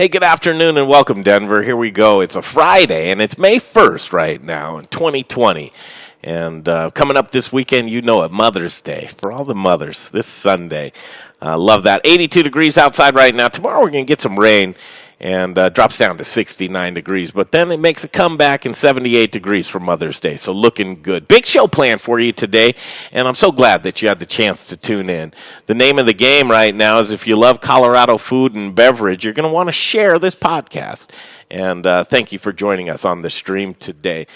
Hey, good afternoon and welcome, Denver. Here we go. It's a Friday and it's May 1st right now in 2020. And coming up this weekend, you know it, Mother's Day for all the mothers this Sunday. Love that. 82 degrees outside right now. Tomorrow we're going to get some rain and drops down to 69 degrees. But then it makes a comeback in 78 degrees for Mother's Day. So looking good. Big show planned for you today, and I'm so glad that you had the chance to tune in. The name of the game right now is if you love Colorado food and beverage, you're going to want to share this podcast. And thank you for joining us on the stream today.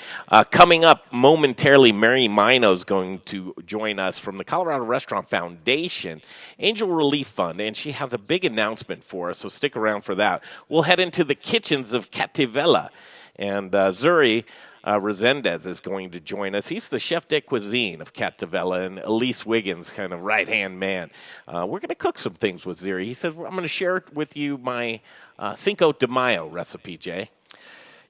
Coming up momentarily, Mary Mino is going to join us from the Colorado Restaurant Foundation Angel Relief Fund, and she has a big announcement for us, so stick around for that. We'll head into the kitchens of Cattivella, and Zuri Resendiz is going to join us. He's the chef de cuisine of Cattivella, and Elise Wiggins, kind of right-hand man. We're going to cook some things with Zuri. He said, I'm going to share with you my Cinco de Mayo recipe, Jay.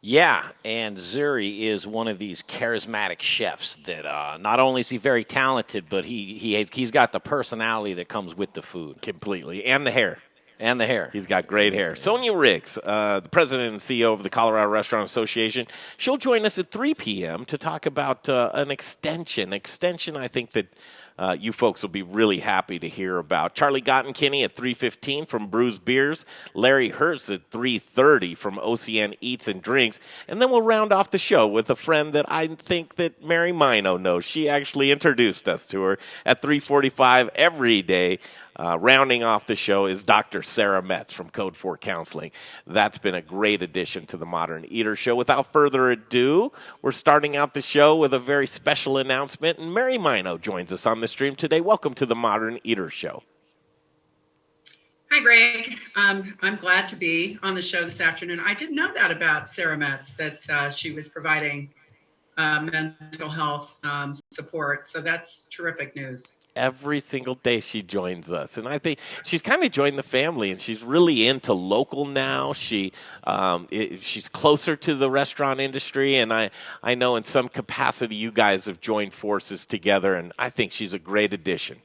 Yeah, and Zuri is one of these charismatic chefs that not only is he very talented, but he's got the personality that comes with the food. Completely. And the hair. And the hair. He's got great hair. Sonia Riggs, the president and CEO of the Colorado Restaurant Association, she'll join us at 3 p.m. to talk about an extension. Extension, I think that you folks will be really happy to hear about. Charlie Gottenkinney at 3:15 from Brews Beers. Larry Herz at 3:30 from OCN Eats and Drinks. And then we'll round off the show with a friend that I think that Mary Mino knows. She actually introduced us to her at 3:45 every day. Rounding off the show is Dr. Sara Metz from Code 4 Counseling. That's been a great addition to the Modern Eater Show. Without further ado, we're starting out the show with a very special announcement, and Mary Mino joins us on the stream today. Welcome to the Modern Eater Show. Hi, Greg. I'm glad to be on the show this afternoon. I didn't know that about Sara Metz, that she was providing mental health support. So that's terrific news. Every single day she joins us, and I think she's kind of joined the family, and she's really into local now. She's closer to the restaurant industry, and I know in some capacity you guys have joined forces together, and I think she's a great addition.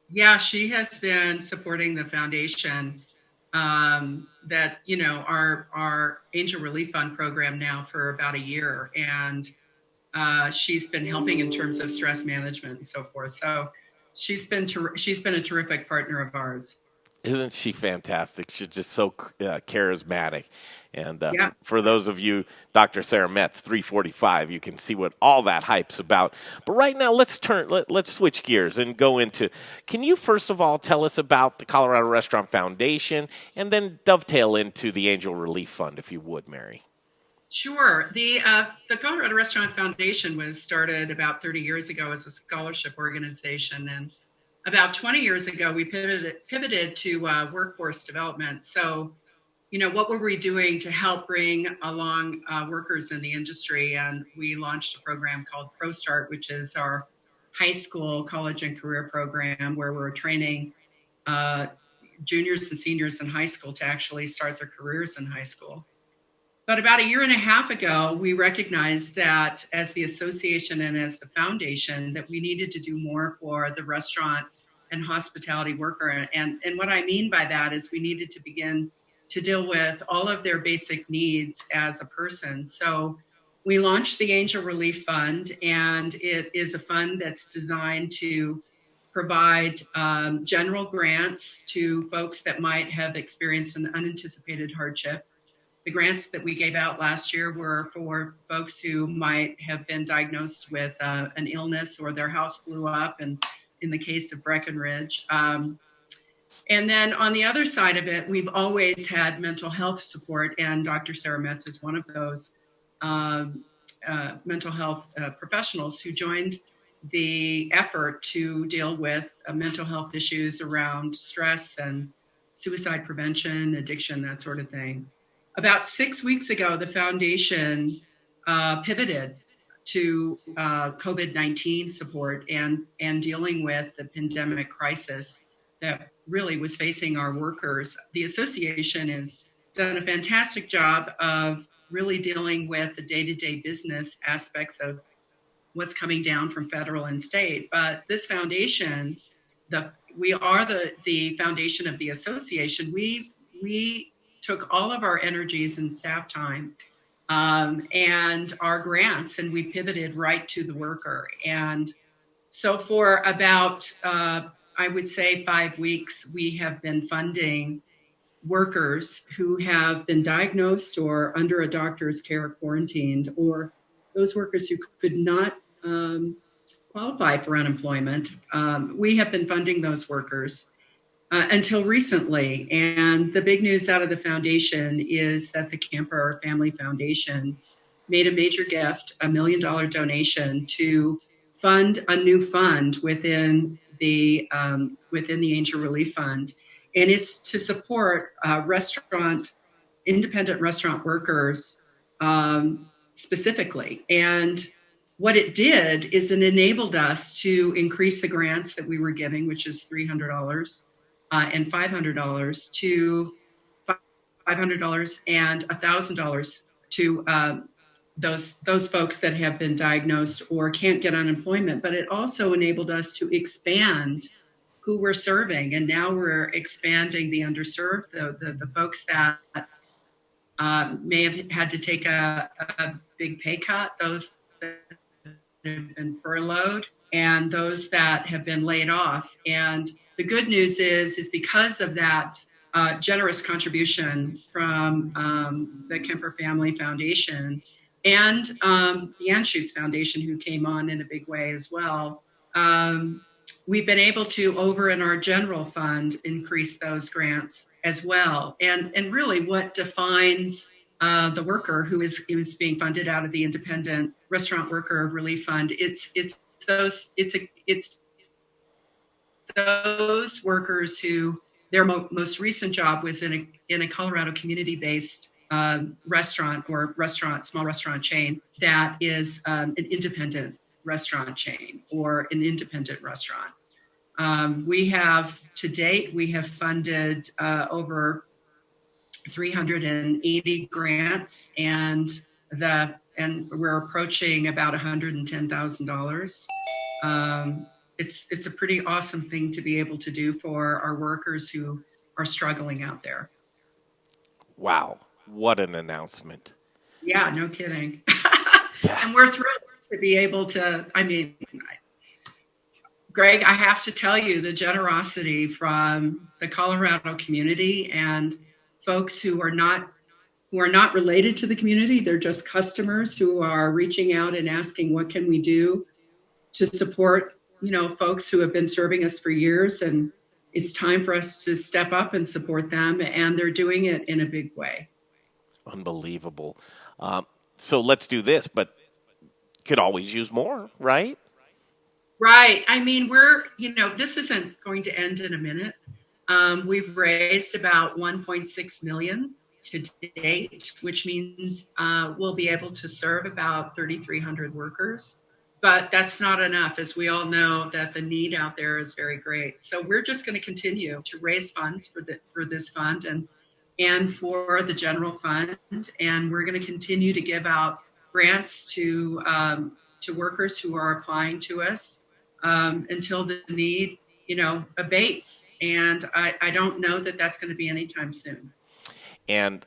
Yeah, she has been supporting the foundation that, our Angel Relief Fund program now for about a year, and she's been helping in terms of stress management and so forth. So she's been a terrific partner of ours. Isn't she fantastic? She's just so charismatic. And yeah. For those of you, Dr. Sara Metz, 3:45, you can see what all that hype's about. But right now, let's switch gears and go into, can you first of all tell us about the Colorado Restaurant Foundation and then dovetail into the Angel Relief Fund, if you would, Mary? Sure. The Colorado Restaurant Foundation was started about 30 years ago as a scholarship organization. And about 20 years ago, we pivoted to workforce development. So, what were we doing to help bring along workers in the industry? And we launched a program called ProStart, which is our high school, college, and career program where we're training juniors and seniors in high school to actually start their careers in high school. But about a year and a half ago, we recognized that as the association and as the foundation, that we needed to do more for the restaurant and hospitality worker. And what I mean by that is we needed to begin to deal with all of their basic needs as a person. So we launched the Angel Relief Fund, and it is a fund that's designed to provide general grants to folks that might have experienced an unanticipated hardship. The grants that we gave out last year were for folks who might have been diagnosed with an illness or their house blew up, and in the case of Breckenridge. And then on the other side of it, we've always had mental health support, and Dr. Sara Metz is one of those mental health professionals who joined the effort to deal with mental health issues around stress and suicide prevention, addiction, that sort of thing. About 6 weeks ago, the foundation pivoted to COVID-19 support and dealing with the pandemic crisis that really was facing our workers. The association has done a fantastic job of really dealing with the day-to-day business aspects of what's coming down from federal and state. But this foundation, we are the foundation of the association. We took all of our energies and staff time and our grants, and we pivoted right to the worker. And so for about, I would say 5 weeks, we have been funding workers who have been diagnosed or under a doctor's care quarantined, or those workers who could not qualify for unemployment. We have been funding those workers until recently. And the big news out of the foundation is that the Camper Family Foundation made a major gift, $1 million donation, to fund a new fund within the Angel Relief Fund. And it's to support independent restaurant workers specifically. And what it did is it enabled us to increase the grants that we were giving, which is $300 and $500 to $500 and $1,000 to those folks that have been diagnosed or can't get unemployment. But it also enabled us to expand who we're serving. And now we're expanding the underserved, the folks that may have had to take a big pay cut, those that have been furloughed, and those that have been laid off. And the good news is because of that generous contribution from the Kemper Family Foundation and the Anschutz Foundation, who came on in a big way as well, we've been able to, over in our general fund, increase those grants as well. And really what defines the worker who is being funded out of the Independent Restaurant Worker Relief Fund, it's those workers who their most recent job was in a Colorado community-based restaurant or small restaurant chain that is an independent restaurant chain or an independent restaurant. To date, we have funded over 380 grants, and we're approaching about $110,000. It's a pretty awesome thing to be able to do for our workers who are struggling out there. Wow, what an announcement. Yeah, no kidding. And we're thrilled to be able to, Greg, I have to tell you the generosity from the Colorado community and folks who are not related to the community. They're just customers who are reaching out and asking, what can we do to support, folks who have been serving us for years, and it's time for us to step up and support them, and they're doing it in a big way. Unbelievable. So let's do this, but could always use more, right? Right. This isn't going to end in a minute. We've raised about $1.6 million to date, which means we'll be able to serve about 3,300 workers. But that's not enough, as we all know that the need out there is very great. So we're just going to continue to raise funds for this fund and for the general fund, and we're going to continue to give out grants to workers who are applying to us until the need, abates. And I don't know that that's going to be anytime soon. And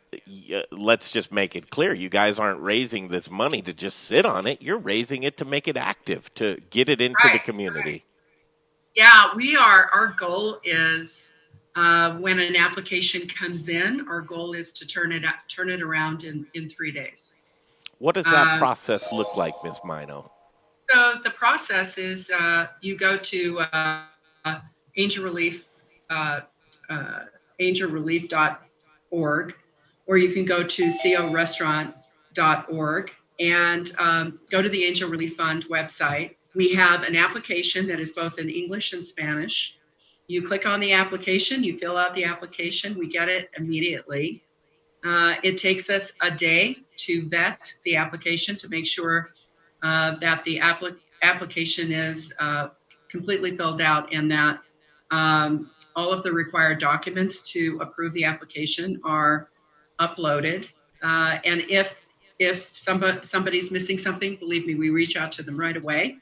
let's just make it clear, you guys aren't raising this money to just sit on it. You're raising it to make it active, to get it into the community. Right. Yeah, we are. Our goal is when an application comes in, our goal is to turn it around in 3 days. What does that process look like, Ms. Mino? So the process is you go to Angel Relief, angelrelief.org, or you can go to corestaurant.org and go to the Angel Relief Fund website. We have an application that is both in English and Spanish. You click on the application, you fill out the application, we get it immediately. It takes us a day to vet the application to make sure that the application is completely filled out and that all of the required documents to approve the application are uploaded. And if somebody's missing something, believe me, we reach out to them right away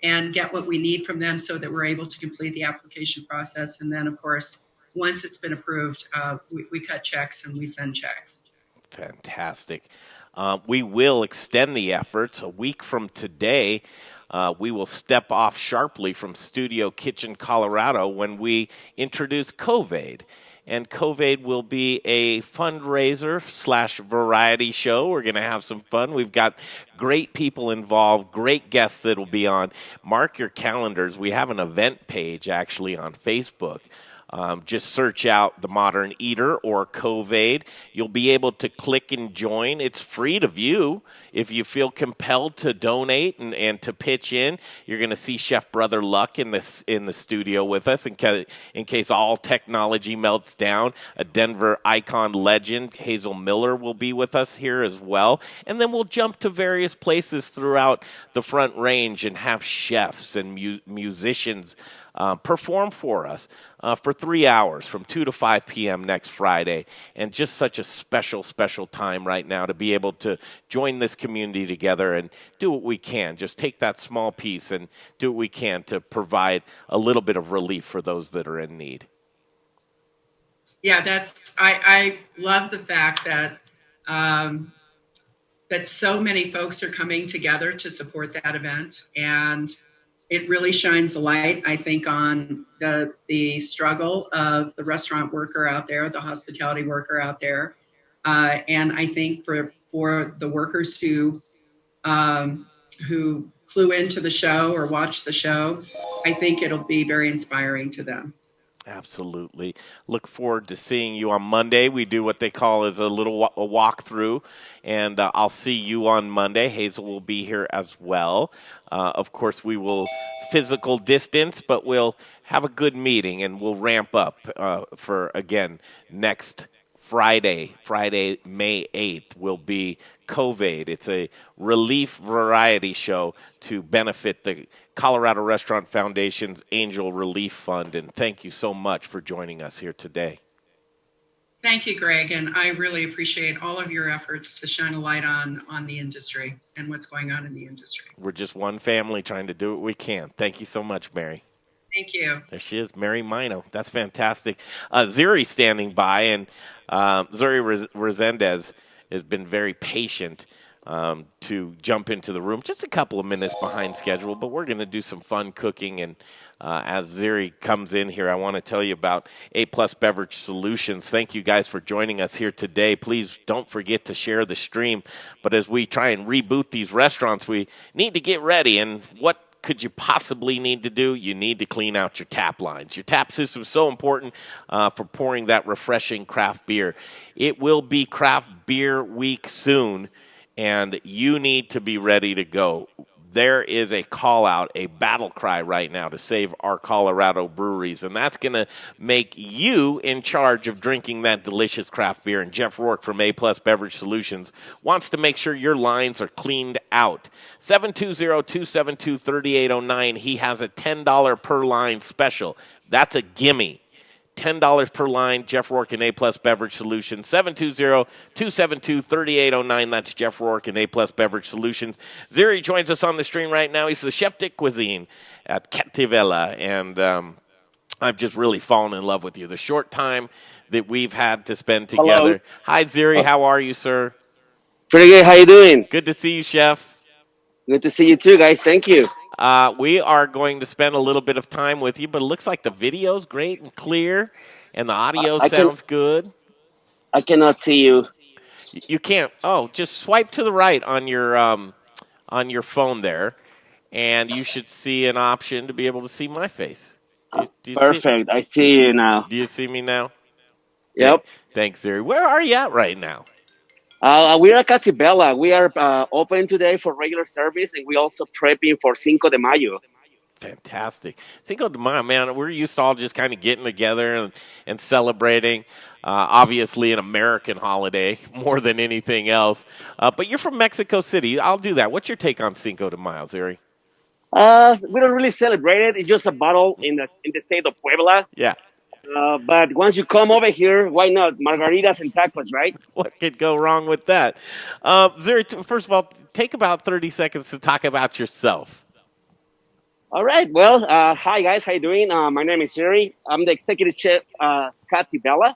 and get what we need from them so that we're able to complete the application process. And then, of course, once it's been approved, we cut checks and we send checks. Fantastic. We will extend the efforts. A week from today, we will step off sharply from Studio Kitchen, Colorado, when we introduce COVID. And COVID will be a fundraiser / variety show. We're going to have some fun. We've got great people involved, great guests that will be on. Mark your calendars. We have an event page actually on Facebook. Just search out The Modern Eater or COVID. You'll be able to click and join. It's free to view. If you feel compelled to donate and to pitch in, you're going to see Chef Brother Luck in the studio with us in case all technology melts down. A Denver icon legend, Hazel Miller, will be with us here as well. And then we'll jump to various places throughout the Front Range and have chefs and musicians perform for us for 3 hours from 2 to 5 p.m. next Friday. And just such a special, special time right now to be able to join this community together and do what we can. Just take that small piece and do what we can to provide a little bit of relief for those that are in need. Yeah, I love the fact that that so many folks are coming together to support that event, and it really shines a light, I think, on the struggle of the restaurant worker out there, the hospitality worker out there, and I think for the workers who clue into the show or watch the show, I think it'll be very inspiring to them. Absolutely. Look forward to seeing you on Monday. We do what they call as a little walkthrough, and I'll see you on Monday. Hazel will be here as well. Of course, we will physical distance, but we'll have a good meeting, and we'll ramp up for, again, next Friday, May 8th, will be COVID. It's a relief variety show to benefit the Colorado Restaurant Foundation's Angel Relief Fund. And thank you so much for joining us here today. Thank you, Greg. And I really appreciate all of your efforts to shine a light on the industry and what's going on in the industry. We're just one family trying to do what we can. Thank you so much, Mary. Thank you. There she is, Mary Mino. That's fantastic. Zuri standing by, and Zuri Resendiz has been very patient to jump into the room. Just a couple of minutes behind schedule, but we're going to do some fun cooking. And as Zuri comes in here, I want to tell you about A+ Beverage Solutions. Thank you guys for joining us here today. Please don't forget to share the stream. But as we try and reboot these restaurants, we need to get ready. And what could you possibly need to do? You need to clean out your tap lines. Your tap system is so important for pouring that refreshing craft beer. It will be Craft Beer Week soon, and you need to be ready to go. There is a call out, a battle cry right now to save our Colorado breweries, and that's going to make you in charge of drinking that delicious craft beer. And Jeff Rourke from A+ Beverage Solutions wants to make sure your lines are cleaned out. 720-272-3809. He has a $10 per line special. That's a gimme. $10 per line, Jeff Rourke and A+ Beverage Solutions. 720-272-3809. That's Jeff Rourke and A+ Beverage Solutions. Zuri joins us on the stream right now. He's the chef de cuisine at Cattivella, and I've just really fallen in love with you. The short time that we've had to spend together. Hello. Hi, Zuri. How are you, sir? Pretty good. How you doing? Good to see you, chef. Good to see you too, guys. Thank you. We are going to spend a little bit of time with you, but it looks like the video's great and clear, and the audio sounds good. I cannot see you. You can't. Oh, just swipe to the right on your phone there, and you should see an option to be able to see my face. Do you Perfect. I see you now. Do you see me now? Yep. Thanks, Zuri. Where are you at right now? We're at Cattivella. We are open today for regular service, and we also prepping for Cinco de Mayo. Fantastic. Cinco de Mayo, man, we're used to all just kind of getting together and celebrating. Obviously an American holiday more than anything else. But you're from Mexico City. I'll do that. What's your take on Cinco de Mayo, Zuri? We don't really celebrate it. It's just a bottle in the state of Puebla. Yeah. But once you come over here, why not? Margaritas and tacos, right? What could go wrong with that? Zuri, first of all, take about 30 seconds to talk about yourself. All right. Well, hi guys. How you doing? My name is Zuri. I'm the executive chef, Cattivella,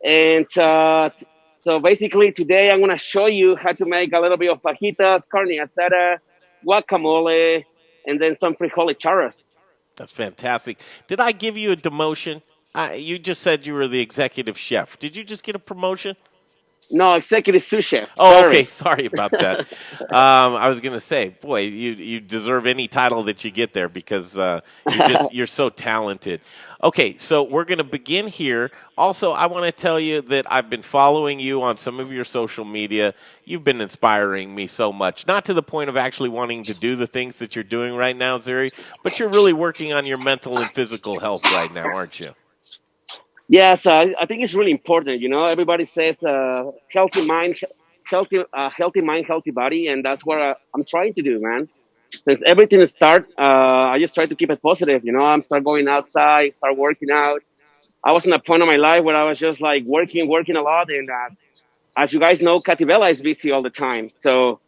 and so basically today I'm gonna show you how to make a little bit of fajitas, carne asada, guacamole, and then some frijole charros. That's fantastic. Did I give you a demotion? You just said you were the executive chef. Did you just get a promotion? No, executive sous chef. Oh, okay. Sorry. Sorry about that. I was going to say, boy, you deserve any title that you get there because you're so talented. Okay, so we're going to begin here. Also, I want to tell you that I've been following you on some of your social media. You've been inspiring me so much, not to the point of actually wanting to do the things that you're doing right now, Zuri, but you're really working on your mental and physical health right now, aren't you? Yes, I think it's really important. You know, everybody says healthy mind, healthy body, and that's what I'm trying to do, man. Since everything start, I just try to keep it positive. You know, I'm start going outside, start working out. I was in a point of my life where I was just like working a lot, and as you guys know, Cattivella is busy all the time. So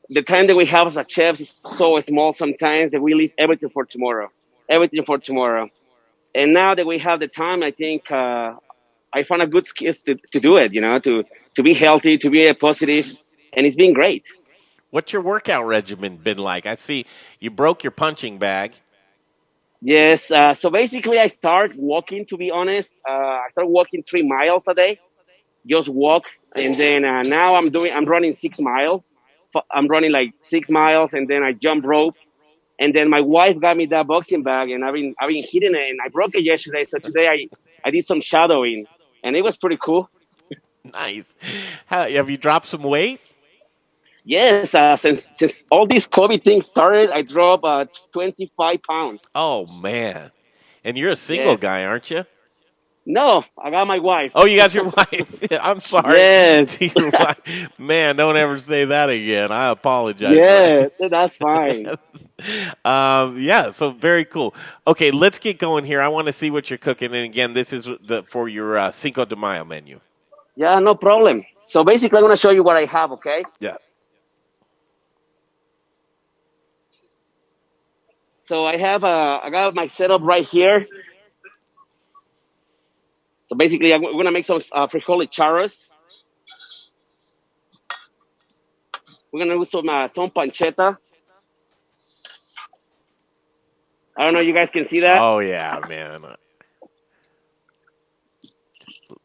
the time that we have as a chef is so small sometimes that we leave everything for tomorrow. And now that we have the time, I think I found a good skills to do it. You know, to be healthy, to be positive, and it's been great. What's your workout regimen been like? I see you broke your punching bag. Yes. So basically, I start walking. To be honest, I start walking 3 miles a day. Just walk, and then now I'm running 6 miles. I'm running like 6 miles, and then I jump rope. And then my wife got me that boxing bag, and I've been hitting it, and I broke it yesterday. So today I did some shadowing, and it was pretty cool. Nice. Have you dropped some weight? Yes, since all these COVID things started, I dropped 25 pounds. Oh man. And you're a single Yes. guy, aren't you? No, I got my wife. Oh, you got your wife. I'm sorry. Yes. To your wife. Man, don't ever say that again. I apologize for Yeah, that's fine. yeah, so very cool. Okay, let's get going here. I want to see what you're cooking. And again, this is for your Cinco de Mayo menu. Yeah, no problem. So basically, I'm gonna show you what I have. Okay. Yeah. So I got my setup right here. So basically, we're gonna make some frijole charros. We're gonna use some pancetta. I don't know, you guys can see that. Oh yeah, man. A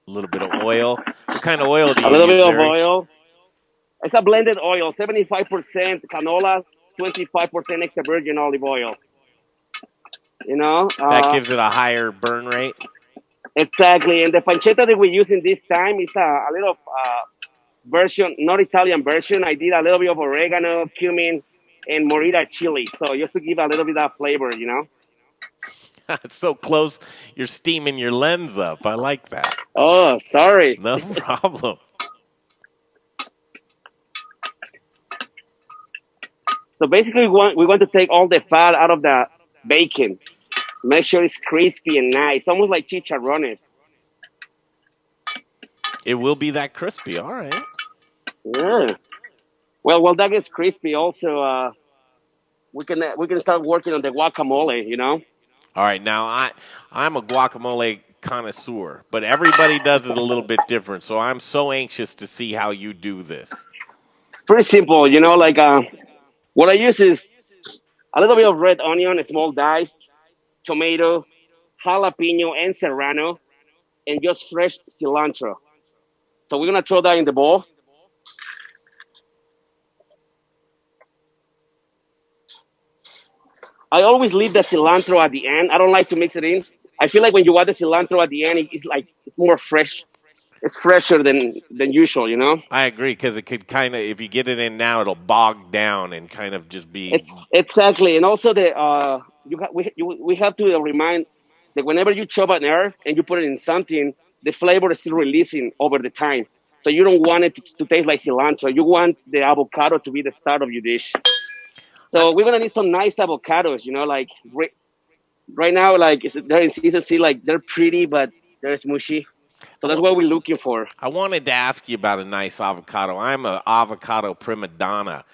little bit of oil. What kind of oil do A you little bit use, of Larry? oil. It's a blended oil, 75% canola, 25% extra virgin olive oil. You know, That gives it a higher burn rate. exactly. And the pancetta that we use in this time is a little version, not Italian version. I did a little bit of oregano, cumin, and morita chili. So just to give a little bit of flavor, you know. It's so close, you're steaming your lens up. I like that. Oh, sorry. No problem. So basically, we want to take all the fat out of the bacon. Make sure it's crispy and nice, almost like chicharrones. It will be that crispy. All right. Yeah. Well, while that gets crispy, also we can start working on the guacamole. You know. All right. Now I'm a guacamole connoisseur, but everybody does it a little bit different. So I'm so anxious to see how you do this. It's pretty simple. You know, like what I use is a little bit of red onion, small diced, tomato, jalapeno, and serrano, and just fresh cilantro. So we're gonna throw that in the bowl. I always leave the cilantro at the end. I don't like to mix it in. I feel like when you add the cilantro at the end, it's like it's more fresh. It's fresher than usual, you know. I agree because it could kind of, if you get it in now, it'll bog down and kind of just be. It's exactly, and also we have to remind that whenever you chop an herb and you put it in something, the flavor is still releasing over the time. So you don't want it to taste like cilantro. You want the avocado to be the start of your dish. I, So we're gonna need some nice avocados, you know, like right now, like they're in season. See, like they're pretty, but they're smushy. So that's what we're looking for. I wanted to ask you about a nice avocado. I'm an avocado prima donna.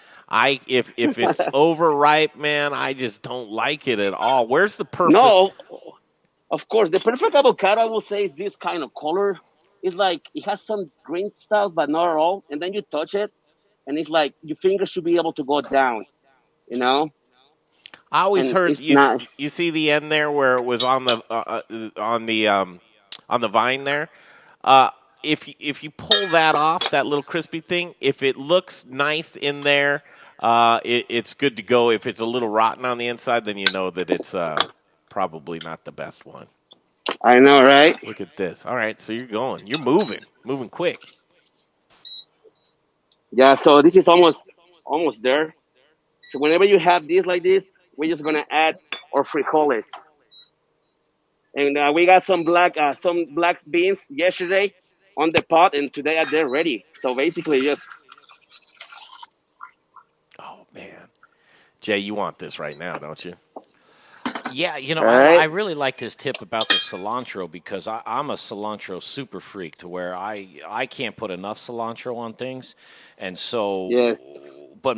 If it's overripe, man, I just don't like it at all. Where's the perfect? No, of course, the perfect avocado I will say is this kind of color. It's like it has some green stuff, but not at all. And then you touch it, and it's like your fingers should be able to go down, you know. I always And heard it's not. you see the end there where it was on the vine there. Uh, if you pull that off, that little crispy thing, if it looks nice in there, it's good to go. If it's a little rotten on the inside, then you know that it's probably not the best one. I know, right? Look at this. All right, so you're moving quick. Yeah. So this is almost there. So whenever you have this like this, we're just gonna add our frijoles, and we got some black beans yesterday on the pot, and today they're ready. So basically, just Oh man, Jay, you want this right now, don't you? Yeah, all I right. really like this tip about the cilantro because I'm a cilantro super freak to where I can't put enough cilantro on things, and so. Yes. But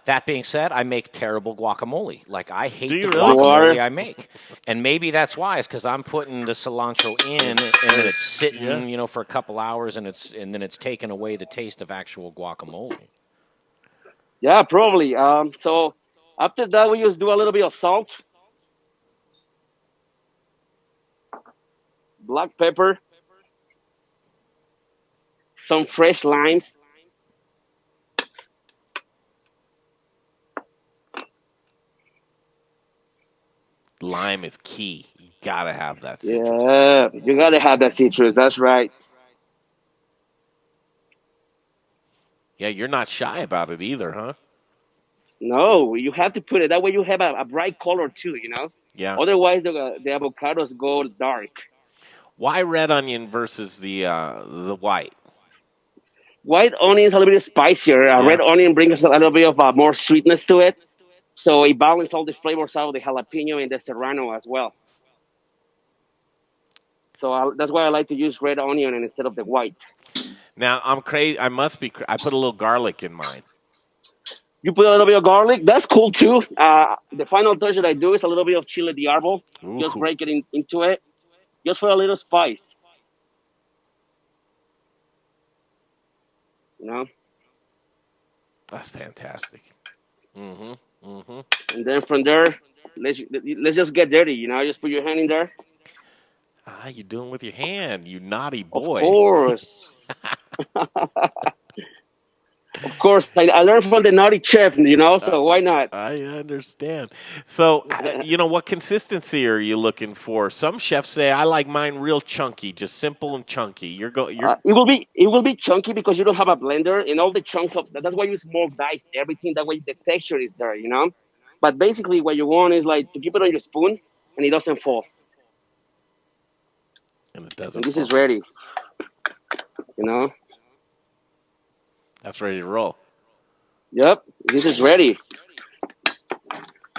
that being said, I make terrible guacamole. Like I Do hate the you really? You guacamole are. I make, and maybe that's why. It's because I'm putting the cilantro in, and then it's sitting, Yeah. for a couple hours, and then it's taken away the taste of actual guacamole. Yeah, probably. So after that, we just do a little bit of salt, black pepper, some fresh limes. Lime is key. You gotta have that citrus. Yeah, you gotta have that citrus. That's right. Yeah, you're not shy about it either, huh? No, you have to put it that way. You have a bright color too. Yeah. Otherwise, the avocados go dark. Why red onion versus the white? White onion is a little bit spicier. Yeah. Red onion brings a little bit of more sweetness to it, so it balances all the flavors out of the jalapeno and the serrano as well. So that's why I like to use red onion instead of the white. Now I'm crazy. I must be. I put a little garlic in mine. You put a little bit of garlic. That's cool too. The final touch that I do is a little bit of chile de árbol. Just Ooh, break it into it, just for a little spice. You know. that's fantastic. Mm-hmm. Mm-hmm. And then from there, let's just get dirty. Just put your hand in there. Ah, you're doing with your hand, you naughty Of boy. course, of course. I learned from the naughty chef. So why not? I understand. So, what consistency are you looking for? Some chefs say I like mine real chunky, just simple and chunky. You're It will be chunky because you don't have a blender and all the chunks of that's why you small dice everything. That way the texture is there. But basically, what you want is like to keep it on your spoon and it doesn't fall. and it And doesn't this fall. is ready. You know. That's ready to roll. Yep. This is ready.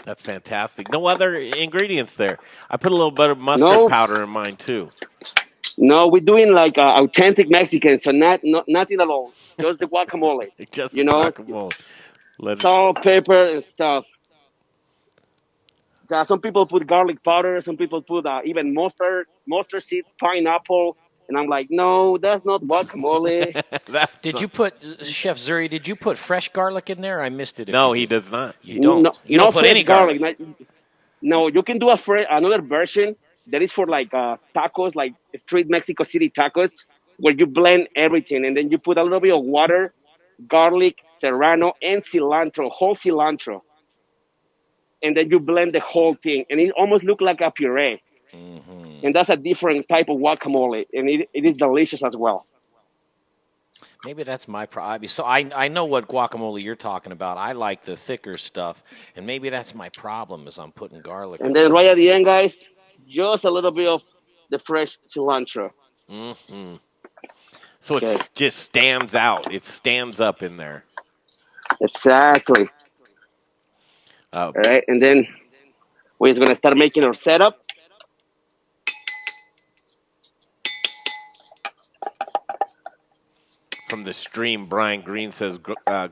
That's fantastic. No other ingredients there. I put a little bit of mustard No, powder in mine too. no, we're doing like authentic Mexican, so nothing at all. Just the guacamole. Just You know, guacamole. Let it. salt, pepper, and stuff. Some people put garlic powder. Some people put even mustard seeds, pineapple, and I'm like, no, that's not guacamole. That's Did the, you put Chef Zuri? Did you put fresh garlic in there? I missed it. If you no, he did, does not. you don't. No, You don't no put fresh any garlic. garlic. No, you can do another version that is for like tacos, like street Mexico City tacos, where you blend everything and then you put a little bit of water, garlic, serrano, and cilantro, whole cilantro, and then you blend the whole thing, and it almost looks like a puree. Hmm. And that's a different type of guacamole, and it is delicious as well. Maybe that's my problem. So I know what guacamole you're talking about. I like the thicker stuff, and maybe that's my problem is I'm putting garlic And on then there. right at the end, guys, just a little bit of the fresh cilantro. Hmm. So it Okay, just stands out. It stands up in there. exactly. Uh, All right, and then we're just gonna start making our setup. from the stream, Brian Green says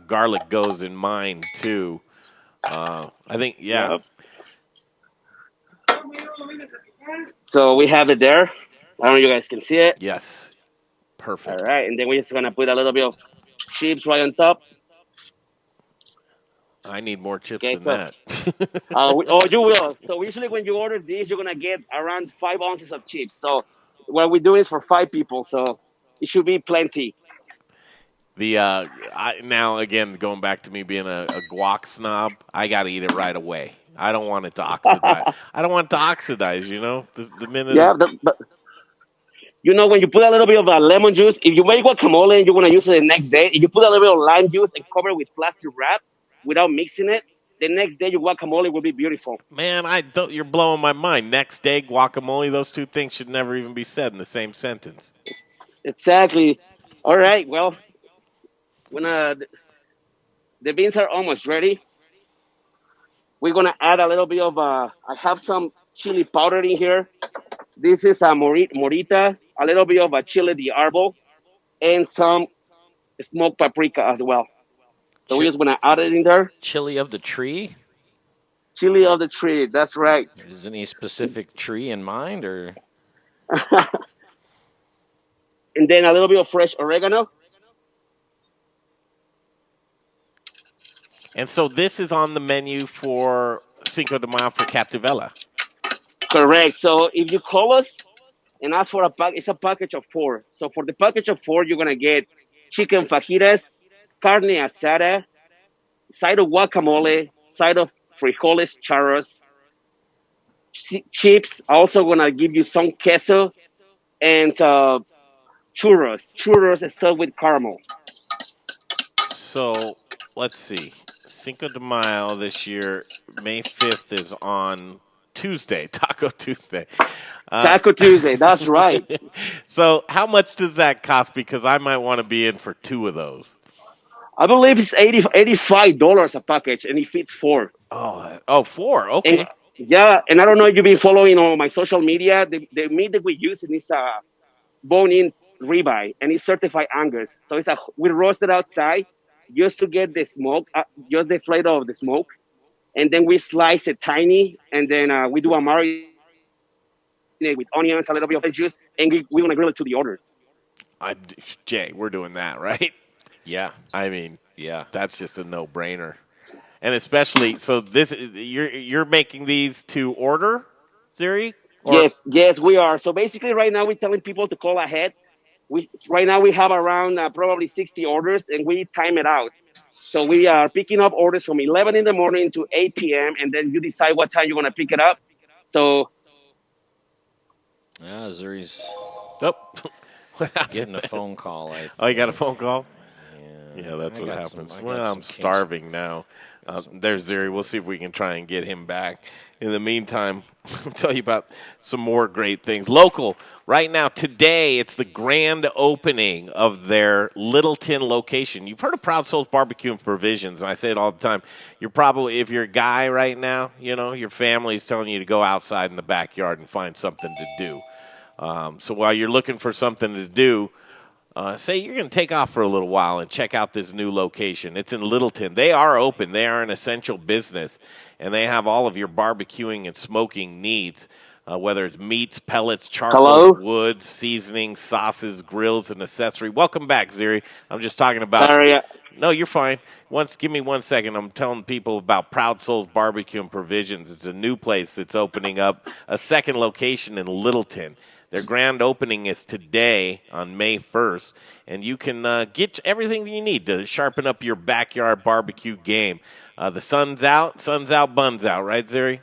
garlic goes in mine too. I think, yeah. Yep. So we have it there. I don't know if you guys can see it. Yes. All Perfect. right, and then we're just gonna put a little bit of chips right on top. I need more chips Okay, than so that. you will. So usually when you order this, you're gonna get around 5 ounces of chips. So what we're doing is for 5 people, so it should be plenty. Now again, going back to me being a guac snob, I got to eat it right away. I don't want it to oxidize. I don't want it to oxidize. The minute. Yeah, but when you put a little bit of lemon juice, if you make guacamole and you want to use it the next day, if you put a little bit of lime juice and cover it with plastic wrap without mixing it, the next day your guacamole will be beautiful. Man, you're blowing my mind. Next day, guacamole. Those two things should never even be said in the same sentence. Exactly. All right. Well, when the beans are almost ready, we're gonna add a little bit of. I have some chili powder in here. This is a morita, a little bit of a chile de arbol, and some smoked paprika as well. So we're just gonna add it in there. Chili of the tree? Chili of the tree. That's right. Is any specific tree in mind, or? And then a little bit of fresh oregano. And so this is on the menu for Cinco de Mayo for Cattivella. Correct. So if you call us and ask for it's a package of 4. So for the package of 4, you're gonna get chicken fajitas, carne asada, side of guacamole, side of frijoles charros, chips. Also gonna give you some queso and churros. Churros is stuffed with caramel. So let's see. Cinco de Mayo this year, May 5th is on Tuesday, Taco Tuesday. Taco Tuesday, that's right. So how much does that cost? Because I might want to be in for 2 of those. I believe it's $85 a package, and it fits 4. Oh, 4. Okay. And, yeah, and I don't know if you've been following on my social media. The meat that we use is bone-in ribeye, and it's certified Angus. So we roast it outside just to get the smoke, just the flavor of the smoke, and then we slice it tiny, and then we do a marinade with onions, a little bit of juice, and we're gonna grill it to the order. Jay, we're doing that, right? Yeah. I mean, yeah, that's just a no-brainer. And especially, so you're making these to order, Zuri? Yes, we are. So basically, right now we're telling people to call ahead. Right now we have around probably 60 orders, and we time it out. So we are picking up orders from 11 in the morning to 8 p.m., and then you decide what time you want to pick it up. So. Yeah, Zuri's getting a phone call. Oh, you got a phone call? Yeah, that's what happens. I'm starving now. There's Zuri. We'll see if we can try and get him back. In the meantime, I'll tell you about some more great things. Local, right now, today, it's the grand opening of their Littleton location. You've heard of Proud Souls Barbecue and Provisions, and I say it all the time. You're probably, if you're a guy right now, your family's telling you to go outside in the backyard and find something to do. So while you're looking for something to do, say you're going to take off for a little while and check out this new location. It's in Littleton. They are open. They are an essential business, and they have all of your barbecuing and smoking needs, whether it's meats, pellets, charcoal, wood, seasonings, sauces, grills, and accessory. Welcome back, Zuri. I'm just talking about. Sorry. No, you're fine. Give me 1 second. I'm telling people about Proud Souls Barbecue and Provisions. It's a new place that's opening up, a second location in Littleton. Their grand opening is today on May 1st, and you can get everything you need to sharpen up your backyard barbecue game. The sun's out, buns out, right, Zuri?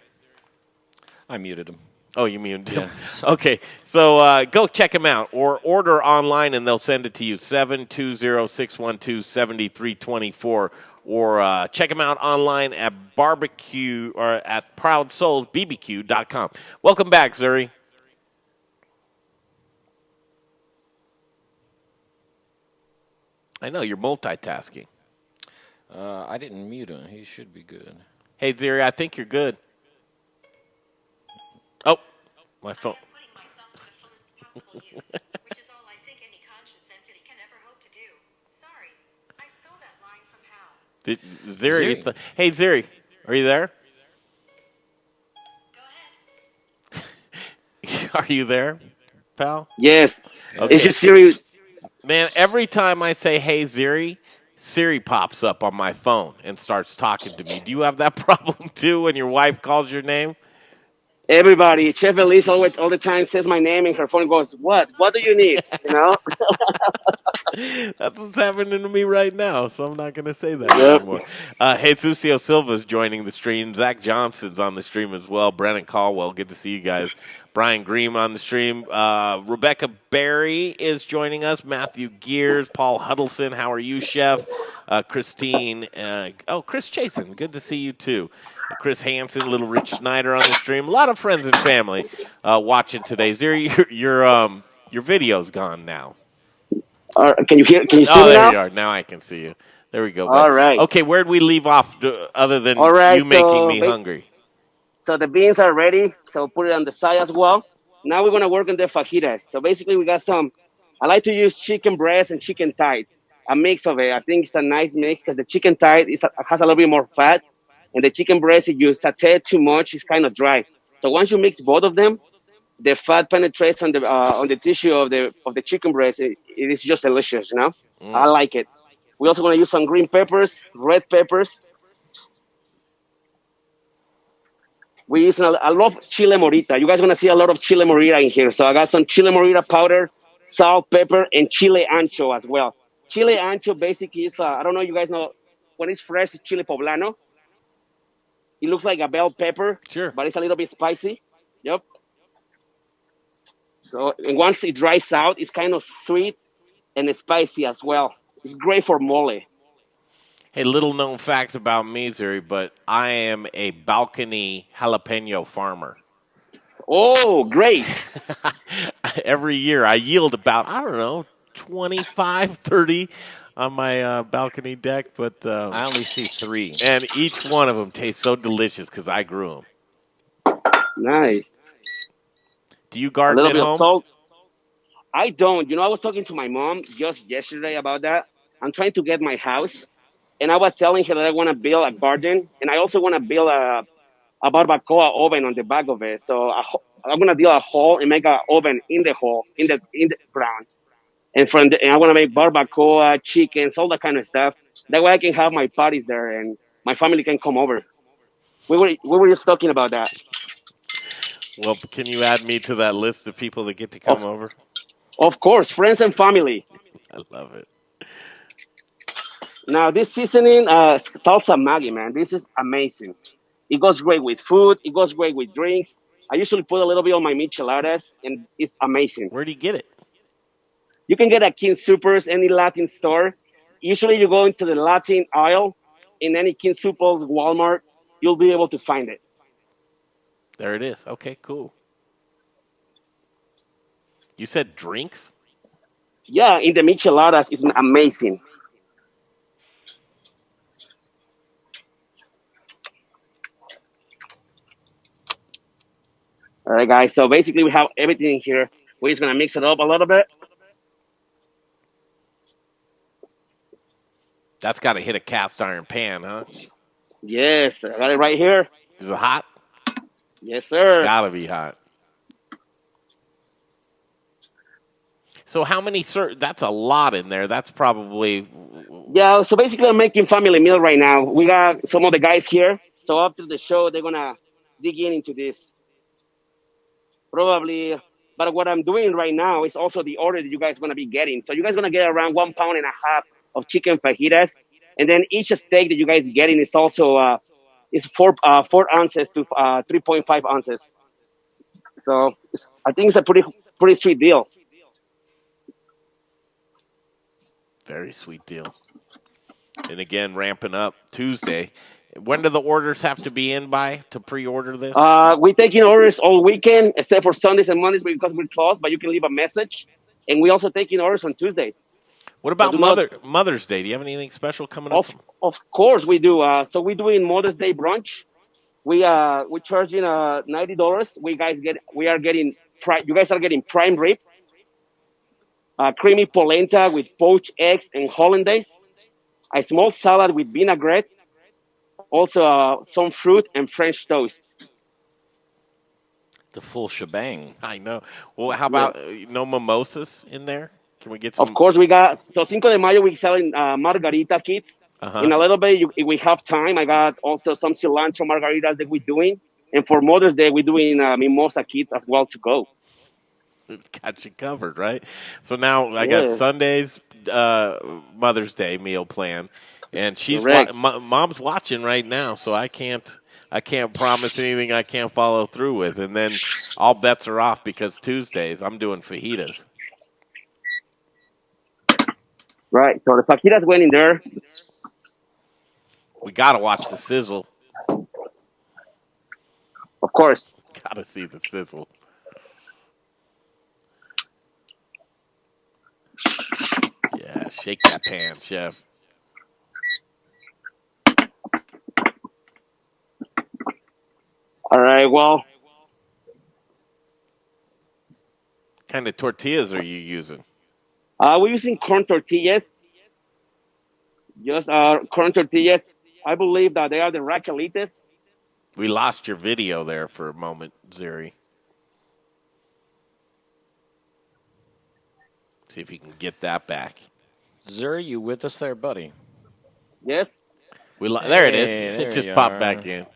I muted him. Oh, you muted him? Yeah. Okay, so go check them out or order online, and they'll send it to you, 720-612-7324, or check them out online at barbecue or at ProudSoulsBBQ.com. Welcome back, Zuri. I know, you're multitasking. I didn't mute him. He should be good. Hey, Zuri, I think you're good. Oh, my phone. I'm putting myself to the fullest possible use, which is all I think any conscious entity can ever hope to do. Zuri, Zuri. hey Zuri, are you there? Are you there, pal? Yes. It's Okay, just serious. man. Every time I say "Hey Zuri," Siri pops up on my phone and starts talking to me. Do you have that problem too when your wife calls your name? Everybody, Chef Elise always all the time says my name and her phone goes, "What? What do you need?" You know? That's what's happening to me right now, so I'm not going to say that Yep. anymore. Jesusio Silva's joining the stream. Zach Johnson's on the stream as well. Brennan Caldwell, good to see you guys. Brian Green on the stream. Rebecca Berry is joining us. Matthew Gears, Paul Huddleston. How are you, Chef? Christine. Chris Chasen. Good to see you, too. Chris Hansen, Little Rich Snyder on the stream. A lot of friends and family watching today. Zuri, your video's gone now. Can you hear? Can you see Oh, me there now? you are. Now I can see you. There we go, bud. All right. Okay, where'd we leave off other than All right. you making me hungry? So the beans are ready. So put it on the side as well. Now we're gonna work on the fajitas. So basically, we got some. I like to use chicken breast and chicken thighs. A mix of it. I think it's a nice mix because the chicken thigh has a little bit more fat, and the chicken breast, if you saute too much, it's kind of dry. So once you mix both of them, the fat penetrates on the tissue of the chicken breast. It is just delicious, you know. I Mm. like it. We're also gonna use some green peppers, red peppers. We use a lot of chile morita. You guys gonna see a lot of chile morita in here. So I got some chile morita powder, salt, pepper, and chile ancho as well. Chile ancho basically is I don't know. You guys know when it's fresh, it's chile poblano. It looks like a bell pepper, Sure. but it's a little bit spicy. Yep. So and once it dries out, it's kind of sweet and spicy as well. It's great for mole. Hey, little known fact about me, Zuri, but I am a balcony jalapeno farmer. Oh, great. Every year I yield about, I don't know, 25, 30 on my balcony deck, but I only see 3. and each one of them tastes so delicious because I grew them. Nice. Do you A garden little at bit of home? salt. I don't. You know, I was talking to my mom just yesterday about that. I'm trying to get my house, and I was telling her that I want to build a garden, and I also want to build a barbacoa oven on the back of it. So I'm gonna drill a hole and make an oven in the hole in the ground, and I want to make barbacoa, chickens, all that kind of stuff. That way I can have my parties there, and my family can come over. We were just talking about that. Well, can you add me to that list of people that get to come Of over? of course, friends and family. I love it. Now this seasoning, salsa Maggi, man, this is amazing. It goes great with food. It goes great with drinks. I usually put a little bit on my micheladas, and it's amazing. Where do you get it? You can get at King Supers, any Latin store. Usually, you go into the Latin aisle in any King Supers, Walmart. You'll be able to find it. There it is. Okay, cool. You said drinks? Yeah, in the micheladas, it's amazing. All right, guys. So basically, we have everything in here. We're just gonna mix it up a little bit. That's got to hit a cast iron pan, huh? Yes, I got it right here. Is it hot? Yes, sir. Gotta be hot. So how many? That's a lot in there. That's probably. Yeah. So basically, I'm making family meal right now. We got some of the guys here. So after the show, they're gonna dig into this. Probably. But what I'm doing right now is also the order that you guys gonna be getting. So you guys gonna get around 1.5 pounds of chicken fajitas, and then each steak that you guys getting is also is 4 ounces to 3.5 ounces. So I think it's a pretty sweet deal. Very sweet deal. And again, ramping up Tuesday. When do the orders have to be in by to pre-order this? We're taking orders all weekend except for Sundays and Mondays because we're closed. But you can leave a message, and we also taking orders on Tuesday. What So about do not. Mother's Day? Do you have anything special coming up? Of course we do. So we're doing Mother's Day brunch. We're charging $90. You guys are getting prime rib, creamy polenta with poached eggs and hollandaise, a small salad with vinaigrette, also some fruit and French toast. The full shebang. I know. Well, how about Yes. no mimosas in there? Can we get Of some? course, we got, so Cinco de Mayo, we're selling margarita kits. Uh-huh. In a little bit, if we have time, I got also some cilantro margaritas that we're doing. And for Mother's Day, we're doing mimosa kits as well to go. Got you covered, right? So now I got Yeah, Sunday's Mother's Day meal plan, and correct. mom's watching right now, so I can't promise anything I can't follow through with. And then all bets are off because Tuesdays I'm doing fajitas. Right. So the fajitas went in there. We got to watch the sizzle. Of course. Got to see the sizzle. Yeah, shake that pan, chef. All right. Well, What kind of tortillas are you using? we're using corn tortillas. Just corn tortillas. I believe that they are the raquelites. We lost your video there for a moment, Zuri. See if you can get that back. Zuri, you with us there, buddy? Yes. There it is. Hey, It there just you popped are. back in.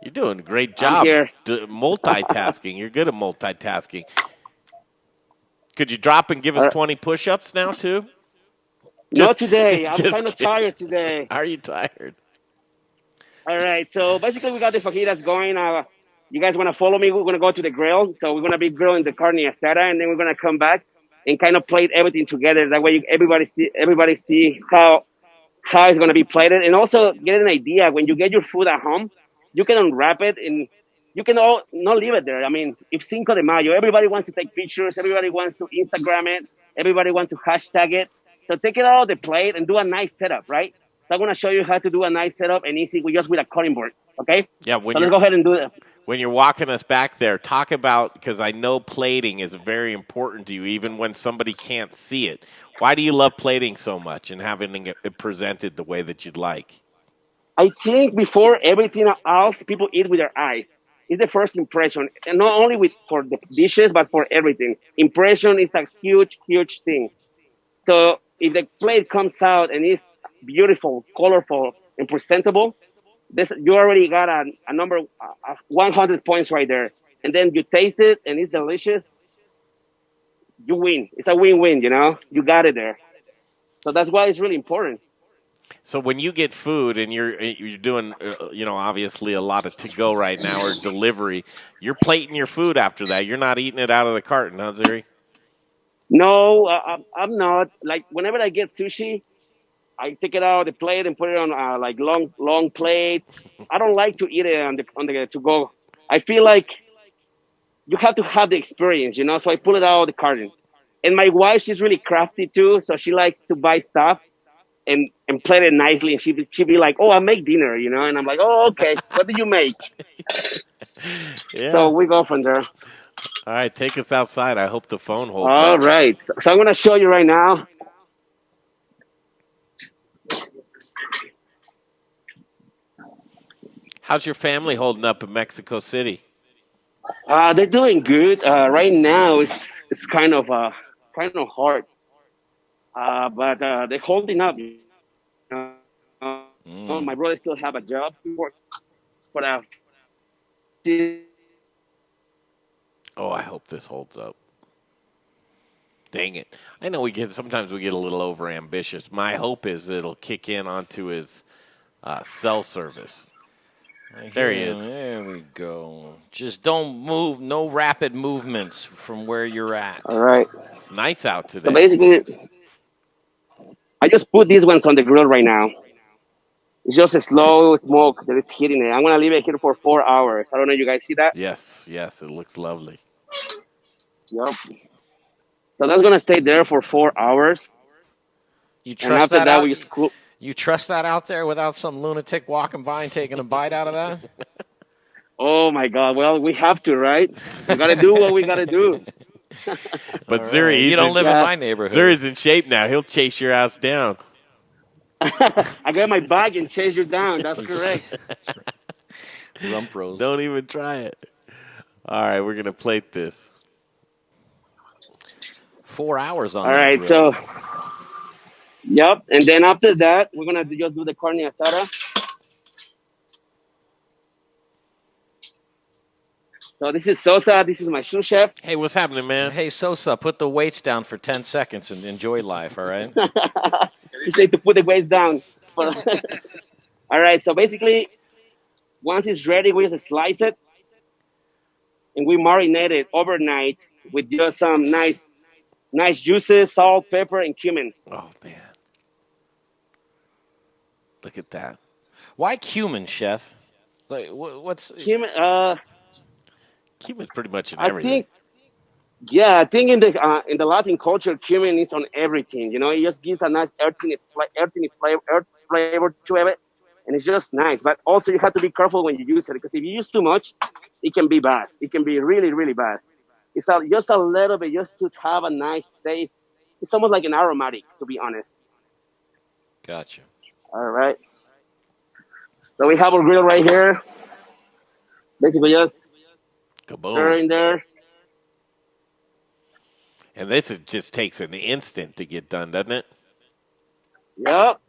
You're doing a great I'm job here. multitasking. You're good at multitasking. Could you drop and give us All right. 20 push-ups now, too? Not today. I'm just kind of kidding. tired today. Are you tired? All right. So basically, we got the fajitas going. You guys want to follow me? We're going to go to the grill. So we're going to be grilling the carne asada, and then we're going to come back and kind of plate everything together. That way, everybody see how it's going to be plated, and also get an idea when you get your food at home. You can unwrap it and you can all not leave it there. I mean, if Cinco de Mayo, everybody wants to take pictures, everybody wants to Instagram it, everybody wants to hashtag it. So take it out of the plate and do a nice setup, right? So I'm going to show you how to do a nice setup and easy with just with a cutting board, okay? Yeah, So let's go ahead and do it. when you're walking us back there, talk about, because I know plating is very important to you, even when somebody can't see it. Why do you love plating so much and having it presented the way that you'd like? I think before everything else, people eat with their eyes. It's the first impression, and not only for the dishes, but for everything. Impression is a huge, huge thing. So if the plate comes out and is beautiful, colorful, and presentable, you already got a number 100 points right there. And then you taste it and it's delicious. You win. It's a win-win. You got it there. So that's why it's really important. So when you get food and you're doing, obviously a lot of to-go right now or delivery, you're plating your food after that. You're not eating it out of the carton, huh, Zuri? No, I'm not. Like whenever I get sushi, I take it out of the plate and put it on like long plates. I don't like to eat it on the to go. I feel like you have to have the experience. So I pull it out of the carton. And my wife, she's really crafty too, so she likes to buy stuff and plate it nicely. And she'd be like, "Oh, I make dinner," and I'm like, "Oh, okay. What did you make?" Yeah. So we go from there. All right, take us outside. I hope the phone holds All up. right. So I'm gonna show you right now. How's your family holding up in Mexico City? They're doing good. Right now, it's kind of hard, but they're holding up. My brother still have a job, but Oh, I hope this holds up. Dang it. I know sometimes we get a little over ambitious. My hope is it'll kick in onto his cell service. There he is. There we go. Just don't move. No rapid movements from where you're at. all right. It's nice out So today. basically, I just put these ones on the grill right now. It's just a slow smoke that is hitting it. I'm gonna leave it here for 4 hours. I don't know if you guys see that. Yes, it looks lovely. Yep. So that's gonna stay there for 4 hours. You And trust after that that, out? we just cool. You trust that out there without some lunatic walking by and taking a bite out of that? Oh my God! Well, we have to, right? We gotta do what we gotta do. But Zuri, You don't live in my neighborhood. Zuri's in shape now. He'll chase your ass down. I got my bag and chase you down. That's correct. Rump roast. Don't even try it. All right, we're gonna plate this. 4 hours on All that right, grill. so yep, and then after that, we're gonna just do the carne asada. So this is Sosa. This is my sous chef. Hey, what's happening, man? Hey, Sosa, put the weights down for 10 seconds and enjoy life, all right? He said to put the weights down. All right, so basically, once it's ready, we just slice it, and we marinate it overnight with just some nice juices, salt, pepper, and cumin. Oh man, look at that. Why cumin, chef? Like, what's Cumin. Cumin's pretty much in I everything. think in the Latin culture, cumin is on everything. You know, it just gives a nice earth flavor to it, and it's just nice. But also, you have to be careful when you use it because if you use too much, it can be bad. It can be really, really bad. It's just a little bit, just to have a nice taste. It's almost like an aromatic, to be honest. Gotcha. All right. So we have our grill right here. Basically, just stir Kaboom! in there. And this just takes an instant to get done, doesn't it? Yep.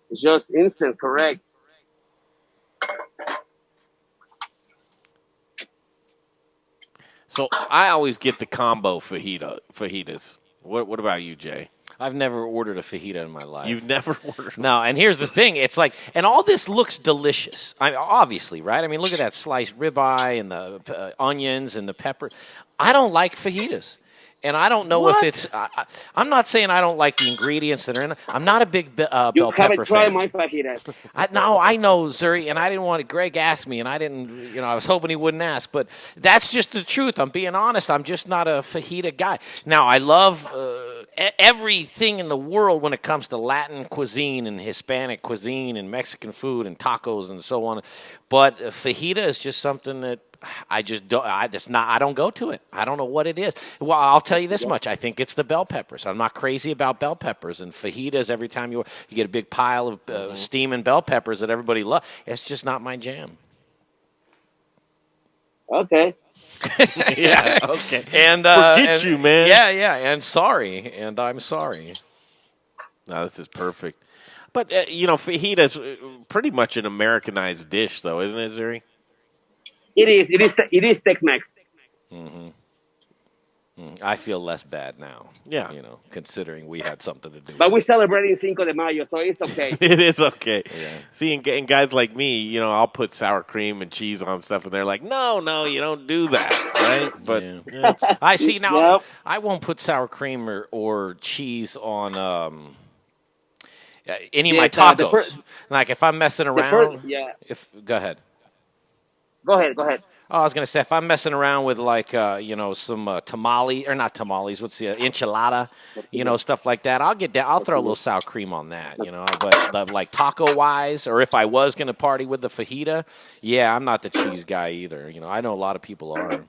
It's just instant, correct. So I always get the combo fajitas. What about you, Jay? I've never ordered a fajita in my life. You've never ordered? No, and here's the thing. It's like, and all this looks delicious. Obviously, right? I mean, look at that sliced ribeye and the onions and the pepper. I don't like fajitas. And I don't know if it's. I'm not saying I don't like the ingredients that are in it. I'm not a big You bell pepper haven't tried fan. my fajitas. I know, Zuri, and I didn't want to. Greg asked me, and I didn't. I was hoping he wouldn't ask, but that's just the truth. I'm being honest. I'm just not a fajita guy. Now, I love everything in the world when it comes to Latin cuisine and Hispanic cuisine and Mexican food and tacos and so on. But fajita is just something that I just don't. I don't go to it. I don't know what it is. Well, I'll tell you this much. I think it's the bell peppers. I'm not crazy about bell peppers and fajitas. Every time you get a big pile of steaming bell peppers that everybody loves. It's just not my jam. Okay. Yeah. Okay. And Forget you, man. Yeah. And sorry. And I'm sorry. No, this is perfect. But fajita's pretty much an Americanized dish, though, isn't it, Zuri? It is Tex-Mex. I feel less bad now. Yeah. Considering we had something to do. But with we're it. celebrating Cinco de Mayo, so it's okay. It is okay. Yeah. See, and guys like me, I'll put sour cream and cheese on stuff, and they're like, no, you don't do that, right? But Yeah. I see now. Yep. I won't put sour cream or cheese on any of my Yes, the tacos. Like if I'm messing around. Go ahead. Go ahead. Oh, I was gonna say if I'm messing around with like some tamale or not tamales, what's the enchilada, stuff like that. I'll get down. I'll throw a little sour cream on that, But like taco wise, or if I was gonna party with the fajita, yeah, I'm not the cheese guy either. I know a lot of people are.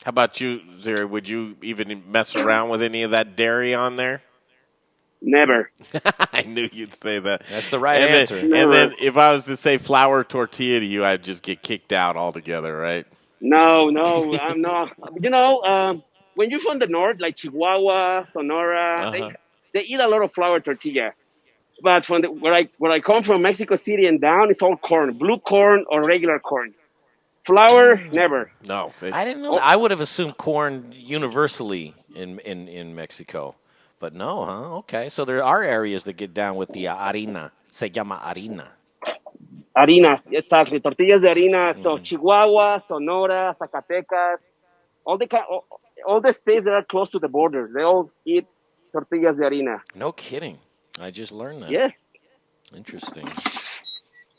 how about you, Zuri? Would you even mess around with any of that dairy on there? Never. I knew you'd say that. That's the right and answer. Then, and then if I was to say flour tortilla to you, I'd just get kicked out altogether, right? No, I'm not. When you're from the north, like Chihuahua, Sonora, they eat a lot of flour tortilla. But from where I come from, Mexico City and down, it's all corn, blue corn or regular corn. Flour, never. No. I didn't know that. I would have assumed corn universally in Mexico. But no, huh? Okay. So there are areas that get down with the harina. Se llama harina. Harinas, exactly. Tortillas de harina. So Chihuahua, Sonora, Zacatecas, all the states that are close to the border, they all eat tortillas de harina. No kidding. I just learned that. Yes. Interesting.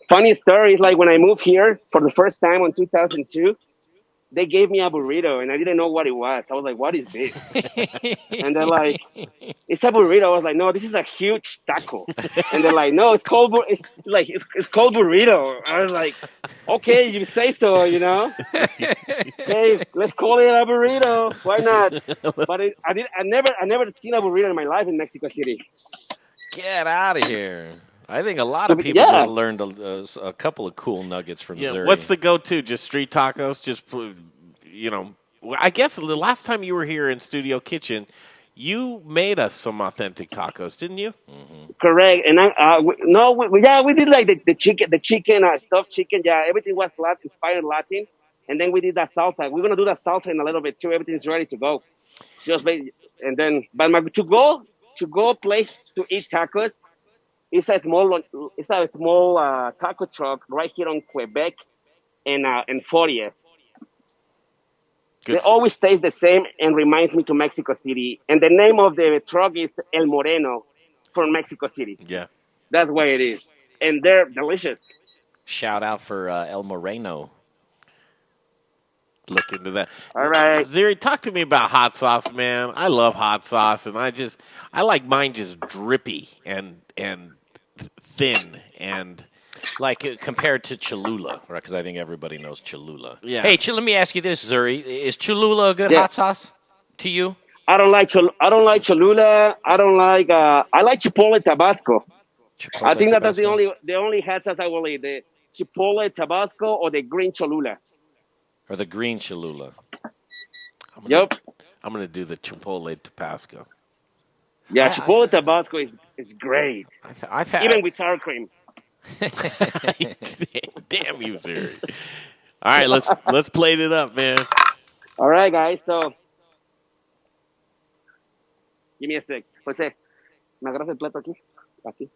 Funny story is like when I moved here for the first time in 2002, they gave me a burrito and I didn't know what it was. I was like, what is this? And they're like, it's a burrito. I was like, no, this is a huge taco. And they're like, no, it's called burrito. I was like, okay, you say so, Hey, let's call it a burrito. Why not? But I never seen a burrito in my life in Mexico City. Get out of here. I think a lot of people Yeah. just learned a couple of cool nuggets from Zuri. What's the go-to? Just street tacos? Just, I guess the last time you were here in Studio Kitchen, you made us some authentic tacos, didn't you? Correct. And we did like the chicken, stuffed chicken. Yeah, everything was Latin, inspired Latin. And then we did that salsa. We're gonna do that salsa in a little bit too. Everything's ready to go. Just wait. And then, but to go place to eat tacos. It's a small taco truck right here on Quebec and 40th. Good. It always stays the same and reminds me to Mexico City. And the name of the truck is El Moreno from Mexico City. Yeah. That's why it is. And they're delicious. Shout out for El Moreno. Look into that. All right. Zuri, talk to me about hot sauce, man. I love hot sauce, and I like mine just drippy and thin and Like compared to Cholula, right? Because I think everybody knows Cholula. Yeah. Hey, let me ask you this, Zuri: is Cholula a good Yeah. hot sauce to you? I don't like Cholula. I like Chipotle Tabasco. I think that's the only hot sauce I will eat. The Chipotle Tabasco or the green Cholula. Or the green Cholula. Yep. I'm gonna do the Chipotle Tabasco. Yeah, Chipotle Tabasco is great. I've had Even with sour cream. Damn you, Zuri. All right, let's plate it up, man. All right, guys. So, give me a sec. Jose, ¿me agarras el plato aquí? Así.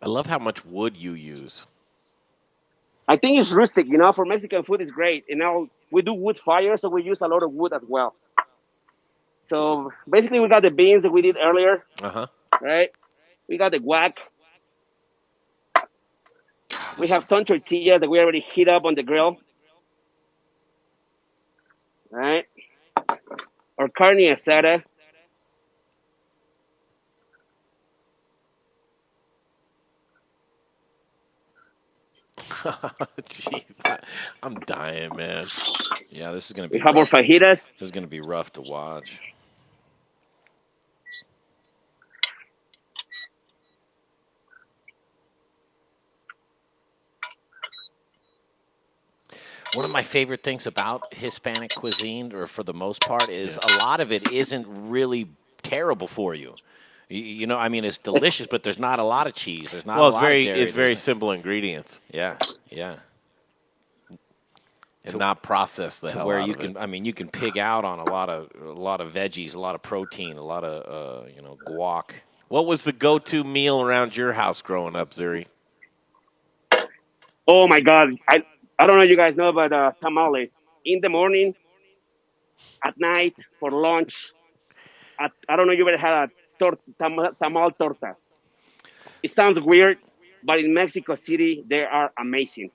I love how much wood you use. I think it's rustic, for Mexican food it's great. And now we do wood fire, so we use a lot of wood as well. So basically we got the beans that we did earlier, right? We got the guac. We have some tortillas that we already heat up on the grill. Right? Or carne asada. Jeez, I'm dying, man. Yeah, this is going to be. We have our fajitas. This is going to be rough to watch. One of my favorite things about Hispanic cuisine, or for the most part, is a lot of it isn't really terrible for you. I mean, it's delicious, but there's not a lot of cheese. There's not a lot of dairy. It's very simple ingredients. Yeah. And not processed the hell where out you of can, it. I mean, you can pig out on a lot of veggies, a lot of protein, a lot of guac. What was the go-to meal around your house growing up, Zuri? Oh my God. I don't know if you guys know, but tamales. In the morning, at night, for lunch. I don't know if you ever had a tamal torta. It sounds weird, but in Mexico City, they are amazing.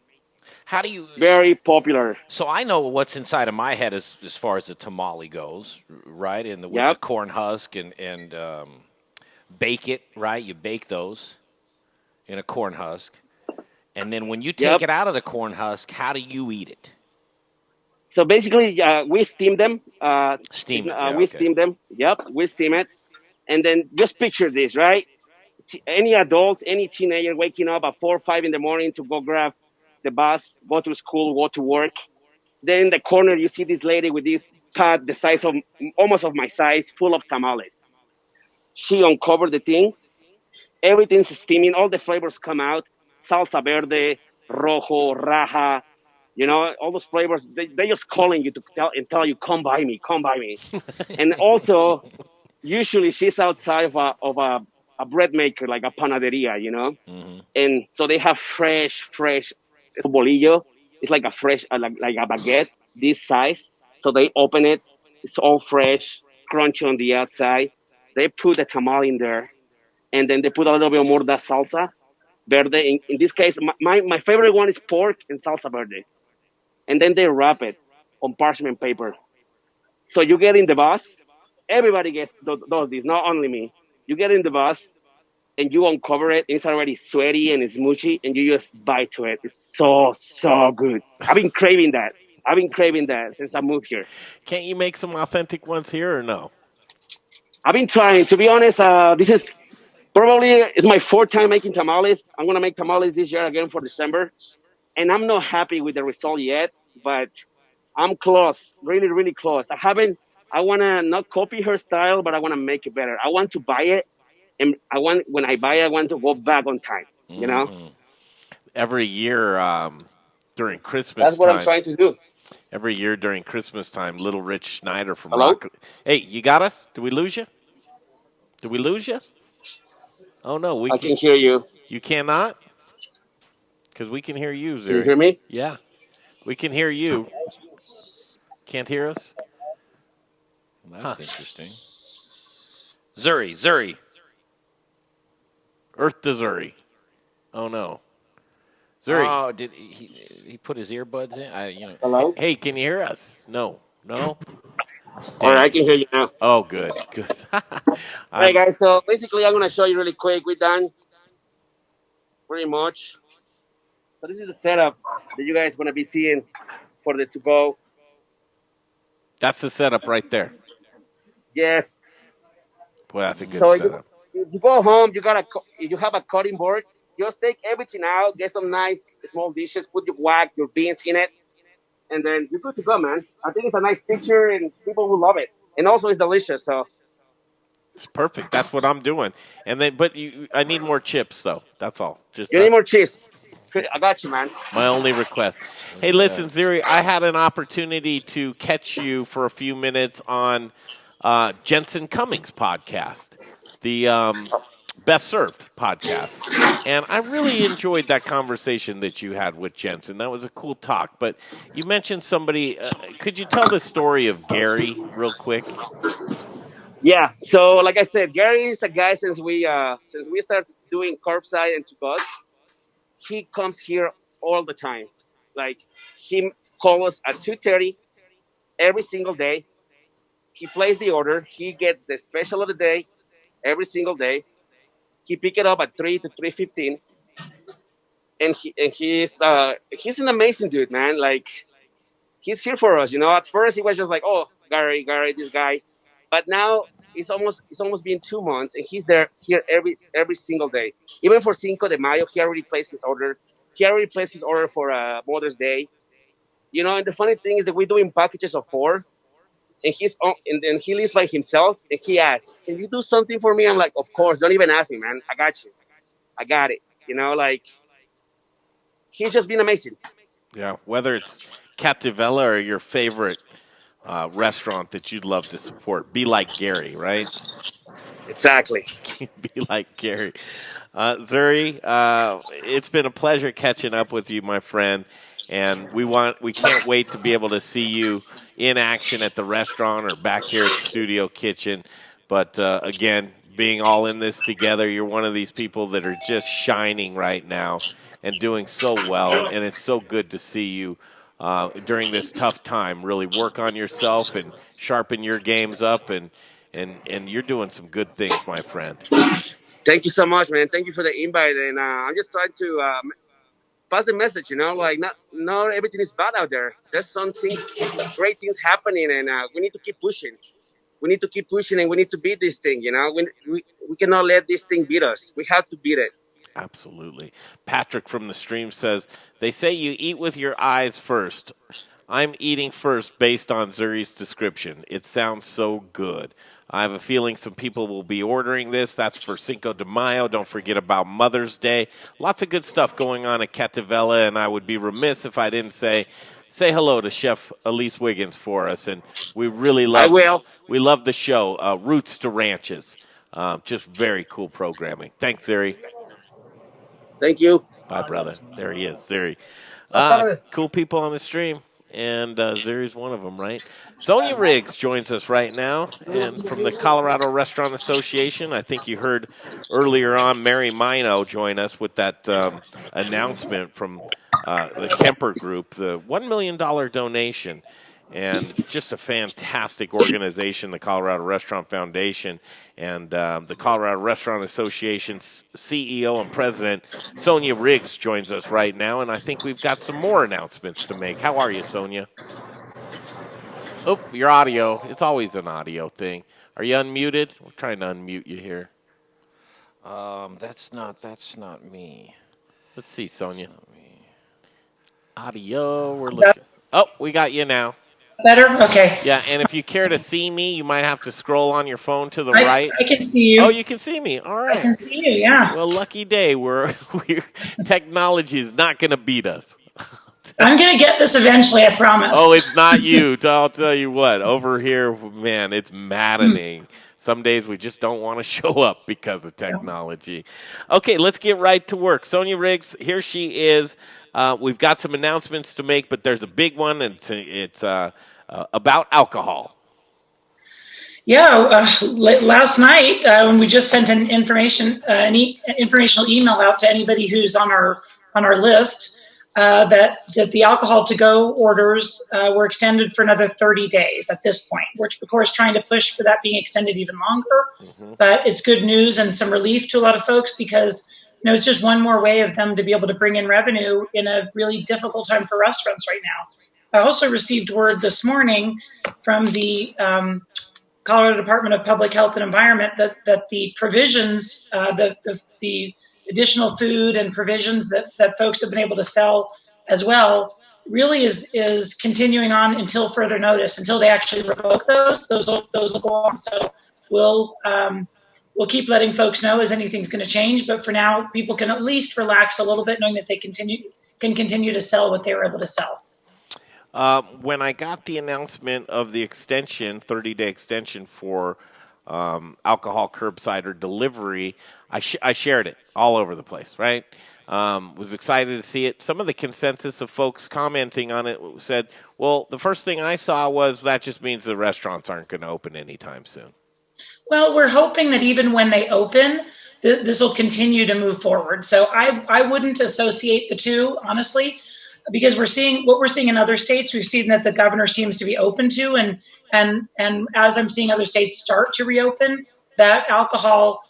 How do you... Very popular. So I know what's inside of my head as far as the tamale goes, right? With the corn husk and bake it, right? You bake those in a corn husk. And then when you take it out of the corn husk, how do you eat it? So basically, we steam them. Steam We steam them. Yep, we steam it. And then just picture this, right? Any adult, any teenager waking up at 4 or 5 in the morning to go grab the bus, go to school, go to work. Then in the corner, you see this lady with this pot the size of, almost of my size, full of tamales. She uncovered the thing. Everything's steaming. All the flavors come out. Salsa verde, rojo, raja, all those flavors. They're just calling you to tell you, come by me. And also, usually she's outside of a bread maker, like a panaderia, Mm-hmm. And so they have fresh bolillo. It's like a fresh, like a baguette, this size. So they open it. It's all fresh, crunchy on the outside. They put the tamal in there, and then they put a little bit more of that salsa verde. In this case, my favorite one is pork and salsa verde. And then they wrap it on parchment paper. So you get in the bus. Everybody does this, not only me. You get in the bus, and you uncover it. It's already sweaty and it's mushy, and you just bite to it. It's so good. I've been craving that since I moved here. Can't you make some authentic ones here or no? I've been trying. To be honest, this is Probably it's my fourth time making tamales. I'm gonna make tamales this year again for December, and I'm not happy with the result yet, but I'm close, really, really close. I haven't. I wanna not copy her style, but I wanna make it better. I want to buy it, and when I buy it, I want to go back on time. You know, Every year during that's Christmas what I'm time, trying to do. Little Rich Schneider from Hello, Rock. Hey, you got us? Did we lose you? Did we lose you? Oh no, we I can. can hear you. You cannot, because we can hear you, Can you Zuri. hear me? Yeah, we can hear you. Can't hear us? That's interesting. Zuri. Earth to Zuri. Oh no, Zuri. Oh, did he put his earbuds in? Hello. Hey, can you hear us? No. All right, Dang. I can hear you now. Oh, good. All right, I'm guys. So basically, I'm gonna show you really quick. We're done, pretty much. So this is the setup that you guys gonna be seeing for the to go. That's the setup right there. Yes. Boy, that's a good So setup. you go home. You have a cutting board. Just take everything out. Get some nice small dishes. Put your guac, your beans in it, and then you're good to go, man. I think it's a nice picture, and people will love it. And also, it's delicious. So It's perfect. That's what I'm doing. And then, but I need more chips, though. That's all. Just you need that's more cheese. I got you, man. my only request. Hey, listen, Zuri, I had an opportunity to catch you for a few minutes on Jensen Cummings' podcast, the Best Served podcast. And I really enjoyed that conversation that you had with Jensen. That was a cool talk. But you mentioned somebody. Could you tell the story of Gary real quick? Yeah. So like I said, Gary is a guy since we started doing curbside and to go. He comes here all the time. Like he calls us at 2:30 every single day. He places the order. He gets the special of the day every single day. He pick it up at 3 to 3:15, and he's an amazing dude, man. Like he's here for us. At first he was just like, oh, Gary, this guy, but now it's almost been 2 months, and he's here every single day. Even for Cinco de Mayo, he already placed his order. He already placed his order for Mother's Day. And the funny thing is that we do in packages of four, and he lives by himself, and he asks, "Can you do something for me?" I'm like, "Of course, don't even ask me, man. I got you. I got it." Like he's just been amazing. Yeah, whether it's Cattivella or your favorite restaurant that you'd love to support, be like Gary, right? Exactly. Be like Gary. Zuri, it's been a pleasure catching up with you, my friend. And we can't wait to be able to see you in action at the restaurant or back here at Studio Kitchen. But again, being all in this together, you're one of these people that are just shining right now and doing so well. And it's so good to see you during this tough time. Really work on yourself and sharpen your games up, and you're doing some good things, my friend. Thank you so much, man. Thank you for the invite, and I'm just trying to pass the message. Like not everything is bad out there. There's some things, great things happening, and we need to keep pushing. We need to keep pushing, and we need to beat this thing. We cannot let this thing beat us. We have to beat it. Absolutely. Patrick from the stream says, they say you eat with your eyes first. I'm eating first based on Zuri's description. It sounds so good. I have a feeling some people will be ordering this. That's for Cinco de Mayo. Don't forget about Mother's Day. Lots of good stuff going on at Cattivella, and I would be remiss if I didn't say hello to Chef Elise Wiggins for us. And we really love we love the show, Roots to Ranches. Just very cool programming. Thanks, Zuri. Thank you. Bye, brother. There he is, Zuri. Cool people on the stream, and Zuri's one of them, right? Sonia Riggs joins us right now, and from the Colorado Restaurant Association. I think you heard earlier on Mary Mino join us with that announcement from the Kemper Group, the $1 million donation. And just a fantastic organization, the Colorado Restaurant Foundation, and the Colorado Restaurant Association's CEO and president, Sonia Riggs, joins us right now, and I think we've got some more announcements to make. How are you, Sonia? Oh, your audio. It's always an audio thing. Are you unmuted? We're trying to unmute you here. That's not me. Let's see, That's Sonia. not me. Audio. We're looking. Oh, we got you now. Better? Okay. Yeah, and if you care to see me, you might have to scroll on your phone to the I, right. I can see Oh, you. you can see me. All I right. can see you, yeah. Well, lucky day. We're technology is not going to beat us. I'm going to get this eventually, I Oh, promise. it's not you. I'll tell you what. Over here, man, it's maddening. Some days we just don't want to show up because of Yeah. technology. Okay, let's get right to work. Sonia Riggs, here she is. We've got some announcements to make, but there's a big one, and it's about alcohol. Yeah, last night when we just sent an informational email out to anybody who's on our list that the alcohol to go orders were extended for another 30 days at this point. We're of course trying to push for that being extended even longer, but it's good news and some relief to a lot of folks because it's just one more way of them to be able to bring in revenue in a really difficult time for restaurants right now. I also received word this morning from the Colorado Department of Public Health and Environment that the provisions, the additional food and provisions that folks have been able to sell as well, really is continuing on until further notice, until they actually revoke those. Those will go on. So we'll keep letting folks know as anything's going to change. But for now, people can at least relax a little bit, knowing that they can continue to sell what they were able to sell. When I got the announcement of the extension, 30-day extension for alcohol curbside or delivery, I shared it all over the place, right? Was excited to see it. Some of the consensus of folks commenting on it said, well, the first thing I saw was that just means the restaurants aren't going to open anytime soon. Well, we're hoping that even when they open, this will continue to move forward. So I wouldn't associate the two, honestly, because we're seeing in other states. We've seen that the governor seems to be open to, and as I'm seeing other states start to reopen, that alcohol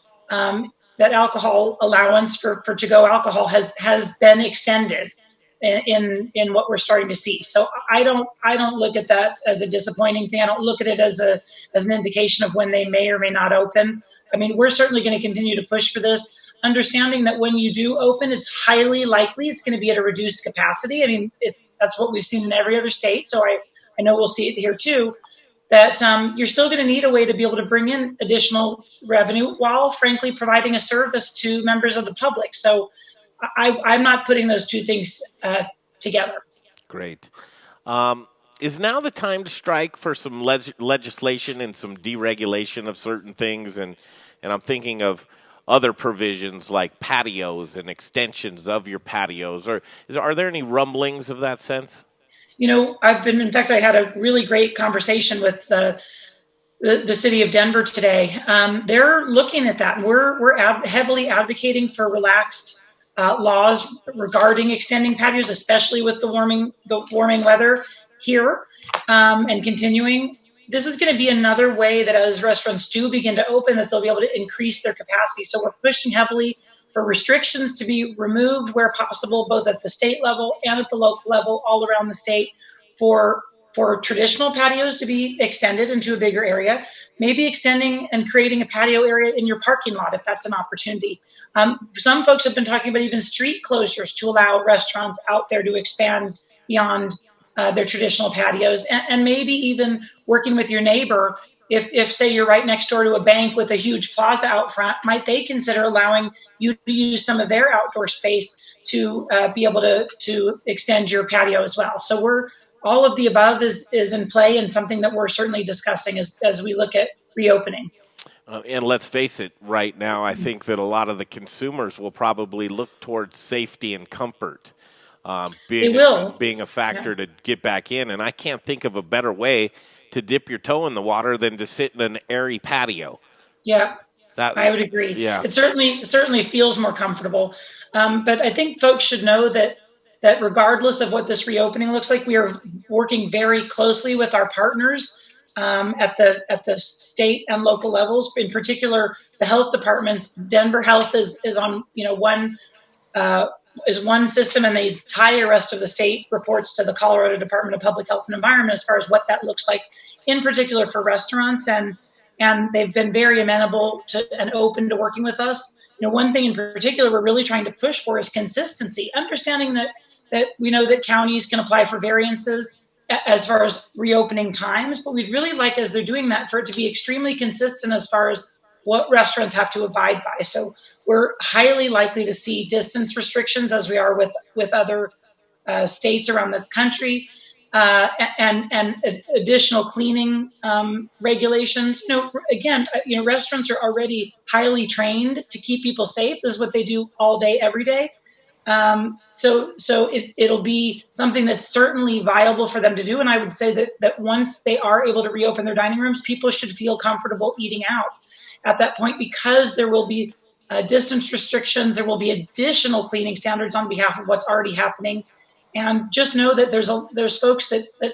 allowance for to-go alcohol has been extended in what we're starting to see. So I don't look at that as a disappointing thing. I don't look at it as an indication of when they may or may not open. I mean, we're certainly going to continue to push for this, understanding that when you do open, it's highly likely it's going to be at a reduced capacity. I mean, that's what we've seen in every other state. So I know we'll see it here too, that you're still going to need a way to be able to bring in additional revenue while frankly providing a service to members of the public. So I'm not putting those two things together. Great. Is now the time to strike for some legislation and some deregulation of certain things? And I'm thinking of other provisions like patios and extensions of your patios. Are there any rumblings of that sense? In fact, I had a really great conversation with the city of Denver today. They're looking at that. We're heavily advocating for relaxed laws regarding extending patios, especially with the warming weather here and continuing. This is going to be another way that as restaurants do begin to open, that they'll be able to increase their capacity. So we're pushing heavily for restrictions to be removed where possible, both at the state level and at the local level, all around the state, for traditional patios to be extended into a bigger area, maybe extending and creating a patio area in your parking lot if that's an opportunity. Some folks have been talking about even street closures to allow restaurants out there to expand beyond their traditional patios, and maybe even working with your neighbor. If say you're right next door to a bank with a huge plaza out front, might they consider allowing you to use some of their outdoor space to be able to extend your patio as well? So all of the above is in play and something that we're certainly discussing as we look at reopening. And let's face it, right now, I think that a lot of the consumers will probably look towards safety and comfort being a factor to get back in. And I can't think of a better way to dip your toe in the water than to sit in an airy patio. Yeah, I would agree. Yeah. It certainly feels more comfortable. But I think folks should know that regardless of what this reopening looks like, we are working very closely with our partners at the state and local levels. In particular, the health departments. Denver Health is on one system, and the entire rest of the state reports to the Colorado Department of Public Health and Environment as far as what that looks like, in particular for restaurants. And they've been very amenable to and open to working with us. one thing in particular we're really trying to push for is consistency, understanding that we know that counties can apply for variances as far as reopening times, but we'd really like, as they're doing that, for it to be extremely consistent as far as what restaurants have to abide by. So we're highly likely to see distance restrictions, as we are with other states around the country, and additional cleaning regulations. Again, restaurants are already highly trained to keep people safe. This is what they do all day, every day. So it'll be something that's certainly viable for them to do. And I would say that once they are able to reopen their dining rooms, people should feel comfortable eating out at that point, because there will be distance restrictions. There will be additional cleaning standards on behalf of what's already happening. And just know that there's folks that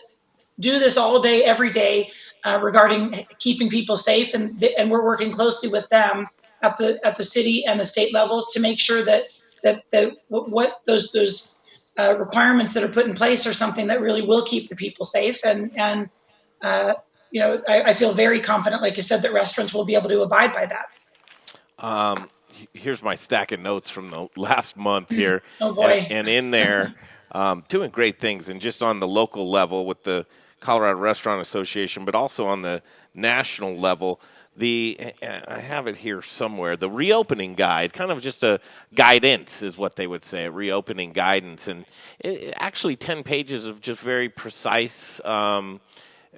do this all day, every day, regarding keeping people safe. And we're working closely with them at the city and the state levels to make sure that what those requirements that are put in place are something that really will keep the people safe. And I feel very confident, like I said, that restaurants will be able to abide by that. Here's my stack of notes from the last month here. Oh boy! And in there, doing great things, and just on the local level with the Colorado Restaurant Association, but also on the national level. I have it here somewhere, the reopening guide, kind of just a guidance is what they would say, a reopening guidance. And actually 10 pages of just very precise,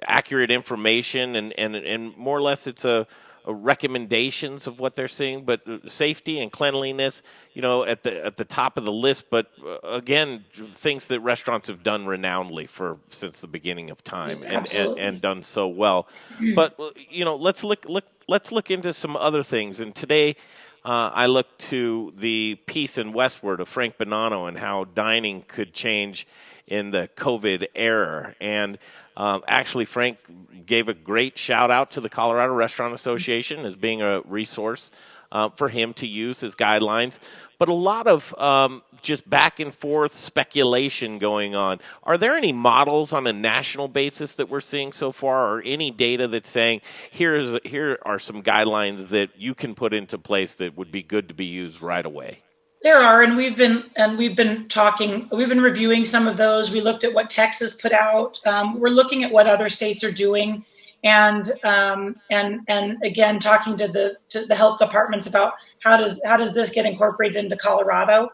accurate information, and more or less it's a recommendations of what they're seeing, but safety and cleanliness, at the top of the list. But again, things that restaurants have done renownedly since the beginning of time, and done so well. But let's look into some other things. And today, I looked to the piece in Westward of Frank Bonanno and how dining could change in the COVID era. And actually, Frank gave a great shout out to the Colorado Restaurant Association as being a resource for him to use as guidelines. But a lot of just back and forth speculation going on. Are there any models on a national basis that we're seeing so far, or any data that's saying here are some guidelines that you can put into place that would be good to be used right away? There are, and we've been reviewing some of those. We looked at what Texas put out. We're looking at what other states are doing, and again, talking to the health departments about how does this get incorporated into Colorado.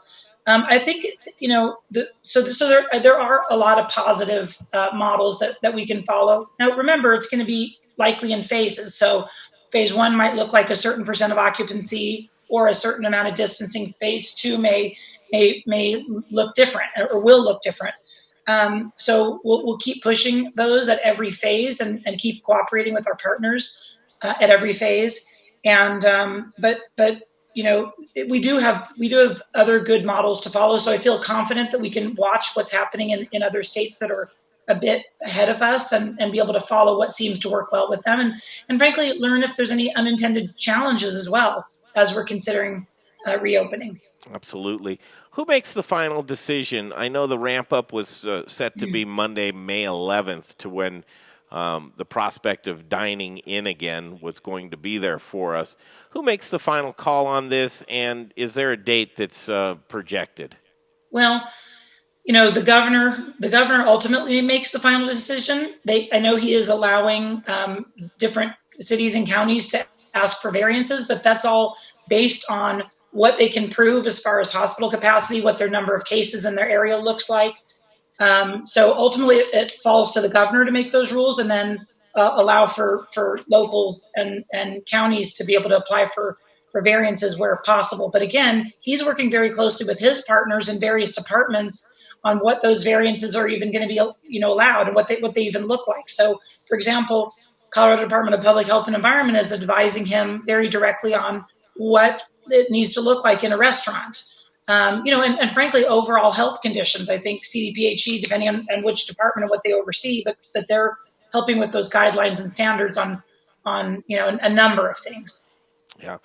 I think there are a lot of positive models that we can follow. Now, remember, it's going to be likely in phases. So, phase 1 might look like a certain percent of occupancy or a certain amount of distancing. Phase 2 may look different, or will look different. So we'll keep pushing those at every phase, and keep cooperating with our partners at every phase. And but we do have other good models to follow. So I feel confident that we can watch what's happening in other states that are a bit ahead of us, and be able to follow what seems to work well with them, and frankly learn if there's any unintended challenges as well as we're considering reopening. Absolutely. Who makes the final decision? I know the ramp up was set to be Monday, May 11th, to when the prospect of dining in again was going to be there for us. Who makes the final call on this, and is there a date that's projected? Well, the governor ultimately makes the final decision. I know he is allowing different cities and counties to ask for variances, but that's all based on what they can prove as far as hospital capacity, what their number of cases in their area looks like. So ultimately it falls to the governor to make those rules, and then allow for locals and counties to be able to apply for variances where possible. But again, he's working very closely with his partners in various departments on what those variances are even going to be, allowed, and what they even look like. So, for example, Colorado Department of Public Health and Environment is advising him very directly on what it needs to look like in a restaurant. And frankly, overall health conditions. I think CDPHE, depending on which department and what they oversee, but that they're helping with those guidelines and standards on a number of things. Yeah.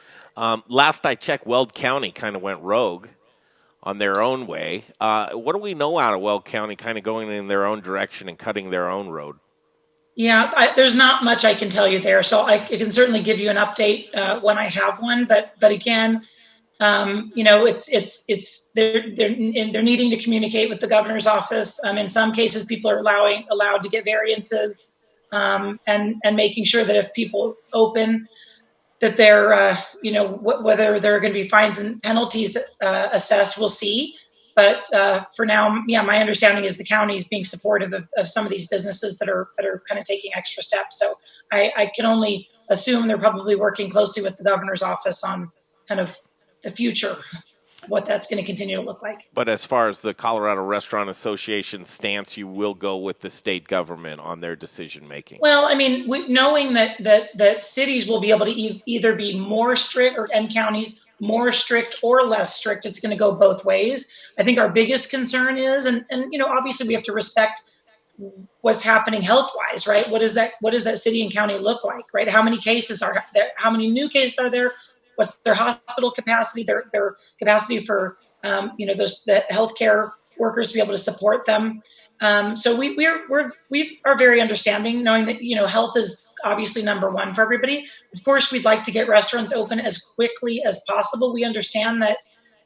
Last I checked, Weld County kind of went rogue on their own way. What do we know out of Weld County kind of going in their own direction and cutting their own road? Yeah, there's not much I can tell you there. So I can certainly give you an update when I have one. But again, they're needing to communicate with the governor's office. In some cases, people are allowed to get variances, and making sure that if people open, that they're whether there are going to be fines and penalties assessed, we'll see. But for now, my understanding is the county is being supportive of some of these businesses that are kind of taking extra steps. So I can only assume they're probably working closely with the governor's office on kind of the future, what that's going to continue to look like. But as far as the Colorado Restaurant Association stance, you will go with the state government on their decision making. Well, I mean, knowing that cities will be able to either be more strict, and counties more strict or less strict, it's going to go both ways. I think our biggest concern is, and obviously we have to respect what's happening health-wise, right? What does that city and county look like, right? How many cases are there? How many new cases are there? What's their hospital capacity? Their capacity for the healthcare workers to be able to support them. So we are very understanding, knowing that health is obviously number one for everybody. Of course, we'd like to get restaurants open as quickly as possible. We understand that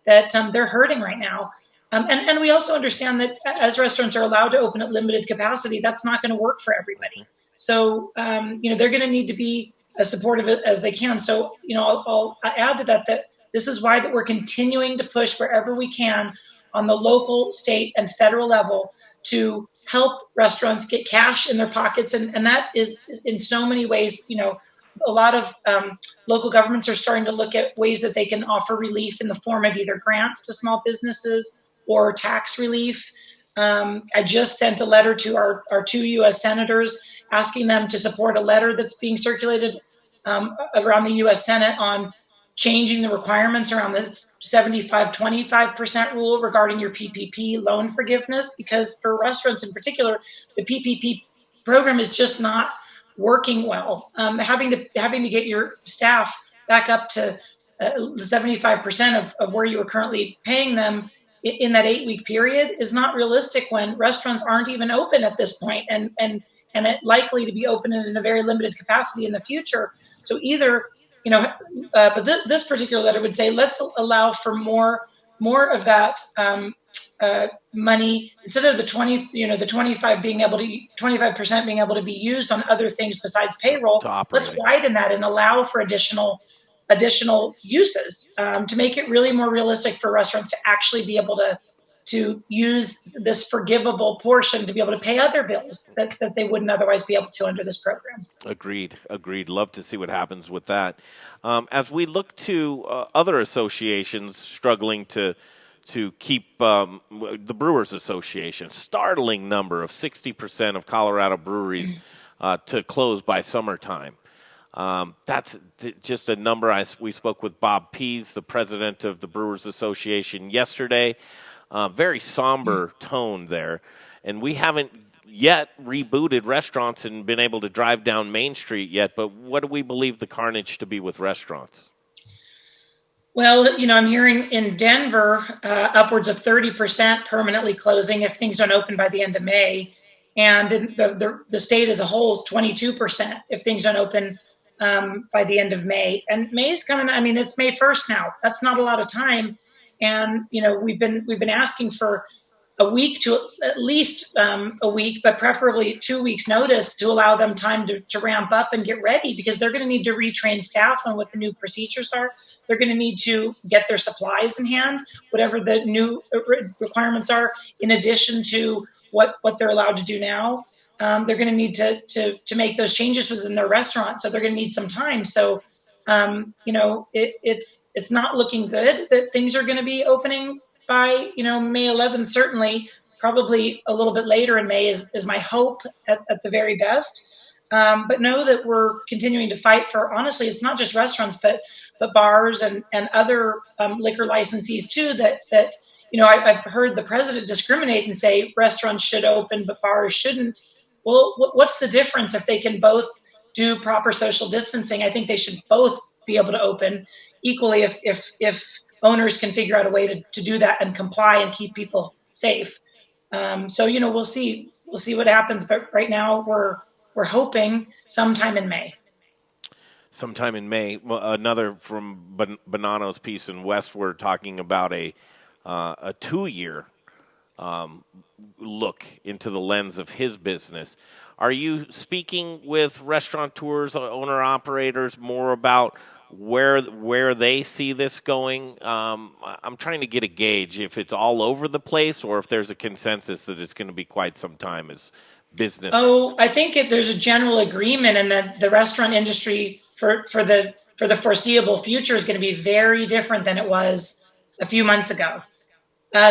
they're hurting right now. And we also understand that as restaurants are allowed to open at limited capacity, that's not going to work for everybody. So, they're going to need to be as supportive as they can. So, I'll add to that this is why that we're continuing to push wherever we can on the local, state, and federal level to help restaurants get cash in their pockets. And that is in so many ways, a lot of local governments are starting to look at ways that they can offer relief in the form of either grants to small businesses or tax relief. I just sent a letter to our two U.S. senators asking them to support a letter that's being circulated around the U.S. Senate on changing the requirements around the 75-25% rule regarding your PPP loan forgiveness, because for restaurants in particular, the PPP program is just not working well. Having to get your staff back up to 75% of where you were currently paying them in that 8-week period is not realistic when restaurants aren't even open at this point, and it likely to be open in a very limited capacity in the future. So either, but this particular letter would say, let's allow for more of that money instead of the 25% being able to be used on other things besides payroll. Let's widen that and allow for additional uses to make it really more realistic for restaurants to actually be able to use this forgivable portion to be able to pay other bills that they wouldn't otherwise be able to under this program. Agreed. Love to see what happens with that. As we look to other associations struggling to keep the Brewers Association, startling number of 60% of Colorado breweries to close by summertime. That's just a number. We spoke with Bob Pease, the president of the Brewers Association, yesterday. Very somber tone there. And we haven't yet rebooted restaurants and been able to drive down Main Street yet. But what do we believe the carnage to be with restaurants? Well, I'm hearing in Denver upwards of 30% permanently closing if things don't open by the end of May. And in the state as a whole, 22% if things don't open by the end of May. And May's coming. I mean, it's May 1st now. That's not a lot of time. And we've been asking for a week to at least a week, but preferably 2 weeks notice to allow them time to ramp up and get ready, because they're going to need to retrain staff on what the new procedures are. They're going to need to get their supplies in hand, whatever the new requirements are, in addition to what they're allowed to do now. They're going to need to make those changes within their restaurant. So they're going to need some time. So, it's not looking good that things are going to be opening by, May 11th, certainly, probably a little bit later in May is my hope at the very best. But know that we're continuing to fight for, honestly, it's not just restaurants, but bars and other liquor licensees too, that I've heard the president discriminate and say restaurants should open, but bars shouldn't. Well, what's the difference if they can both do proper social distancing? I think they should both be able to open equally if owners can figure out a way to do that and comply and keep people safe. So, we'll see what happens. But right now we're hoping sometime in May. sometime in May. Well, another from Bonanno's piece in Westward talking about a 2-year look into the lens of his business. Are you speaking with restaurateurs, owner operators, more about where they see this going? I'm trying to get a gauge if it's all over the place or if there's a consensus that it's going to be quite some time as business. Oh, I think there's a general agreement in that the restaurant industry for the foreseeable future is going to be very different than it was a few months ago.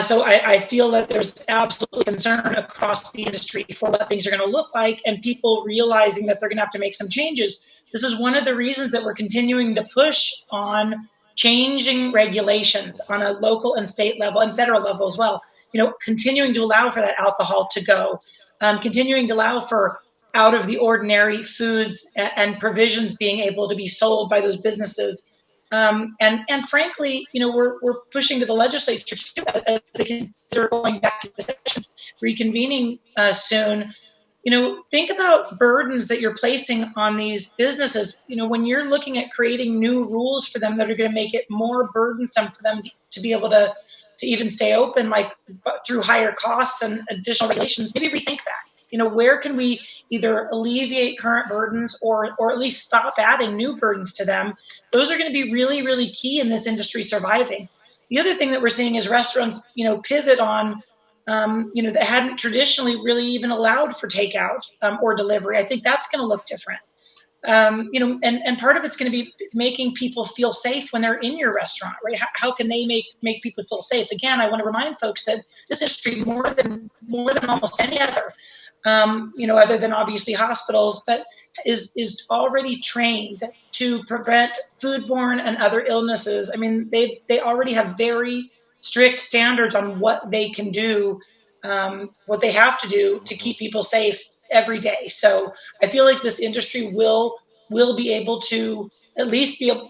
So I feel that there's absolute concern across the industry for what things are going to look like, and people realizing that they're going to have to make some changes. This is one of the reasons that we're continuing to push on changing regulations on a local and state level and federal level as well. Continuing to allow for that alcohol to go, continuing to allow for out of the ordinary foods and provisions being able to be sold by those businesses. And frankly, we're pushing to the legislature too, as they consider going back into session, reconvening soon. Think about burdens that you're placing on these businesses. When you're looking at creating new rules for them that are going to make it more burdensome for them to be able to even stay open, like through higher costs and additional regulations, maybe rethink that. Where can we either alleviate current burdens or at least stop adding new burdens to them? Those are going to be really, really key in this industry surviving. The other thing that we're seeing is restaurants, pivot on, that hadn't traditionally really even allowed for takeout or delivery. I think that's going to look different. And part of it's going to be making people feel safe when they're in your restaurant, right? How can they make people feel safe? Again, I want to remind folks that this industry, more than almost any other, other than obviously hospitals, but is already trained to prevent foodborne and other illnesses. I mean, they already have very strict standards on what they can do, what they have to do to keep people safe every day. So I feel like this industry will be able to at least be able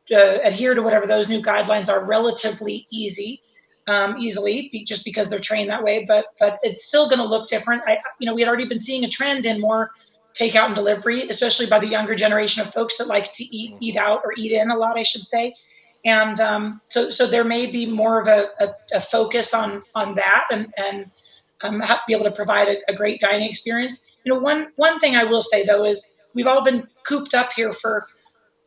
to adhere to whatever those new guidelines are relatively easily, just because they're trained that way. But it's still going to look different. We had already been seeing a trend in more takeout and delivery, especially by the younger generation of folks that likes to eat out or eat in a lot, I should say. And so there may be more of a focus on that and be able to provide a great dining experience. One thing I will say though is we've all been cooped up here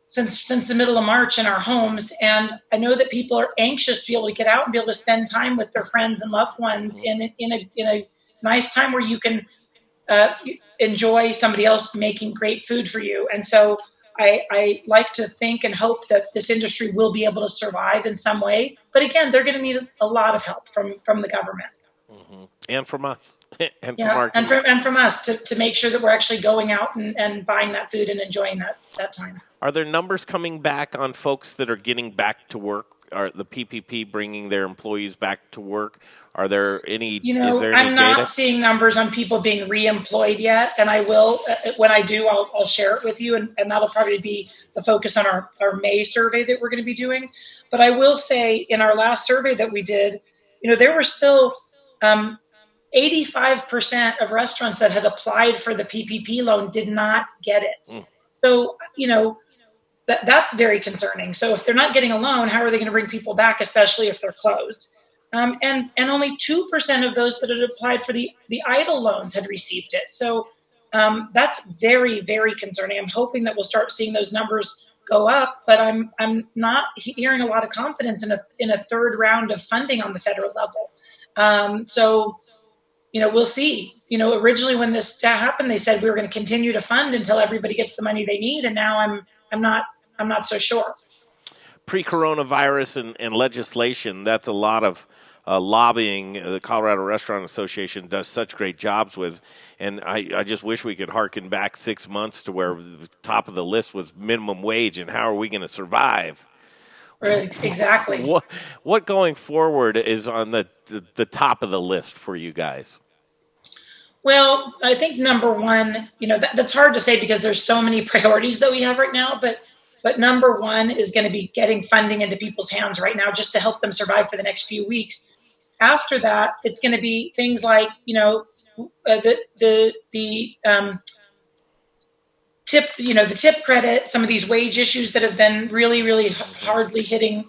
since the middle of March in our homes, and I know that people are anxious to be able to get out and be able to spend time with their friends and loved ones in a nice time where you can enjoy somebody else making great food for you. And so I like to think and hope that this industry will be able to survive in some way. But again, they're going to need a lot of help from the government. Mm-hmm. And from us. and from us to make sure that we're actually going out and buying that food and enjoying that time. Are there numbers coming back on folks that are getting back to work? Are the PPP bringing their employees back to work? Are there any? Is there any I'm not data? seeing numbers on people being reemployed yet, and I will. When I do, I'll share it with you, and that'll probably be the focus on our May survey that we're going to be doing. But I will say, in our last survey that we did, there were still 85% of restaurants that had applied for the PPP loan did not get it. So, that's very concerning. So if they're not getting a loan, how are they going to bring people back, especially if they're closed? And only 2% of those that had applied for the EIDL loans had received it. So that's very, very concerning. I'm hoping that we'll start seeing those numbers go up, but I'm not hearing a lot of confidence in a third round of funding on the federal level. So we'll see. Originally when this happened, they said we were going to continue to fund until everybody gets the money they need, and now I'm not so sure. Pre-coronavirus and legislation, that's a lot of lobbying the Colorado Restaurant Association does such great jobs with. And I just wish we could harken back 6 months to where the top of the list was minimum wage and how are we going to survive? Exactly. What going forward is on the top of the list for you guys? Well, I think number one, that's hard to say because there's so many priorities that we have right now, but number one is going to be getting funding into people's hands right now just to help them survive for the next few weeks. After that, it's going to be things like, the the tip credit, some of these wage issues that have been really, really hardly hitting,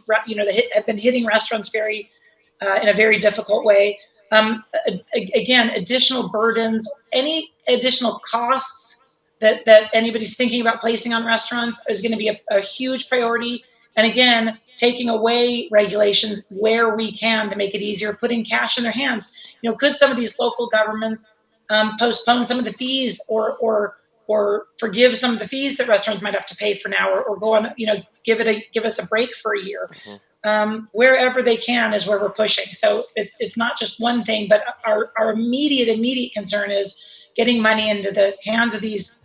have been hitting restaurants in a very difficult way. Again, additional burdens, any additional costs that anybody's thinking about placing on restaurants is going to be a huge priority. And again, taking away regulations where we can to make it easier, putting cash in their hands. Could some of these local governments postpone some of the fees or forgive some of the fees that restaurants might have to pay for now, or go on, give us a break for a year. Mm-hmm. Wherever they can is where we're pushing. So it's not just one thing, but our immediate concern is getting money into the hands of these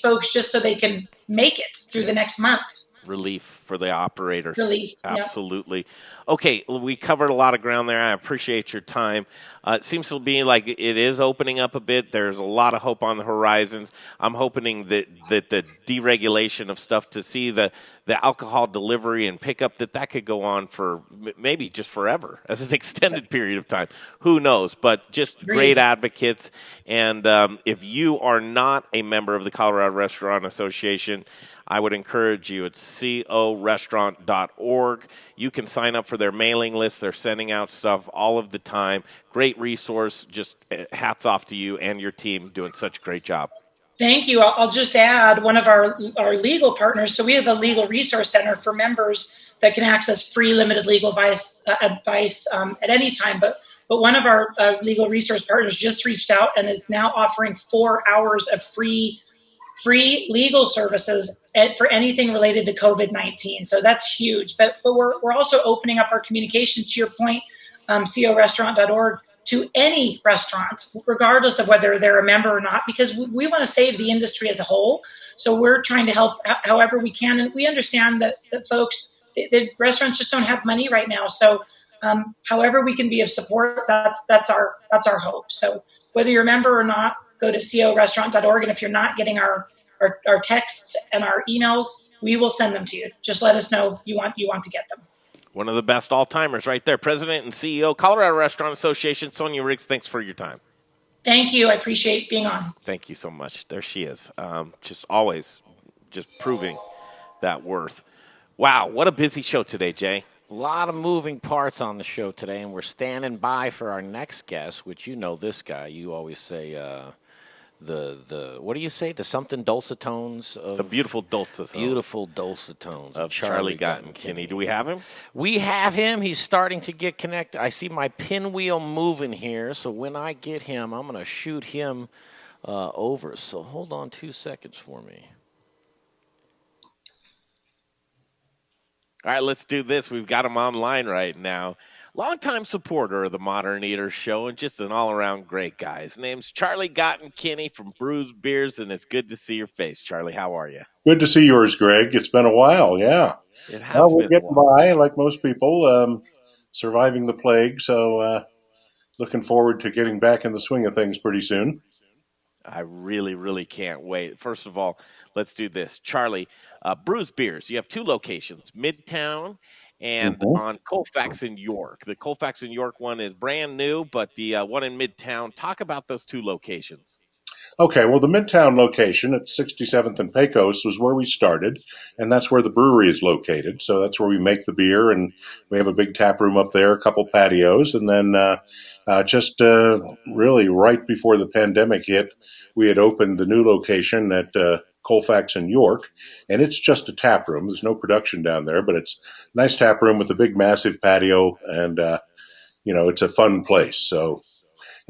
folks just so they can make it through the next month. Relief for the operators. Relief. Absolutely. Yep. Okay, we covered a lot of ground there. I appreciate your time. It seems to be like it is opening up a bit. There's a lot of hope on the horizons. I'm hoping that the deregulation of stuff to see the alcohol delivery and pickup, that could go on for maybe just forever as an extended period of time. Who knows? But just great advocates. And if you are not a member of the Colorado Restaurant Association, I would encourage you. It's corestaurant.org. You can sign up for their mailing list. They're sending out stuff all of the time. Great resource. Just hats off to you and your team doing such a great job. Thank you. I'll just add one of our legal partners. So we have a legal resource center for members that can access free limited legal advice at any time. But one of our legal resource partners just reached out and is now offering 4 hours of free legal services for anything related to COVID-19. So that's huge. But we're also opening up our communication, to your point, corestaurant.org, to any restaurant, regardless of whether they're a member or not, because we want to save the industry as a whole. So we're trying to help however we can. And we understand that folks, the restaurants just don't have money right now. So however we can be of support, that's our hope. So whether you're a member or not, go to corestaurant.org. And if you're not getting our texts and our emails, we will send them to you. Just let us know you want to get them. One of the best all-timers right there, President and CEO, Colorado Restaurant Association, Sonia Riggs, thanks for your time. Thank you. I appreciate being on. Thank you so much. There she is. Just always just proving that worth. Wow, what a busy show today, Jay. A lot of moving parts on the show today, and we're standing by for our next guest, which this guy. You always say the what do you say? The something dulcetones of the beautiful dulcetones of Charlie Gottenkinney. Do we have him? We have him. He's starting to get connected. I see my pinwheel moving here, so when I get him, I'm going to shoot him over. So hold on 2 seconds for me. All right, let's do this. We've got him online right now. Longtime supporter of the Modern Eater Show and just an all-around great guy. His name's Charlie Gottenkinney from Brews Beers, and it's good to see your face. Charlie, how are you? Good to see yours, Greg. It's been a while, yeah. It has we're getting by, like most people, surviving the plague, so looking forward to getting back in the swing of things pretty soon. I really, really can't wait. First of all, let's do this. Charlie, Brews Beers, you have 2 locations, Midtown and on Colfax in York. The Colfax in York one is brand new, but the one in Midtown, talk about those 2 locations. Okay, well, the Midtown location at 67th and Pecos was where we started, and that's where the brewery is located. So that's where we make the beer, and we have a big tap room up there, a couple patios, and then really right before the pandemic hit, we had opened the new location at Colfax in York, and it's just a tap room. There's no production down there, but it's a nice tap room with a big, massive patio, and it's a fun place. So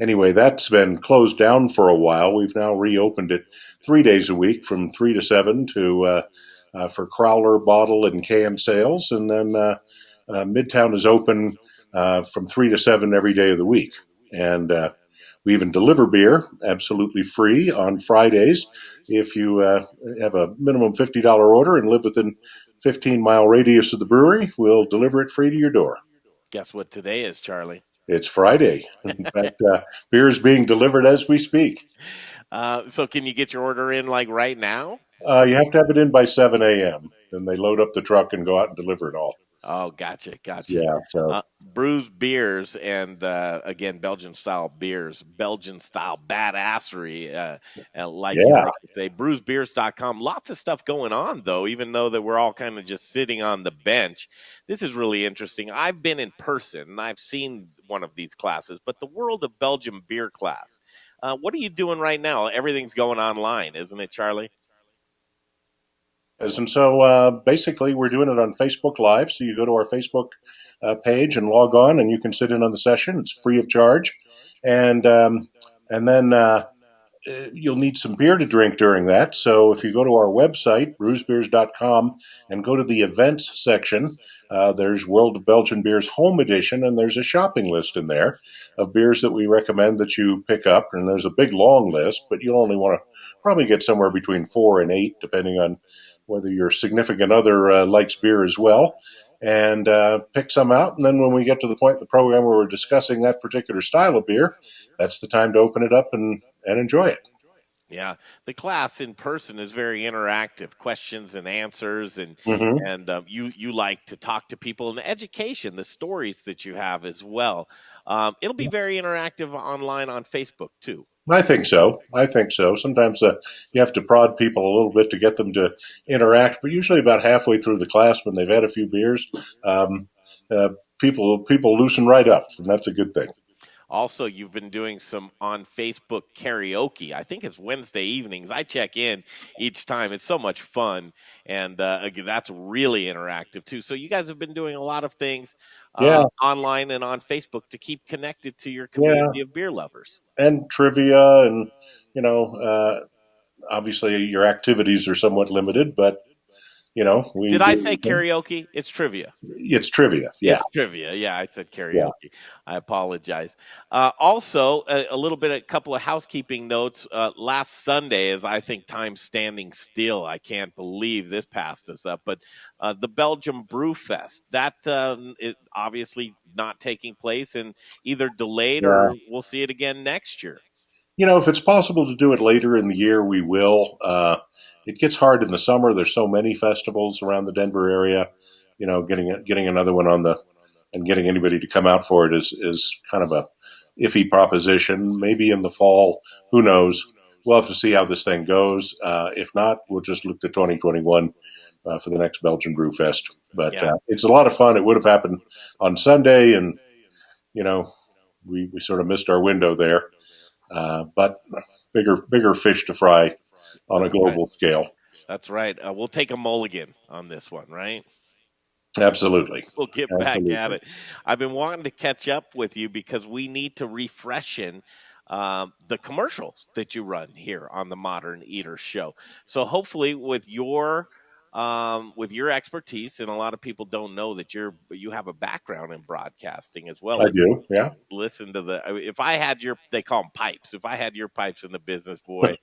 anyway, that's been closed down for a while. We've now reopened it 3 days a week from 3 to 7 for crowler, bottle, and can sales, and then Midtown is open from 3 to 7 every day of the week, and we even deliver beer absolutely free on Fridays. If you have a minimum $50 order and live within 15-mile radius of the brewery, we'll deliver it free to your door. Guess what today is, Charlie? It's Friday. In fact, beer is being delivered as we speak. So can you get your order in like right now? You have to have it in by 7 a.m. then they load up the truck and go out and deliver it all. Oh, gotcha. Yeah. So Brews beers and again Belgian style beers, Belgian style badassery, like you yeah, like to say. Brewsbeers.com. Lots of stuff going on though, even though that we're all kind of just sitting on the bench. This is really interesting. I've been in person and I've seen one of these classes, but the World of Belgium beer class. What are you doing right now? Everything's going online, isn't it, Charlie? and so basically we're doing it on Facebook Live. So you go to our Facebook page and log on, and you can sit in on the session. It's free of charge, and then you'll need some beer to drink during that. So if you go to our website, brewsbeers.com, and go to the events section, there's World of Belgian Beers Home Edition, and there's a shopping list in there of beers that we recommend that you pick up. And there's a big long list, but you'll only want to probably get somewhere between 4 and 8, depending on whether your significant other likes beer as well. And pick some out. And then when we get to the point in the program where we're discussing that particular style of beer, that's the time to open it up and enjoy it. Yeah, the class in person is very interactive, questions and answers, and Mm-hmm. you like to talk to people and the education, the stories that you have as well. It'll be very interactive online on Facebook too. I think so. Sometimes you have to prod people a little bit to get them to interact, but usually about halfway through the class, when they've had a few beers, um, people loosen right up, and that's a good thing. Also, you've been doing some on Facebook karaoke. I think it's Wednesday evenings. I check in each time. It's so much fun, and again, that's really interactive too. So you guys have been doing a lot of things Yeah, online and on Facebook to keep connected to your yeah, community of beer lovers. and trivia, and you know, obviously your activities are somewhat limited, but we Did I do. say karaoke? It's trivia. It's trivia. Yeah, It's trivia. Yeah, I said yeah, karaoke. I apologize. Also, a little bit, a couple of housekeeping notes. Last Sunday, as I think time standing still, I can't believe this passed us up, but the Belgium Brew Fest, that is obviously not taking place and either delayed yeah. or we'll see it again next year. If it's possible to do it later in the year, we will. It gets hard in the summer. There's so many festivals around the Denver area. Getting another one on the and getting anybody to come out for it is kind of a iffy proposition. Maybe in the fall, who knows? We'll have to see how this thing goes. If not, we'll just look to 2021 for the next Belgian Brew Fest. But Yeah. it's a lot of fun. It would have happened on Sunday, and we sort of missed our window there. But bigger fish to fry on a global scale. That's right. We'll take a mulligan on this one, right? Absolutely. We'll get back at Absolutely. it. I've been wanting to catch up with you because we need to refreshen the commercials that you run here on the Modern Eater Show. So hopefully, with your expertise, and a lot of people don't know that you have a background in broadcasting as well I as do. Yeah. listen to if I had they call them pipes. If I had your pipes in the business, boy,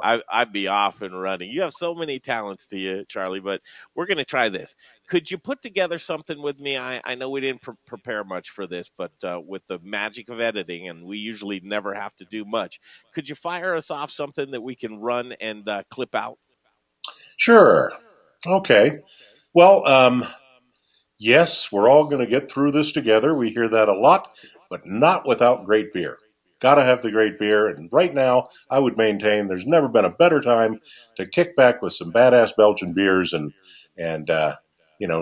I'd be off and running. You have so many talents to you, Charlie, but we're going to try this. Could you put together something with me? I know we didn't prepare much for this, but with the magic of editing, and we usually never have to do much, could you fire us off something that we can run and clip out? Sure. Okay. Well, yes, we're all going to get through this together. We hear that a lot, but not without great beer. Got to have the great beer. And right now, I would maintain there's never been a better time to kick back with some badass Belgian beers and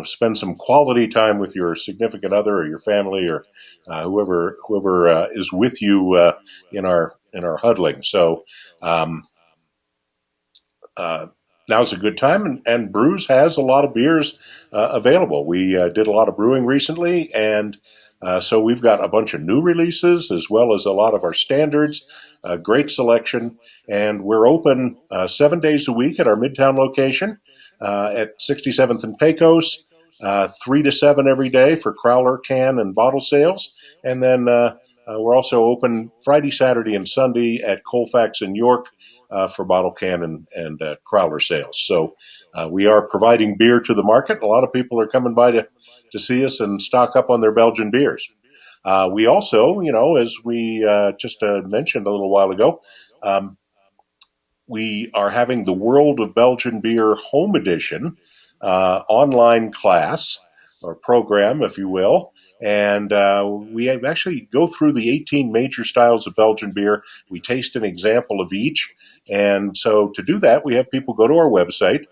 spend some quality time with your significant other or your family or whoever is with you in our huddling. So. Now's a good time, and Brews has a lot of beers available. We did a lot of brewing recently, and so we've got a bunch of new releases as well as a lot of our standards. Great selection, and we're open 7 days a week at our Midtown location at 67th and Pecos, 3 to 7 every day for crowler, can, and bottle sales, and then we're also open Friday, Saturday, and Sunday at Colfax and York for bottle, can, and crowler sales. So we are providing beer to the market. A lot of people are coming by to see us and stock up on their Belgian beers. We also, as we just mentioned a little while ago, we are having the World of Belgian Beer Home Edition online class or program, if you will. And we actually go through the 18 major styles of Belgian beer. We taste an example of each. And so to do that, we have people go to our website,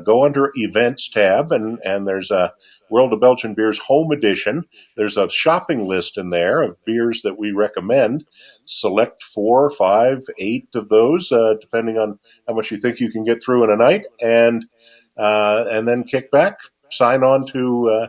go under events tab, and there's a World of Belgian Beers home edition. There's a shopping list in there of beers that we recommend. Select 4, 5, 8 of those, depending on how much you think you can get through in a night, and then kick back, sign on to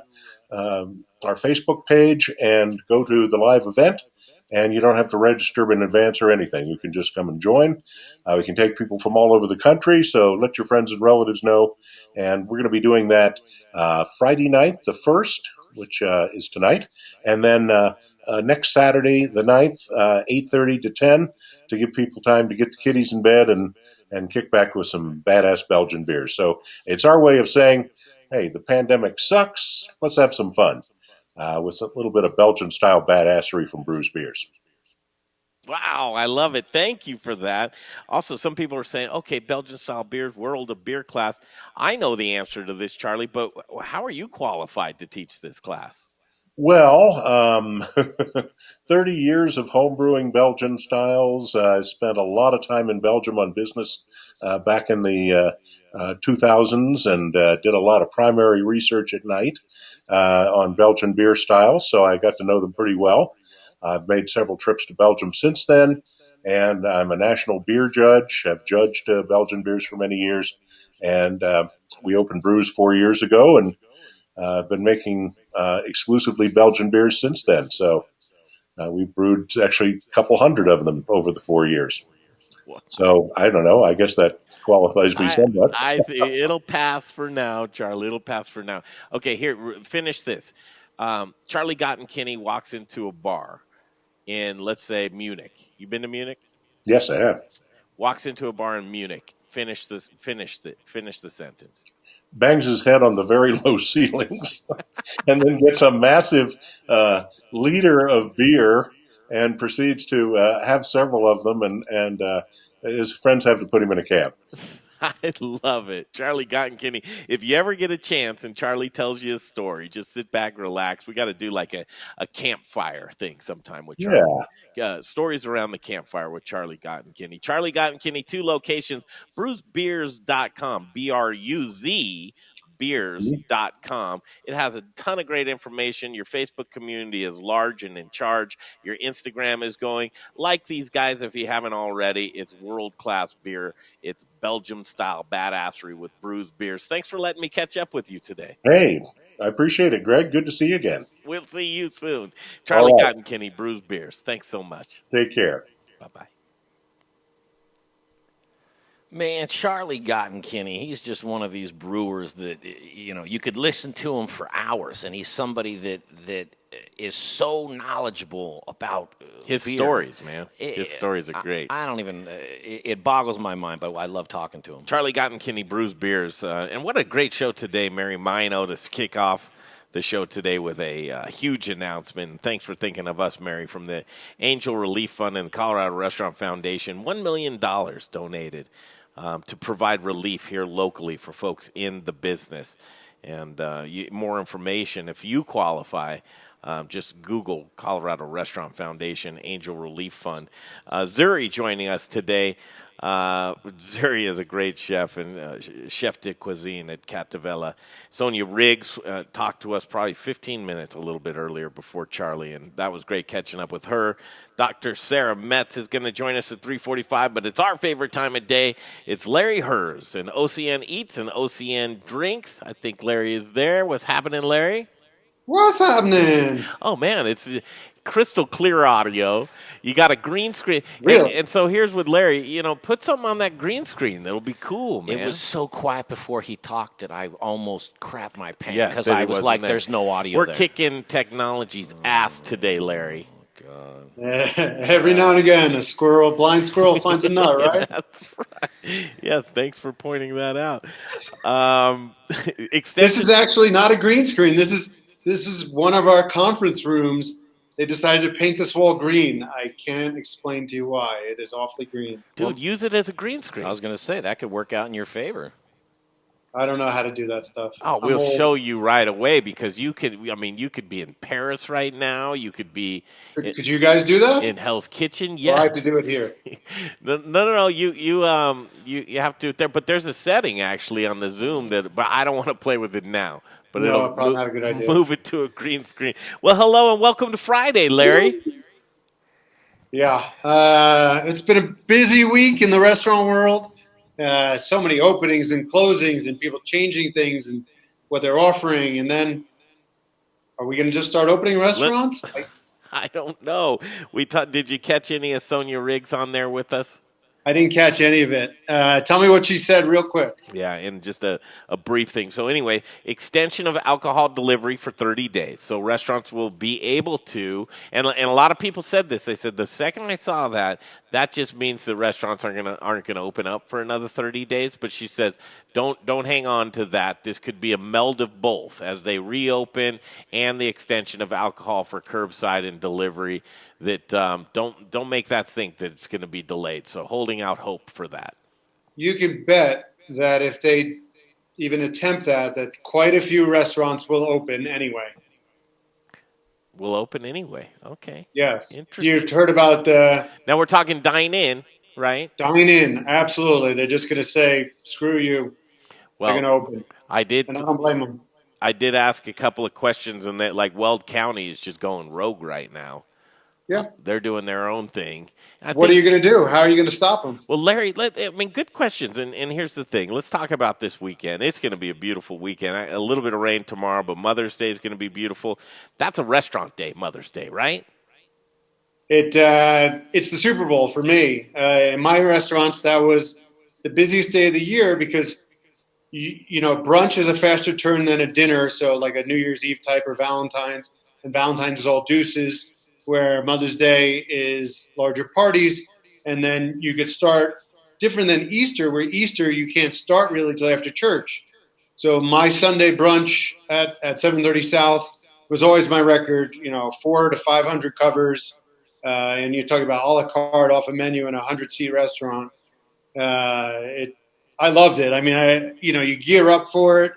our Facebook page, and go to the live event. And you don't have to register in advance or anything. You can just come and join. We can take people from all over the country, so let your friends and relatives know. And we're going to be doing that Friday night, the 1st, which is tonight, and then next Saturday, the 9th, 8:30 to 10, to give people time to get the kiddies in bed and kick back with some badass Belgian beers. So it's our way of saying, hey, the pandemic sucks. Let's have some fun with a little bit of Belgian-style badassery from Brews Beers. Wow, I love it. Thank you for that. Also, some people are saying, okay, Belgian-style beers, World of Beer class. I know the answer to this, Charlie, but how are you qualified to teach this class? Well, 30 years of homebrewing Belgian styles. I spent a lot of time in Belgium on business back in the 2000s, and did a lot of primary research at night on Belgian beer styles, so I got to know them pretty well. I've made several trips to Belgium since then, and I'm a national beer judge. I've judged Belgian beers for many years, and we opened Brews 4 years ago, and been making exclusively Belgian beers since then. So we've brewed actually a couple hundred of them over the 4 years. So I don't know. I guess that qualifies me somewhat. It'll pass for now, Charlie. It'll pass for now. Okay, here, finish this. Charlie Gottenkinney walks into a bar in, let's say, Munich. You been to Munich? Yes, I have. Walks into a bar in Munich. Finish the sentence. Bangs his head on the very low ceilings, and then gets a massive liter of beer and proceeds to have several of them, and his friends have to put him in a cab. I love it. Charlie Gottenkinney. If you ever get a chance and Charlie tells you a story, just sit back, relax. We got to do like a campfire thing sometime with Charlie. Yeah. Stories around the campfire with Charlie Gottenkinney. Charlie Gottenkinney, 2 locations, bruzbeers.com, BRUZ beers.com. It has a ton of great information. Your Facebook community is large and in charge. Your Instagram is going. Like these guys, if you haven't already, it's world-class beer. It's Belgium-style badassery with Brews Beers. Thanks for letting me catch up with you today. Hey, I appreciate it, Greg. Good to see you again. We'll see you soon. Charlie Gottenkinney, Brews Beers. Thanks so much. Take care. Bye-bye. Man, Charlie Gottenkinney, he's just one of these brewers that, you could listen to him for hours, and he's somebody that is so knowledgeable about his beer. Stories, man. His stories are great. I don't even, it boggles my mind, but I love talking to him. Charlie Gottenkinney, Brews Beers. And what a great show today, Mary Mino, to kick off the show today with a huge announcement. And thanks for thinking of us, Mary, from the Angel Relief Fund and the Colorado Restaurant Foundation. $1 million donated to provide relief here locally for folks in the business. And more information, if you qualify, just Google Colorado Restaurant Foundation Angel Relief Fund. Zuri joining us today. Zuri is a great chef and chef de cuisine at Cattivella. Sonia Riggs talked to us probably 15 minutes a little bit earlier before Charlie, and that was great catching up with her. Dr. Sara Metz is going to join us at 3:45, but it's our favorite time of day. It's Larry Herz and OCN Eats and OCN Drinks. I think Larry is there. What's happening, Larry? What's happening? Oh, man, it's crystal clear audio. You got a green screen. Really? And so here's with Larry, put something on that green screen. That'll be cool, man. It was so quiet before he talked that I almost crapped my pants because that I it was wasn't like, there. there's no audio We're there. kicking technology's ass today, Larry. Every now and again, a blind squirrel finds a nut, right? That's right. Yes, thanks for pointing that out. This is actually not a green screen. This is one of our conference rooms. They decided to paint this wall green. I can't explain to you why. It is awfully green. Dude, use it as a green screen. I was going to say, that could work out in your favor. I don't know how to do that stuff. Oh, I'm we'll old. show you right away because you could. I mean, you could be in Paris right now. You could be Could you guys do that? in Hell's Kitchen. Or I Yeah. have to do it here. No. You have to do it there, but there's a setting actually on the Zoom that. But I don't want to play with it now. But No, it'll probably not a good idea. move it to a green screen. Well, hello and welcome to Friday, Larry. Yeah, it's been a busy week in the restaurant world. So many openings and closings and people changing things and what they're offering. And then are we going to just start opening restaurants? I don't know. Did you catch any of Sonia Riggs on there with us? I didn't catch any of it. Tell me what she said real quick. Yeah, and just a brief thing. So anyway, extension of alcohol delivery for 30 days. So restaurants will be able to, and a lot of people said this. They said the second I saw that just means the restaurants aren't gonna open up for another 30 days. But she says don't hang on to that. This could be a meld of both as they reopen and the extension of alcohol for curbside and delivery. That don't make that think that it's going to be delayed. So holding out hope for that. You can bet that if they even attempt that quite a few restaurants will open anyway. Will open anyway. Okay. Yes. Interesting. You've heard about now we're talking dine-in, right? Dine-in. Absolutely. They're just going to say, screw you. Well, they're going to open. And I don't blame them. I did ask a couple of questions, and that like Weld County is just going rogue right now. Yeah. They're doing their own thing. What are you going to do? How are you going to stop them? Well, Larry, good questions. And here's the thing. Let's talk about this weekend. It's going to be a beautiful weekend. A little bit of rain tomorrow, but Mother's Day is going to be beautiful. That's a restaurant day, Mother's Day, right? It's the Super Bowl for me. In my restaurants, that was the busiest day of the year because, you know, brunch is a faster turn than a dinner. So like a New Year's Eve type or Valentine's. And Valentine's is all deuces, where Mother's Day is larger parties, and then you could start different than Easter, where Easter you can't start really until after church. So my Sunday brunch at 730 South was always my record, 400 to 500 covers, and you're talking about a la carte off a menu in a 100-seat restaurant. I loved it. I mean, you gear up for it.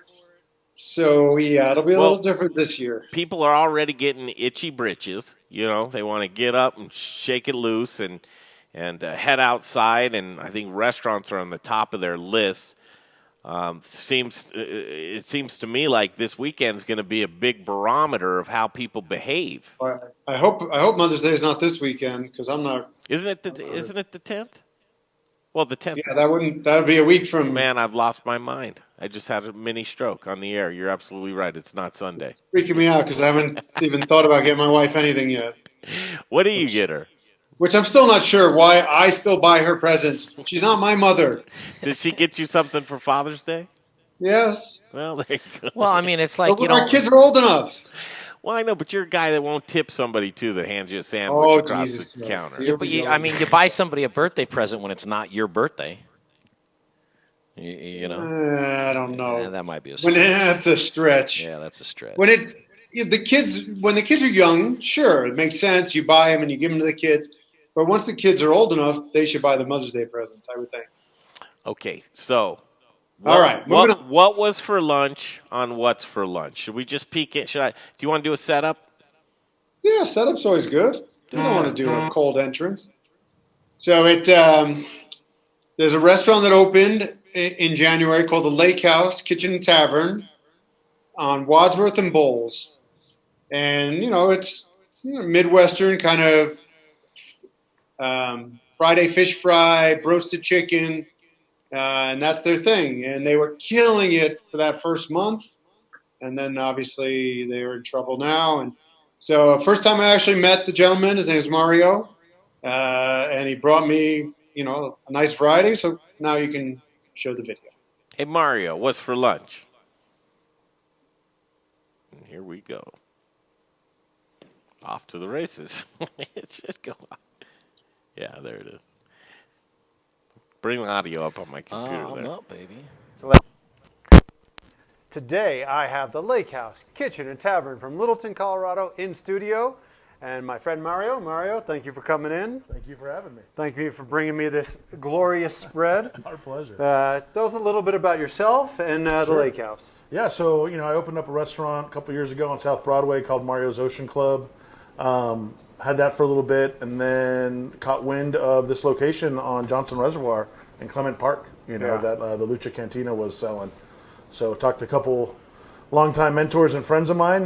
So, yeah, it'll be a little different this year. People are already getting itchy britches. They want to get up and shake it loose and head outside. And I think restaurants are on the top of their list. It seems to me like this weekend is going to be a big barometer of how people behave. I hope Mother's Day is not this weekend because I'm not. Isn't it the 10th? Well, the 10th. Yeah, that would be a week from. Man, I've lost my mind. I just had a mini stroke on the air. You're absolutely right. It's not Sunday. Freaking me out because I haven't even thought about getting my wife anything yet. What do you get her? Which I'm still not sure why I still buy her presents. She's not my mother. Did she get you something for Father's Day? Yes. Well, there you go. Well, I mean, it's like, our kids are old enough. Well, I know, but you're a guy that won't tip somebody, too, that hands you a sandwich across Jesus the counter. Yeah, but you buy somebody a birthday present when it's not your birthday. I don't know. Yeah, that might be a stretch. That's a stretch. Yeah, that's a stretch. When the kids are young, sure, it makes sense. You buy them and you give them to the kids. But once the kids are old enough, they should buy the Mother's Day presents, I would think. Okay, so all right, moving on. What was for lunch on What's for Lunch? Should we just peek it? Do you want to do a setup? Yeah, setup's always good. You don't want to do a cold entrance. So there's a restaurant that opened in January called the Lake House Kitchen and Tavern on Wadsworth and Bowles. And, it's Midwestern kind of Friday fish fry, roasted chicken, and that's their thing. And they were killing it for that first month. And then obviously they were in trouble now. And so first time I actually met the gentleman, his name is Mario, and he brought me, a nice variety. So now you can show the video. Hey, Mario, what's for lunch? And here we go. Off to the races. It's just go on. Yeah, there it is. Bring the audio up on my computer I'm there. up, baby. Today I have the Lake House Kitchen and Tavern from Littleton, Colorado in studio. and my friend Mario. Mario, thank you for coming in. Thank you for having me. Thank you for bringing me this glorious spread. Our pleasure. Tell us a little bit about yourself and the Lake House. Yeah, so I opened up a restaurant a couple years ago on South Broadway called Mario's Ocean Club. Had that for a little bit, and then caught wind of this location on Johnson Reservoir in Clement Park. That the Lucha Cantina was selling. So talked to a couple longtime mentors and friends of mine,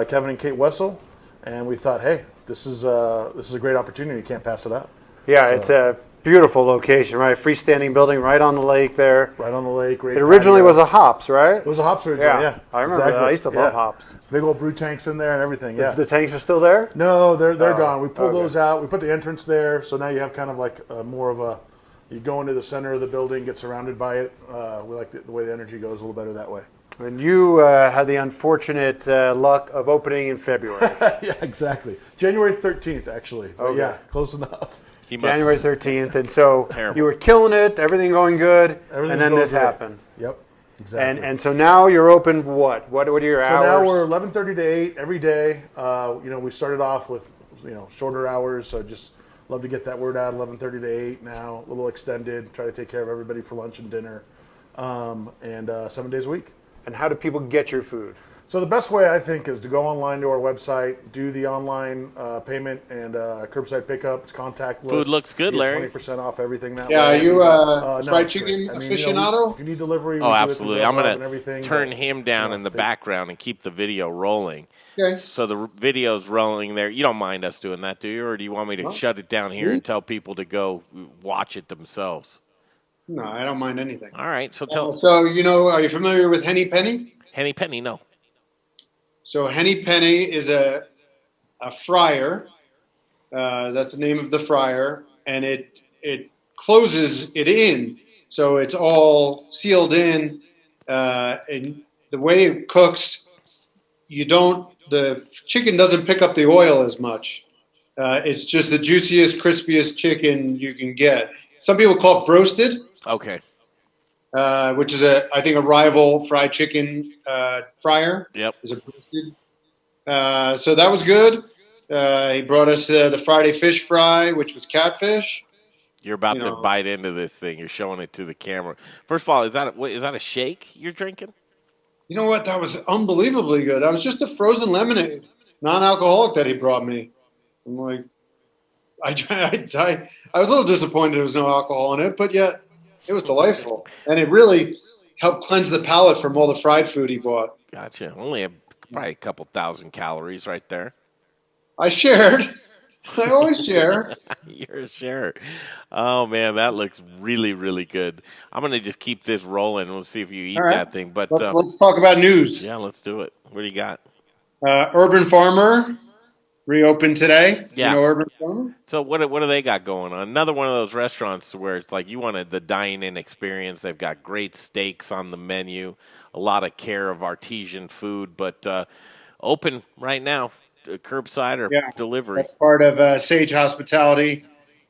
Kevin and Kate Wessel, and we thought, hey, this is a great opportunity. You can't pass it up. Yeah, So- it's a beautiful location, right? Freestanding building right on the lake there. Right on the lake. Great It originally patio. was a hops, right? It was a hops originally, yeah. I remember that. I used to love hops. Big old brew tanks in there and everything, yeah. The tanks are still there? No, they're gone. We pulled okay. those out. We put the entrance there, so now you have kind of like more of a, you go into the center of the building, get surrounded by it. We like the way the energy goes a little better that way. And you had the unfortunate luck of opening in February. Yeah, exactly. January 13th, actually. But yeah, close enough. January 13th. And so Terrible. you were killing it, everything going good, Everything's and then going this great. happened. Yep, exactly. And so now you're open what? What are your So hours? now we're 11:30 to 8 every day. We started off with shorter hours, so just love to get that word out. 11:30 to 8 now, a little extended. Try to take care of everybody for lunch and dinner, and 7 days a week. And how do people get your food? So the best way, I think, is to go online to our website, do the online payment and curbside pickup. It's contactless. Food looks good, You get Larry. 20% off everything that Yeah, way. are you No, fried it's great. chicken I mean, aficionado? if you need delivery, we Oh, do it through absolutely. I'm Grubhub going and everything, to turn but, him down in the background and keep the video rolling. Okay. So the video's rolling there. You don't mind us doing that, do you? Or do you want me to shut it down here and tell people to go watch it themselves? No, I don't mind anything. All right. So tell So, are you familiar with Henny Penny? Henny Penny, no. So Henny Penny is a fryer. That's the name of the fryer, and it closes it in, so it's all sealed in. And the way it cooks, the chicken doesn't pick up the oil as much. It's just the juiciest, crispiest chicken you can get. Some people call it broasted. Okay. Which is I think a rival fried chicken fryer. Yep. Is it broasted? So that was good. He brought us the Friday fish fry, which was catfish. You're about to bite into this thing. You're showing it to the camera. First of all, is that a shake you're drinking? You know what? That was unbelievably good. That was just a frozen lemonade, non-alcoholic that he brought me. I'm like, I was a little disappointed there was no alcohol in it, but yet it was delightful. And it really helped cleanse the palate from all the fried food he bought. Gotcha. Only probably a couple thousand calories right there. I shared. I always share. You're a sharer. Oh, man, that looks really, really good. I'm going to just keep this rolling. We'll see if you eat All right. that thing. But Let's talk about news. yeah, let's do it. What do you got? Urban Farmer reopened today. Yeah. You know Urban Farmer? So what do they got going on? Another one of those restaurants where it's like you wanted the dine-in experience. They've got great steaks on the menu, a lot of care of artesian food, but open right now, curbside or delivery. That's part of Sage Hospitality.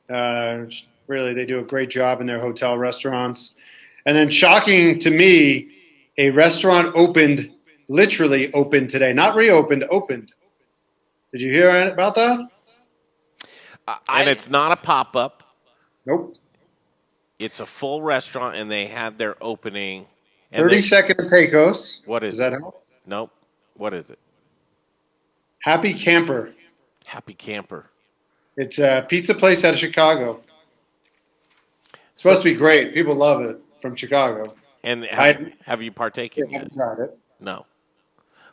Really, they do a great job in their hotel restaurants. And then shocking to me, a restaurant literally opened today. Not reopened, opened. Did you hear about that? And it's not a pop-up. Nope. It's a full restaurant, and they had their opening. 32nd and Pecos. What is Does that help? Nope. What is it? Happy Camper. Happy Camper. It's a pizza place out of Chicago. It's supposed to be great. People love it from Chicago. And have you partaken I yet? haven't tried it. No.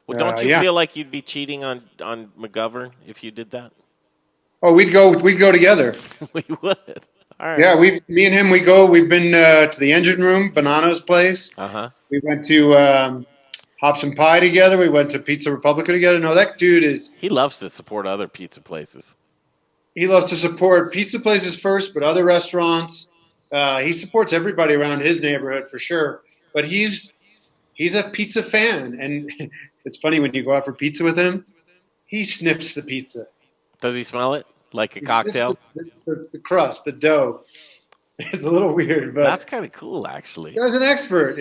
Well, don't you feel like you'd be cheating on McGovern if you did that? Oh, we'd go together. We would. All right. Yeah, me and him, we've been to the Engine Room, Bonanno's place. Uh-huh. We went to Hops and Pie together. We went to Pizza Republica together. No, that dude he loves to support other pizza places. He loves to support pizza places first, but other restaurants. He supports everybody around his neighborhood for sure. But he's a pizza fan, and it's funny when you go out for pizza with him, he sniffs the pizza. Does he smell it like a cocktail? The crust, the dough. It's a little weird, but that's kind of cool, actually. He's an expert.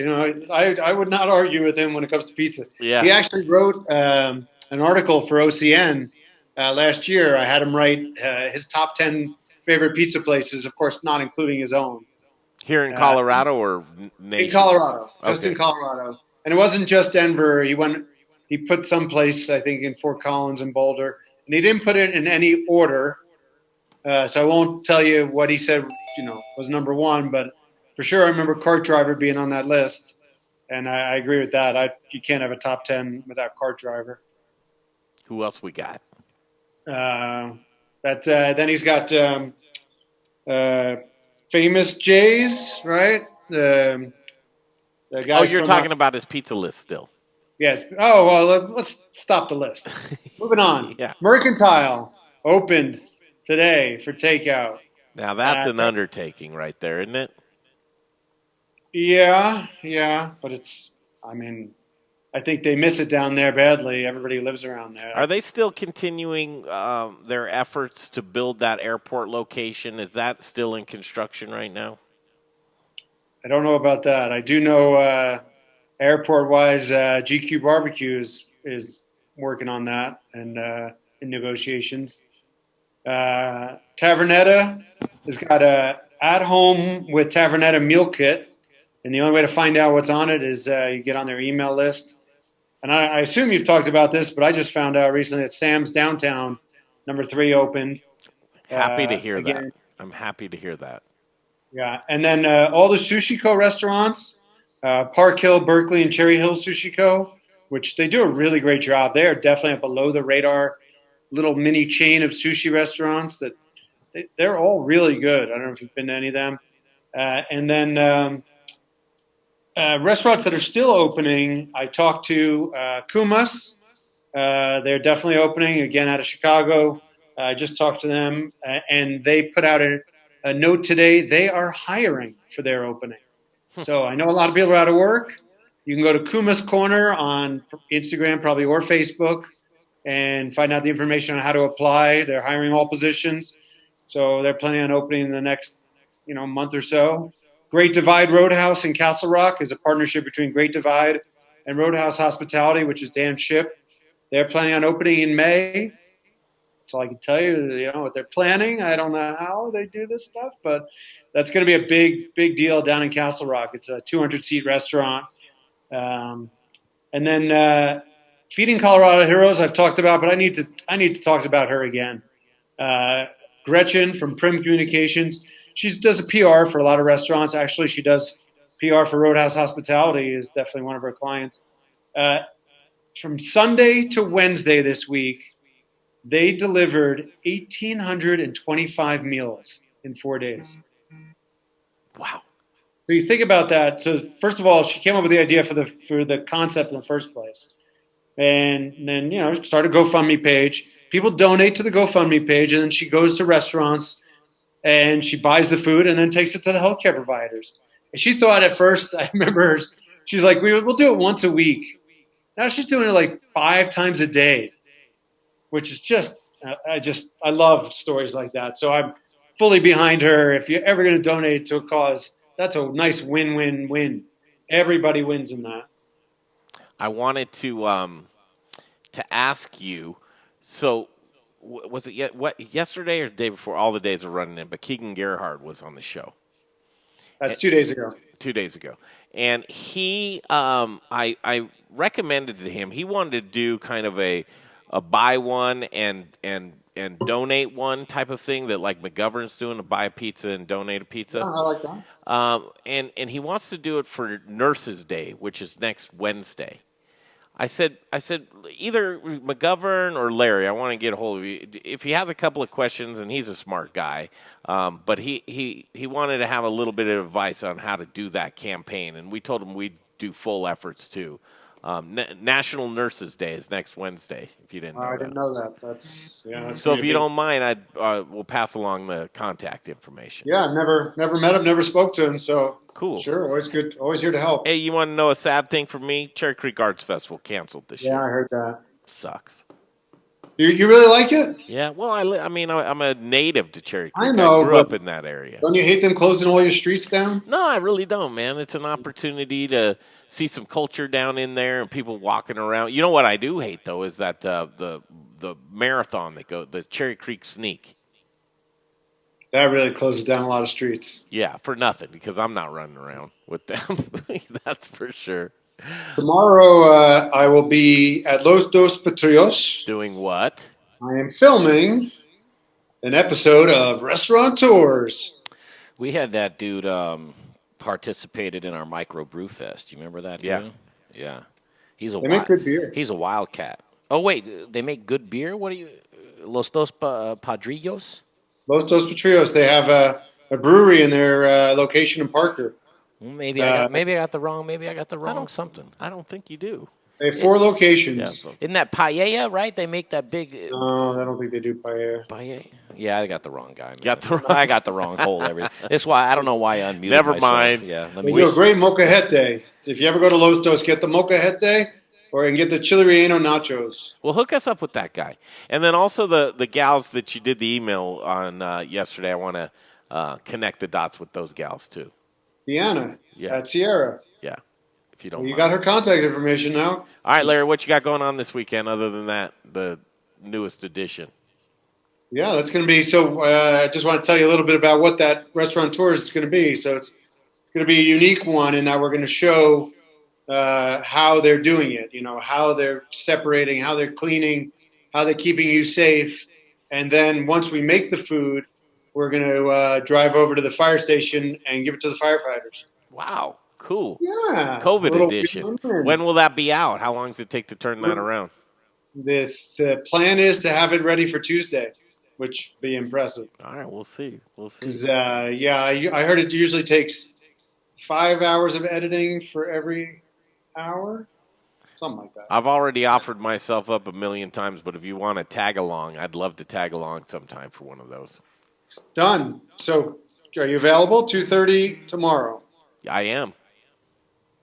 I would not argue with him when it comes to pizza. Yeah. He actually wrote an article for OCN last year, I had him write his top 10 favorite pizza places, of course, not including his own. Here in Colorado or nation? In Colorado, just Okay. in Colorado. And it wasn't just Denver. He put some place, I think, in Fort Collins and Boulder. And he didn't put it in any order. So I won't tell you what he said, was number one. But for sure, I remember Cart Driver being on that list. And I agree with that. You can't have a top 10 without Cart Driver. Who else we got? Then he's got Famous J's, right? The guys you're talking about his pizza list still. Yes. Oh, well, let's stop the list. Moving on. Yeah. Mercantile opened today for takeout. Now, that's an undertaking right there, isn't it? Yeah. But I think they miss it down there badly. Everybody lives around there. Are they still continuing their efforts to build that airport location? Is that still in construction right now? I don't know about that. I do know airport-wise, GQ Barbecues is working on that and in negotiations. Tavernetta has got a at-home with Tavernetta meal kit, and the only way to find out what's on it is you get on their email list. And I assume you've talked about this, but I just found out recently that Sam's Downtown, number 3, opened. Happy to hear again. that. I'm happy to hear that. Yeah, and then all the Sushi Co. restaurants, Park Hill, Berkeley, and Cherry Hill Sushi Co., which they do a really great job. They are definitely a below-the-radar little mini chain of sushi restaurants that they're all really good. I don't know if you've been to any of them. And then restaurants that are still opening, I talked to Kumas. They're definitely opening, again, out of Chicago. I just talked to them, and they put out a note today. They are hiring for their opening. So I know a lot of people are out of work. You can go to Kumas Corner on Instagram probably or Facebook and find out the information on how to apply. They're hiring all positions. So they're planning on opening in the next month or so. Great Divide Roadhouse in Castle Rock is a partnership between Great Divide and Roadhouse Hospitality, which is Dan Ship. They're planning on opening in May. That's all I can tell you. What they're planning. I don't know how they do this stuff, but that's going to be a big deal down in Castle Rock. It's a 200-seat restaurant. And then Feeding Colorado Heroes I've talked about, but I need to talk about her again. Gretchen from Prim Communications. She does a PR for a lot of restaurants. Actually, she does PR for Roadhouse Hospitality, is definitely one of her clients. From Sunday to Wednesday this week, they delivered 1,825 meals in 4 days. Wow. So you think about that. So first of all, she came up with the idea for the concept in the first place. And then, started a GoFundMe page. People donate to the GoFundMe page, and then she goes to restaurants and she buys the food and then takes it to the healthcare providers. And she thought at first, I remember, she's like, we'll do it once a week. Now she's doing it like 5 times a day, which is just, I love stories like that. So I'm fully behind her. If you're ever going to donate to a cause, that's a nice win-win-win. Everybody wins in that. I wanted to ask you, so was it yesterday or the day before? All the days are running in, but Keegan Gerhardt was on the show. That's 2 days ago. 2 days ago. And he, I recommended to him, he wanted to do kind of a buy one and donate one type of thing that like McGovern's doing, to buy a pizza and donate a pizza. Oh, I like that. And he wants to do it for Nurses Day, which is next Wednesday. I said, either McGovern or Larry, I want to get a hold of you. If he has a couple of questions, and he's a smart guy, but he wanted to have a little bit of advice on how to do that campaign, and we told him we'd do full efforts too. National Nurses Day is next Wednesday. If you didn't know I that. didn't know that. That's So if you don't mind, we'll pass along the contact information. Yeah, I've never met him, never spoke to him. So cool. Sure, always good, always here to help. Hey, you want to know a sad thing for me? Cherry Creek Arts Festival canceled this year. Yeah, I heard that. Sucks. You really like it? Yeah, well, I mean, I'm a native to Cherry Creek. I know. I grew up in that area. Don't you hate them closing all your streets down? No, I really don't, man. It's an opportunity to see some culture down in there and people walking around. You know what I do hate, though, is that the the marathon the Cherry Creek Sneak. That really closes down a lot of streets. Yeah, for nothing, because I'm not running around with them. That's for sure. Tomorrow, I will be at Los Dos Patrios. Doing what? I am filming an episode of Restaurateurs. We had that dude participated in our micro brew fest. You remember that? Yeah. Dude? Yeah. They make good beer. He's a wildcat. Oh wait, they make good beer. What are you? Los Dos Padrillos. Los Dos Patrios. They have a brewery in their location in Parker. Well, maybe I got the wrong. Maybe I got the wrong something. I don't think you do. They have 4 locations. Yeah, Isn't that paella, right? They make that big No, I don't think they do paella. paella. Yeah, I got the wrong guy. Man. I got the wrong whole. Everything. That's why I don't know why I unmuted Never myself. mind. Yeah, let They me. do a great molcajete. If you ever go to Los Dos, get the molcajete and get the chili relleno nachos. Well, hook us up with that guy. And then also the gals that you did the email on yesterday, I want to connect the dots with those gals, too. Deanna Yeah. at Sierra. Yeah, if you don't You mind. got her contact information now. All right, Larry, what you got going on this weekend other than that, the newest edition? Yeah, that's going to be. So I just want to tell you a little bit about what that Restaurateur is going to be. So it's going to be a unique one in that we're going to show how they're doing it, how they're separating, how they're cleaning, how they're keeping you safe. And then once we make the food, we're going to drive over to the fire station and give it to the firefighters. Wow, cool. Yeah. COVID edition. When will that be out? How long does it take to turn that around? The plan is to have it ready for Tuesday, which would be impressive. All right, we'll see. We'll see. 'Cause, I heard it usually takes 5 hours of editing for every hour, something like that. I've already offered myself up a million times, but if you want to tag along, I'd love to tag along sometime for one of those. Done. So, are you available? 2:30 tomorrow, I am.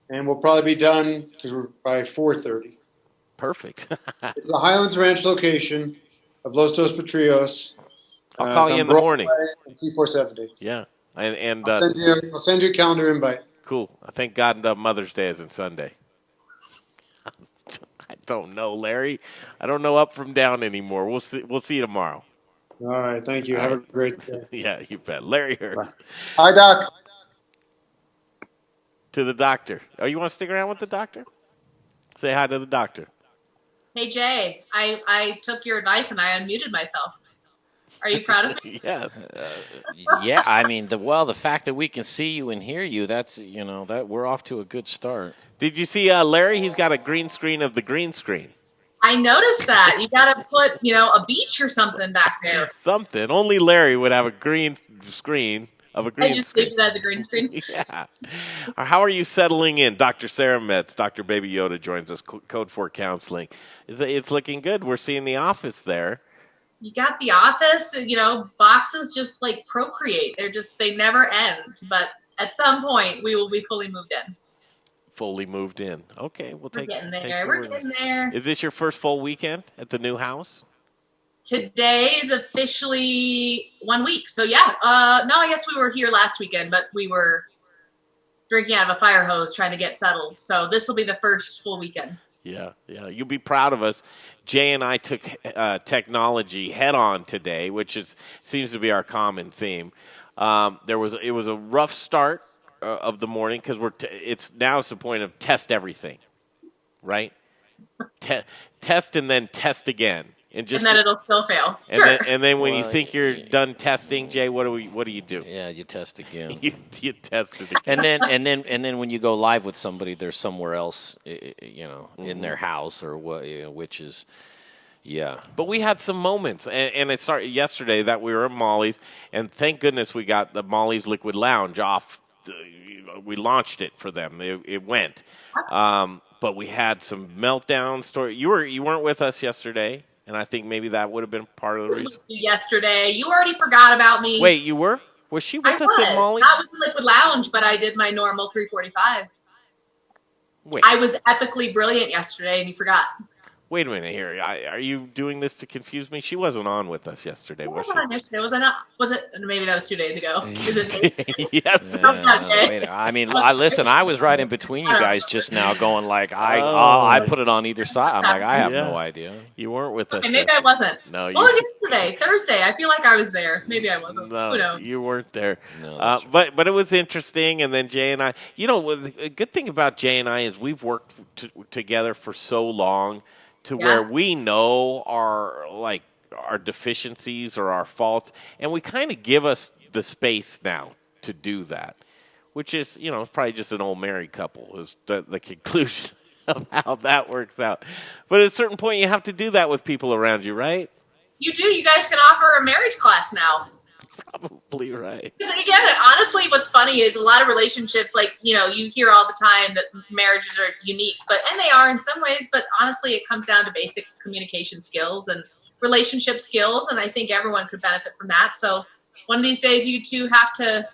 and we'll probably be done because we're by 4:30. Perfect. It's the Highlands Ranch location of Los Dos Patrios. I'll call you in the morning. C470. Yeah. And I'll send you a calendar invite. cool. Thank God Mother's Day isn't Sunday. I don't know, Larry. I don't know up from down anymore. We'll see you tomorrow. All right. Thank you. Have a great day. Yeah, you bet. Larry Herz. Hi, Doc. To the doctor. Oh, you want to stick around with the doctor? Say hi to the doctor. Hey, Jay, I took your advice and I unmuted myself. Are you proud of me? Yes. Yeah, I mean, the fact that we can see you and hear you, that's that we're off to a good start. Did you see Larry? He's got a green screen of the green screen. I noticed that. You got to put, a beach or something back there. Something. Only Larry would have a green screen of a green I just screen. leave it as the green screen. Yeah. How are you settling in? Dr. Sara Metz, Dr. Baby Yoda joins us, Code 4 Counseling. It's looking good. We're seeing the office there. You got the office, boxes just like procreate. They never end. But at some point, we will be fully moved in. Fully moved in. Okay, we'll We're take getting take there. your We're word. getting there. Is this your first full weekend at the new house? Today is officially 1 week. So, yeah. No, I guess we were here last weekend, but we were drinking out of a fire hose trying to get settled. So this will be the first full weekend. Yeah. You'll be proud of us. Jay and I took technology head on today, which seems to be our common theme. It was a rough start of the morning because it's the point of test everything, right? Test and then test again, and then it'll still fail. And Sure. then when you think you're done testing, Jay, what do you do? Yeah, you test again. you test it again. and then when you go live with somebody, they're somewhere else, in their house or what, which is, yeah. But we had some moments, and it started yesterday that we were at Molly's, and thank goodness we got the Molly's Liquid Lounge off. We launched it for them. It went, but we had some meltdown story. You weren't with us yesterday, and I think maybe that would have been part of the reason. Yesterday, you already forgot about me. Wait, you were? Was she with us at Molly's? Not with the Liquid Lounge, but I did my normal 3:45. Wait. I was epically brilliant yesterday, and you forgot. Wait a minute here. Are you doing this to confuse me? She wasn't on with us yesterday, was she? Was I not? Was it? Maybe that was 2 days ago. Is it? Yes. Wait, I mean, listen. I was right in between you guys just now, going like, I put it on either side. I'm like, I have no idea. You weren't with us. Okay, maybe I wasn't. No, what was yesterday? Thursday. I feel like I was there. Maybe I wasn't. No, Who knows? you weren't there. No, but it was interesting. And then Jay and I, a good thing about Jay and I is we've worked together for so long to where we know our deficiencies or our faults, and we kind of give us the space now to do that, which is, it's probably just an old married couple is the conclusion of how that works out. But at a certain point, you have to do that with people around you, right? You do. You guys can offer a marriage class now. Probably right. Because again, honestly, what's funny is a lot of relationships, you hear all the time that marriages are unique, and they are in some ways, but honestly, it comes down to basic communication skills and relationship skills, and I think everyone could benefit from that. So one of these days, you two have to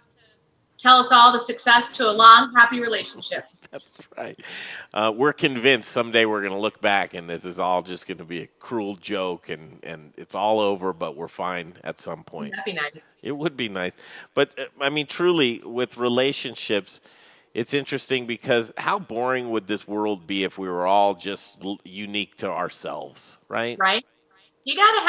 tell us all the success to a long, happy relationship. That's right. We're convinced someday we're going to look back and this is all just going to be a cruel joke and it's all over, but we're fine at some point. That'd be nice. It would be nice. But, truly, with relationships, it's interesting because how boring would this world be if we were all just unique to ourselves, right? Right. You gotta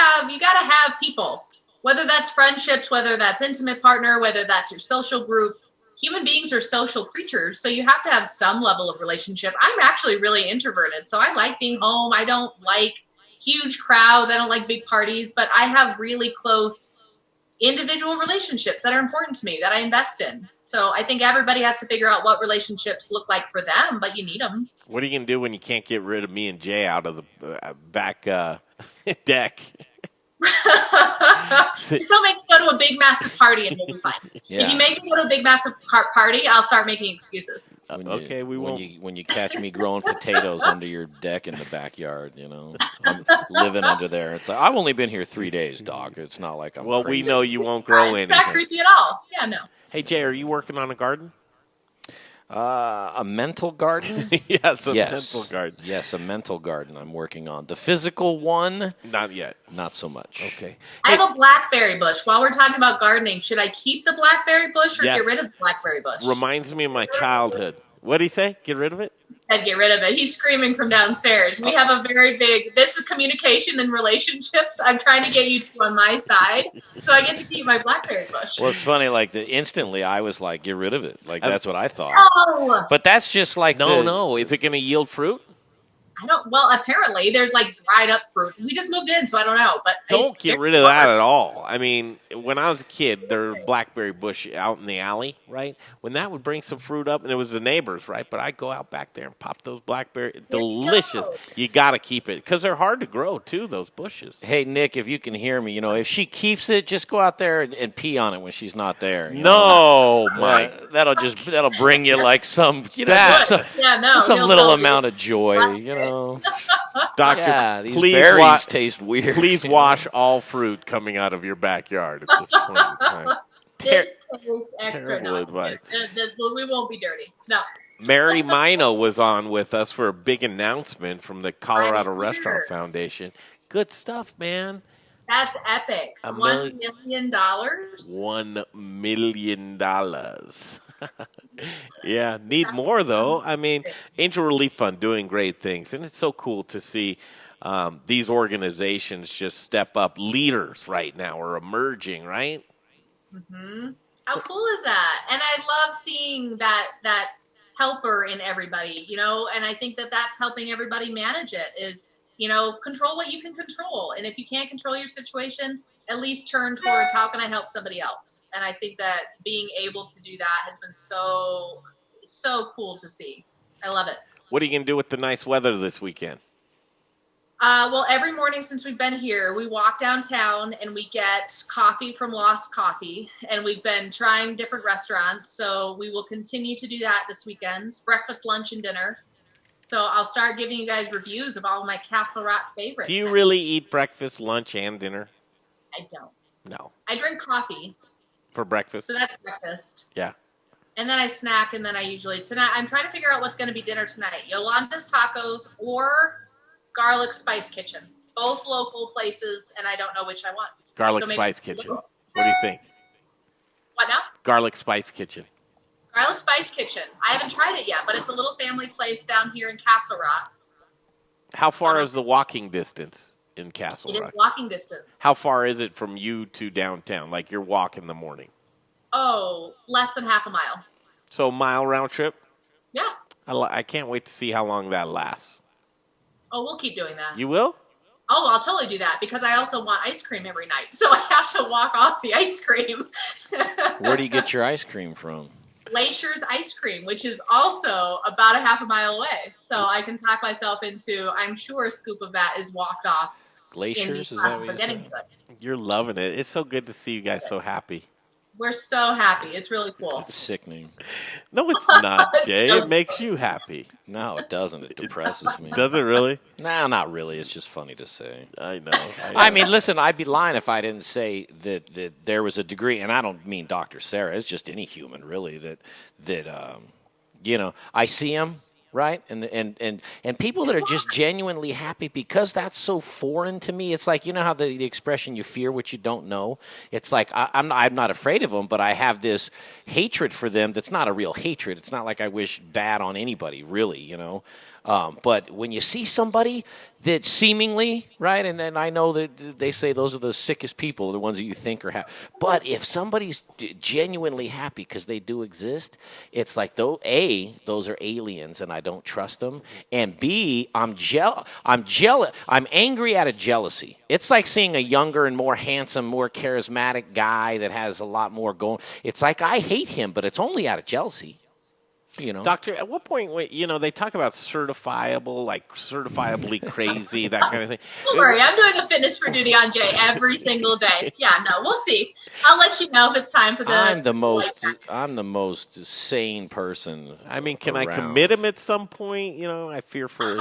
have people, whether that's friendships, whether that's intimate partner, whether that's your social group. Human beings are social creatures, so you have to have some level of relationship. I'm actually really introverted, so I like being home. I don't like huge crowds. I don't like big parties, but I have really close individual relationships that are important to me, that I invest in. So I think everybody has to figure out what relationships look like for them, but you need them. What are you going to do when you can't get rid of me and Jay out of the back deck? Just don't make me go to a big, massive party and we'll be fine. Yeah. If you make me go to a big, massive party, I'll start making excuses. Okay, we won't. When you catch me growing potatoes under your deck in the backyard, I'm living under there. It's like, I've only been here 3 days, Doc. It's not like I'm crazy. We know you won't grow anything. It's not creepy at all. Yeah, no. Hey, Jay, are you working on a garden? A mental garden? Yes, mental garden. Yes, a mental garden I'm working on. The physical one? Not yet. Not so much. Okay. I have a blackberry bush. While we're talking about gardening, should I keep the blackberry bush or get rid of the blackberry bush? Reminds me of my childhood. What did he say? Get rid of it? Said get rid of it. He's screaming from downstairs. We have a very big, this is communication and relationships. I'm trying to get you two on my side, so I get to keep my blackberry bush. Well, it's funny, instantly I was like, get rid of it. That's what I thought. No! But that's just like No. Is it going to yield fruit? Well, apparently there's dried up fruit. We just moved in, so I don't know. But don't get rid of that at all. I mean, when I was a kid, there was a blackberry bush out in the alley, right? When that would bring some fruit up, and it was the neighbors, right? But I'd go out back there and pop those blackberries. Delicious. You got to keep it because they're hard to grow, too, those bushes. Hey, Nick, if you can hear me, if she keeps it, just go out there and pee on it when she's not there. No, Mike. That'll bring you some, some little amount of joy, Doctor, these berries taste weird. Please wash all fruit coming out of your backyard at this point in time. This tastes extra. Terrible advice. We won't be dirty. No. Mary Mino was on with us for a big announcement from the Colorado Restaurant Foundation. Good stuff, man. That's epic. $1 million? $1 million. Yeah, need more, though. I mean, Angel Relief Fund doing great things, and it's so cool to see these organizations just step up. Leaders right now are emerging, right? Mm-hmm. How cool is that? And I love seeing that helper in everybody, and I think that's helping everybody manage it is, control what you can control. And if you can't control your situation, at least turn towards how can I help somebody else? And I think that being able to do that has been so, so cool to see. I love it. What are you going to do with the nice weather this weekend? Well, every morning since we've been here, we walk downtown and we get coffee from Lost Coffee. And we've been trying different restaurants. So we will continue to do that this weekend. Breakfast, lunch, and dinner. So I'll start giving you guys reviews of all of my Castle Rock favorites. Do you really eat breakfast, lunch, and dinner? I don't. No. I drink coffee. For breakfast? So that's breakfast. Yeah. And then I snack, and then I usually... Tonight, I'm trying to figure out what's going to be dinner tonight. Yolanda's Tacos or Garlic Spice Kitchen. Both local places, and I don't know which I want. Garlic So maybe- Spice Kitchen. What do you think? What now? Garlic Spice Kitchen. Garlic Spice Kitchen. I haven't tried it yet, but it's a little family place down here in Castle Rock. How far is the walking distance in Castle It is Rock? walking distance. How far is it from you to downtown? Like your walk in the morning? Oh, less than half a mile. So mile round trip? Yeah. I can't wait to see how long that lasts. Oh, we'll keep doing that. You will? Oh, I'll totally do that because I also want ice cream every night. So I have to walk off the ice cream. Where do you get your ice cream from? Glacier's Ice Cream, which is also about a half a mile away. So I can talk myself into, I'm sure a scoop of that is walked off. Glaciers? Is that what you're saying? You're loving it. It's so good to see you guys so happy. We're so happy. It's really cool. It's sickening. No, it's not, Jay. It makes you happy. No, it doesn't. It depresses me. Does it really? No, not really. It's just funny to say. I know. I mean, listen, I'd be lying if I didn't say that there was a degree, and I don't mean Dr. Sarah. It's just any human, really, that I see him, right? And people that are just genuinely happy because that's so foreign to me. It's like, you know how the expression you fear what you don't know? It's like I'm not afraid of them, but I have this hatred for them that's not a real hatred. It's not like I wish bad on anybody, really, you know. But when you see somebody that seemingly, right, and then I know that they say those are the sickest people, the ones that you think are happy. But if somebody's genuinely happy because they do exist, it's like, A, those are aliens and I don't trust them. And B, I'm jealous. I'm angry out of jealousy. It's like seeing a younger and more handsome, more charismatic guy that has a lot more going. It's like I hate him, but it's only out of jealousy. You know, Doctor, at what point, they talk about certifiable, like certifiably crazy, that kind of thing. Don't worry, I'm doing a fitness for duty on Jay every single day. Yeah, no, we'll see. I'll let you know if it's time for the. I'm the most sane person. I mean, can around. I commit him at some point? I fear for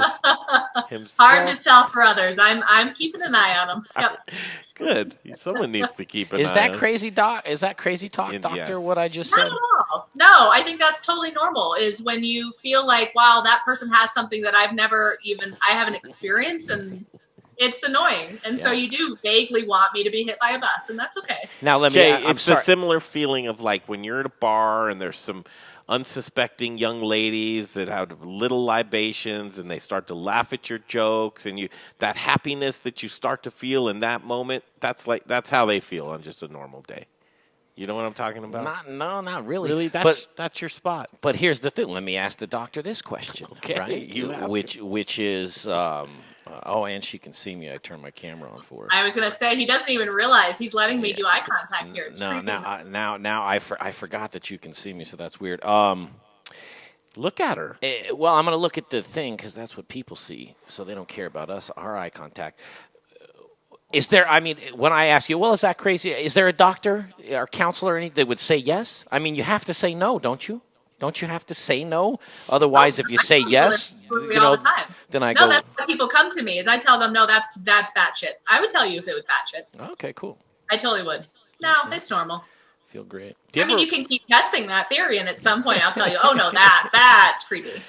himself. Hard to tell for others. I'm keeping an eye on him. Yep. Good. Someone needs to keep an eye Is that on crazy, Doc? Is that crazy talk, Doctor? Yes. What I just Not said? at all. No, I think that's totally normal. Is when you feel like, wow, that person has something that I haven't experienced, and it's annoying. And so you do vaguely want me to be hit by a bus, and that's okay. Now let me. Jay, I'm it's sorry. a similar feeling of like when you're at a bar and there's some unsuspecting young ladies that have little libations and they start to laugh at your jokes, and that happiness that you start to feel in that moment, that's how they feel on just a normal day. You know what I'm talking about? Not really. Really? That's your spot. But here's the thing. Let me ask the doctor this question. Okay, right? you ask which is, and she can see me. I turn my camera on for her. I was going to say, he doesn't even realize he's letting me do eye contact here. It's creepy. Now I forgot that you can see me, so that's weird. Look at her. Well, I'm going to look at the thing because that's what people see, so they don't care about us, our eye contact. Is there, when I ask you, well, is that crazy? Is there a doctor or counselor or anything that would say yes? I mean, you have to say no, don't you? Don't you have to say no? Otherwise, if you say yes, all the time. then I No, go. that's why people come to me, is I tell them, no, that's batshit. I would tell you if it was batshit. Okay, cool. I totally would. No, it's normal. Feel great. You can keep testing that theory, and at some point I'll tell you, oh, no, that's creepy.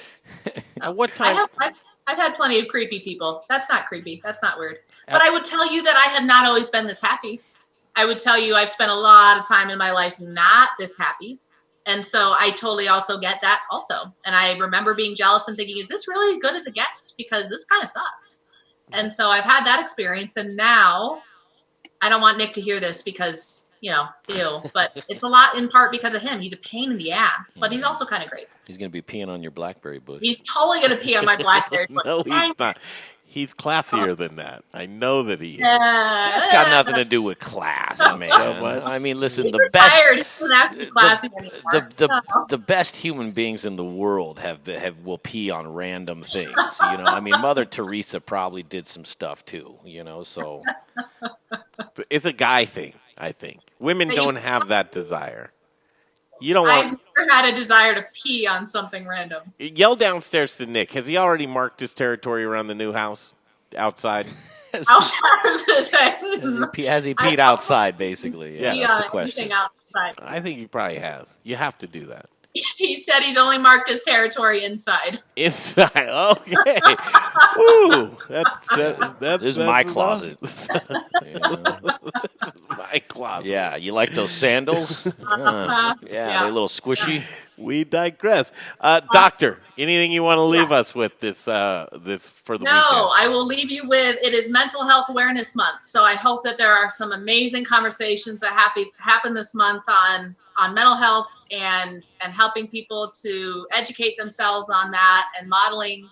At what time? I've had plenty of creepy people. That's not creepy. That's not weird. But I would tell you that I have not always been this happy. I would tell you I've spent a lot of time in my life not this happy. And so I totally also get that also. And I remember being jealous and thinking, is this really as good as it gets? Because this kind of sucks. And so I've had that experience. And now I don't want Nick to hear this because, ew. But it's a lot in part because of him. He's a pain in the ass. But he's also kind of great. He's going to be peeing on your blackberry bush. He's totally going to pee on my blackberry bush. No, he's not. He's classier than that. I know that he is. That's got nothing to do with class, man. I mean, listen, the best human beings in the world will pee on random things. Mother Teresa probably did some stuff too. So it's a guy thing. I think women don't have that desire. You don't want. I've never had a desire to pee on something random. Yell downstairs to Nick. Has he already marked his territory around the new house outside? I was going to say. Has he peed outside, basically? Yeah, that's the question. Outside. I think he probably has. You have to do that. He said he's only marked his territory inside. Inside, okay. Woo, that's This is my enough. closet. My closet. Yeah, you like those sandals? Yeah, they're a little squishy. We digress. Doctor, anything you want to leave us with this for the weekend? I will leave you with, it is Mental Health Awareness Month. So I hope that there are some amazing conversations that happen this month on mental health and helping people to educate themselves on that and modeling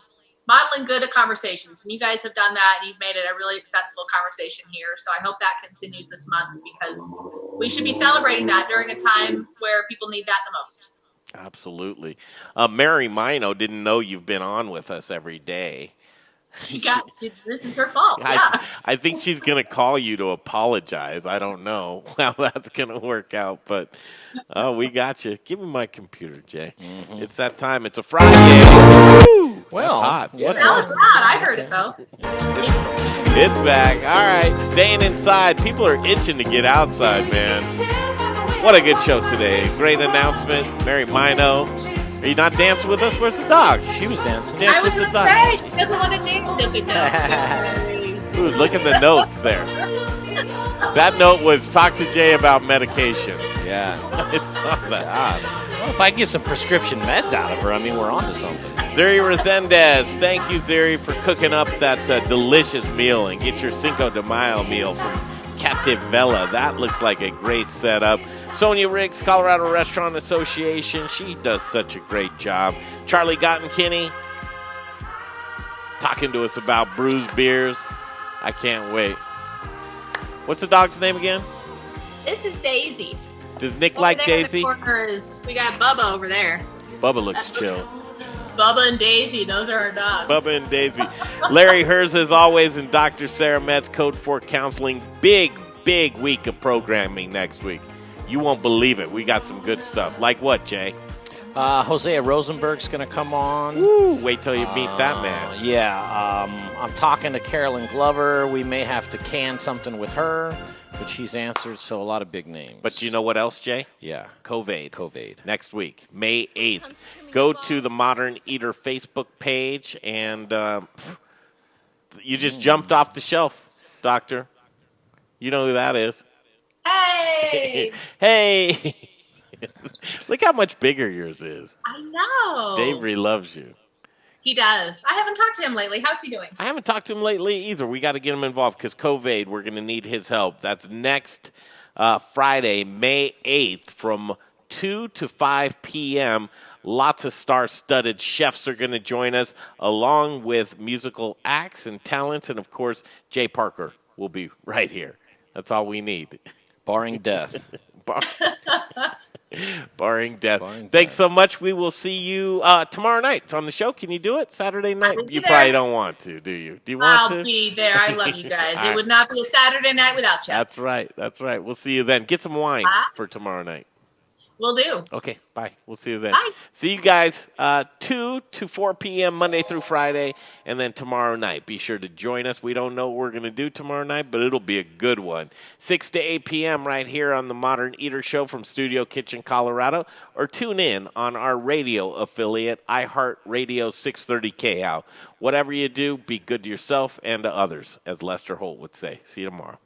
good conversations. And you guys have done that, and you've made it a really accessible conversation here. So I hope that continues this month, because we should be celebrating that during a time where people need that the most. Absolutely. Mary Mino didn't know you've been on with us every day. This is her fault. I think she's going to call you to apologize. I don't know how that's going to work out, but we got you. Give me my computer, Jay. Mm-hmm. It's that time. It's a Friday. Woo! Well, that's hot. Yeah, that was loud. I heard it, though. It's back. All right. Staying inside. People are itching to get outside, man. What a good show today. Great announcement. Mary Mino. Are you not dancing with us? Where's the dog? She was dancing. I was going to say, she doesn't want to dance. Ooh, look at the notes there. That note was talk to Jay about medication. Yeah. It's not that. Well, if I get some prescription meds out of her, I mean, we're on to something. Zuri Resendiz. Thank you, Zuri, for cooking up that delicious meal. And get your Cinco de Mayo meal from Cattivella. That looks like a great setup. Sonia Riggs, Colorado Restaurant Association. She does such a great job. Charlie Gottenkinney talking to us about bruised beers. I can't wait. What's the dog's name again? This is Daisy. Does Nick Over like there Daisy? In the corners, we got Bubba over there. Bubba looks chill. Bubba and Daisy, those are our dogs. Bubba and Daisy. Larry Herz, as always, and Dr. Sara Metz, Code 4 Counseling. Big week of programming next week. You won't believe it. We got some good stuff. Like what, Jay? Hosea Rosenberg's going to come on. Woo, wait till you meet that man. Yeah. I'm talking to Carolyn Glover. We may have to can something with her, but she's answered, so a lot of big names. But you know what else, Jay? Yeah. COVID. Next week, May 8th. Go to the Modern Eater Facebook page, and you just jumped off the shelf, Doctor. You know who that is. Hey! Hey! Look how much bigger yours is. I know. Dave loves you. He does. I haven't talked to him lately. How's he doing? I haven't talked to him lately either. We got to get him involved because COVID, we're going to need his help. That's next Friday, May 8th from 2 to 5 p.m. Lots of star-studded chefs are going to join us, along with musical acts and talents. And, of course, Jay Parker will be right here. That's all we need. Barring death. Barring death. Thanks so much. We will see you tomorrow night on the show. Can you do it Saturday night? You probably don't want to, do you? Do you want to? I'll be there. I love you guys. It would not be a Saturday night without you. That's right. We'll see you then. Get some wine for tomorrow night. Will do. Okay, bye. We'll see you then. Bye. See you guys 2 to 4 p.m. Monday through Friday, and then tomorrow night. Be sure to join us. We don't know what we're going to do tomorrow night, but it'll be a good one. 6 to 8 p.m. right here on the Modern Eater Show from Studio Kitchen, Colorado, or tune in on our radio affiliate, iHeartRadio 630 KL. Whatever you do, be good to yourself and to others, as Lester Holt would say. See you tomorrow.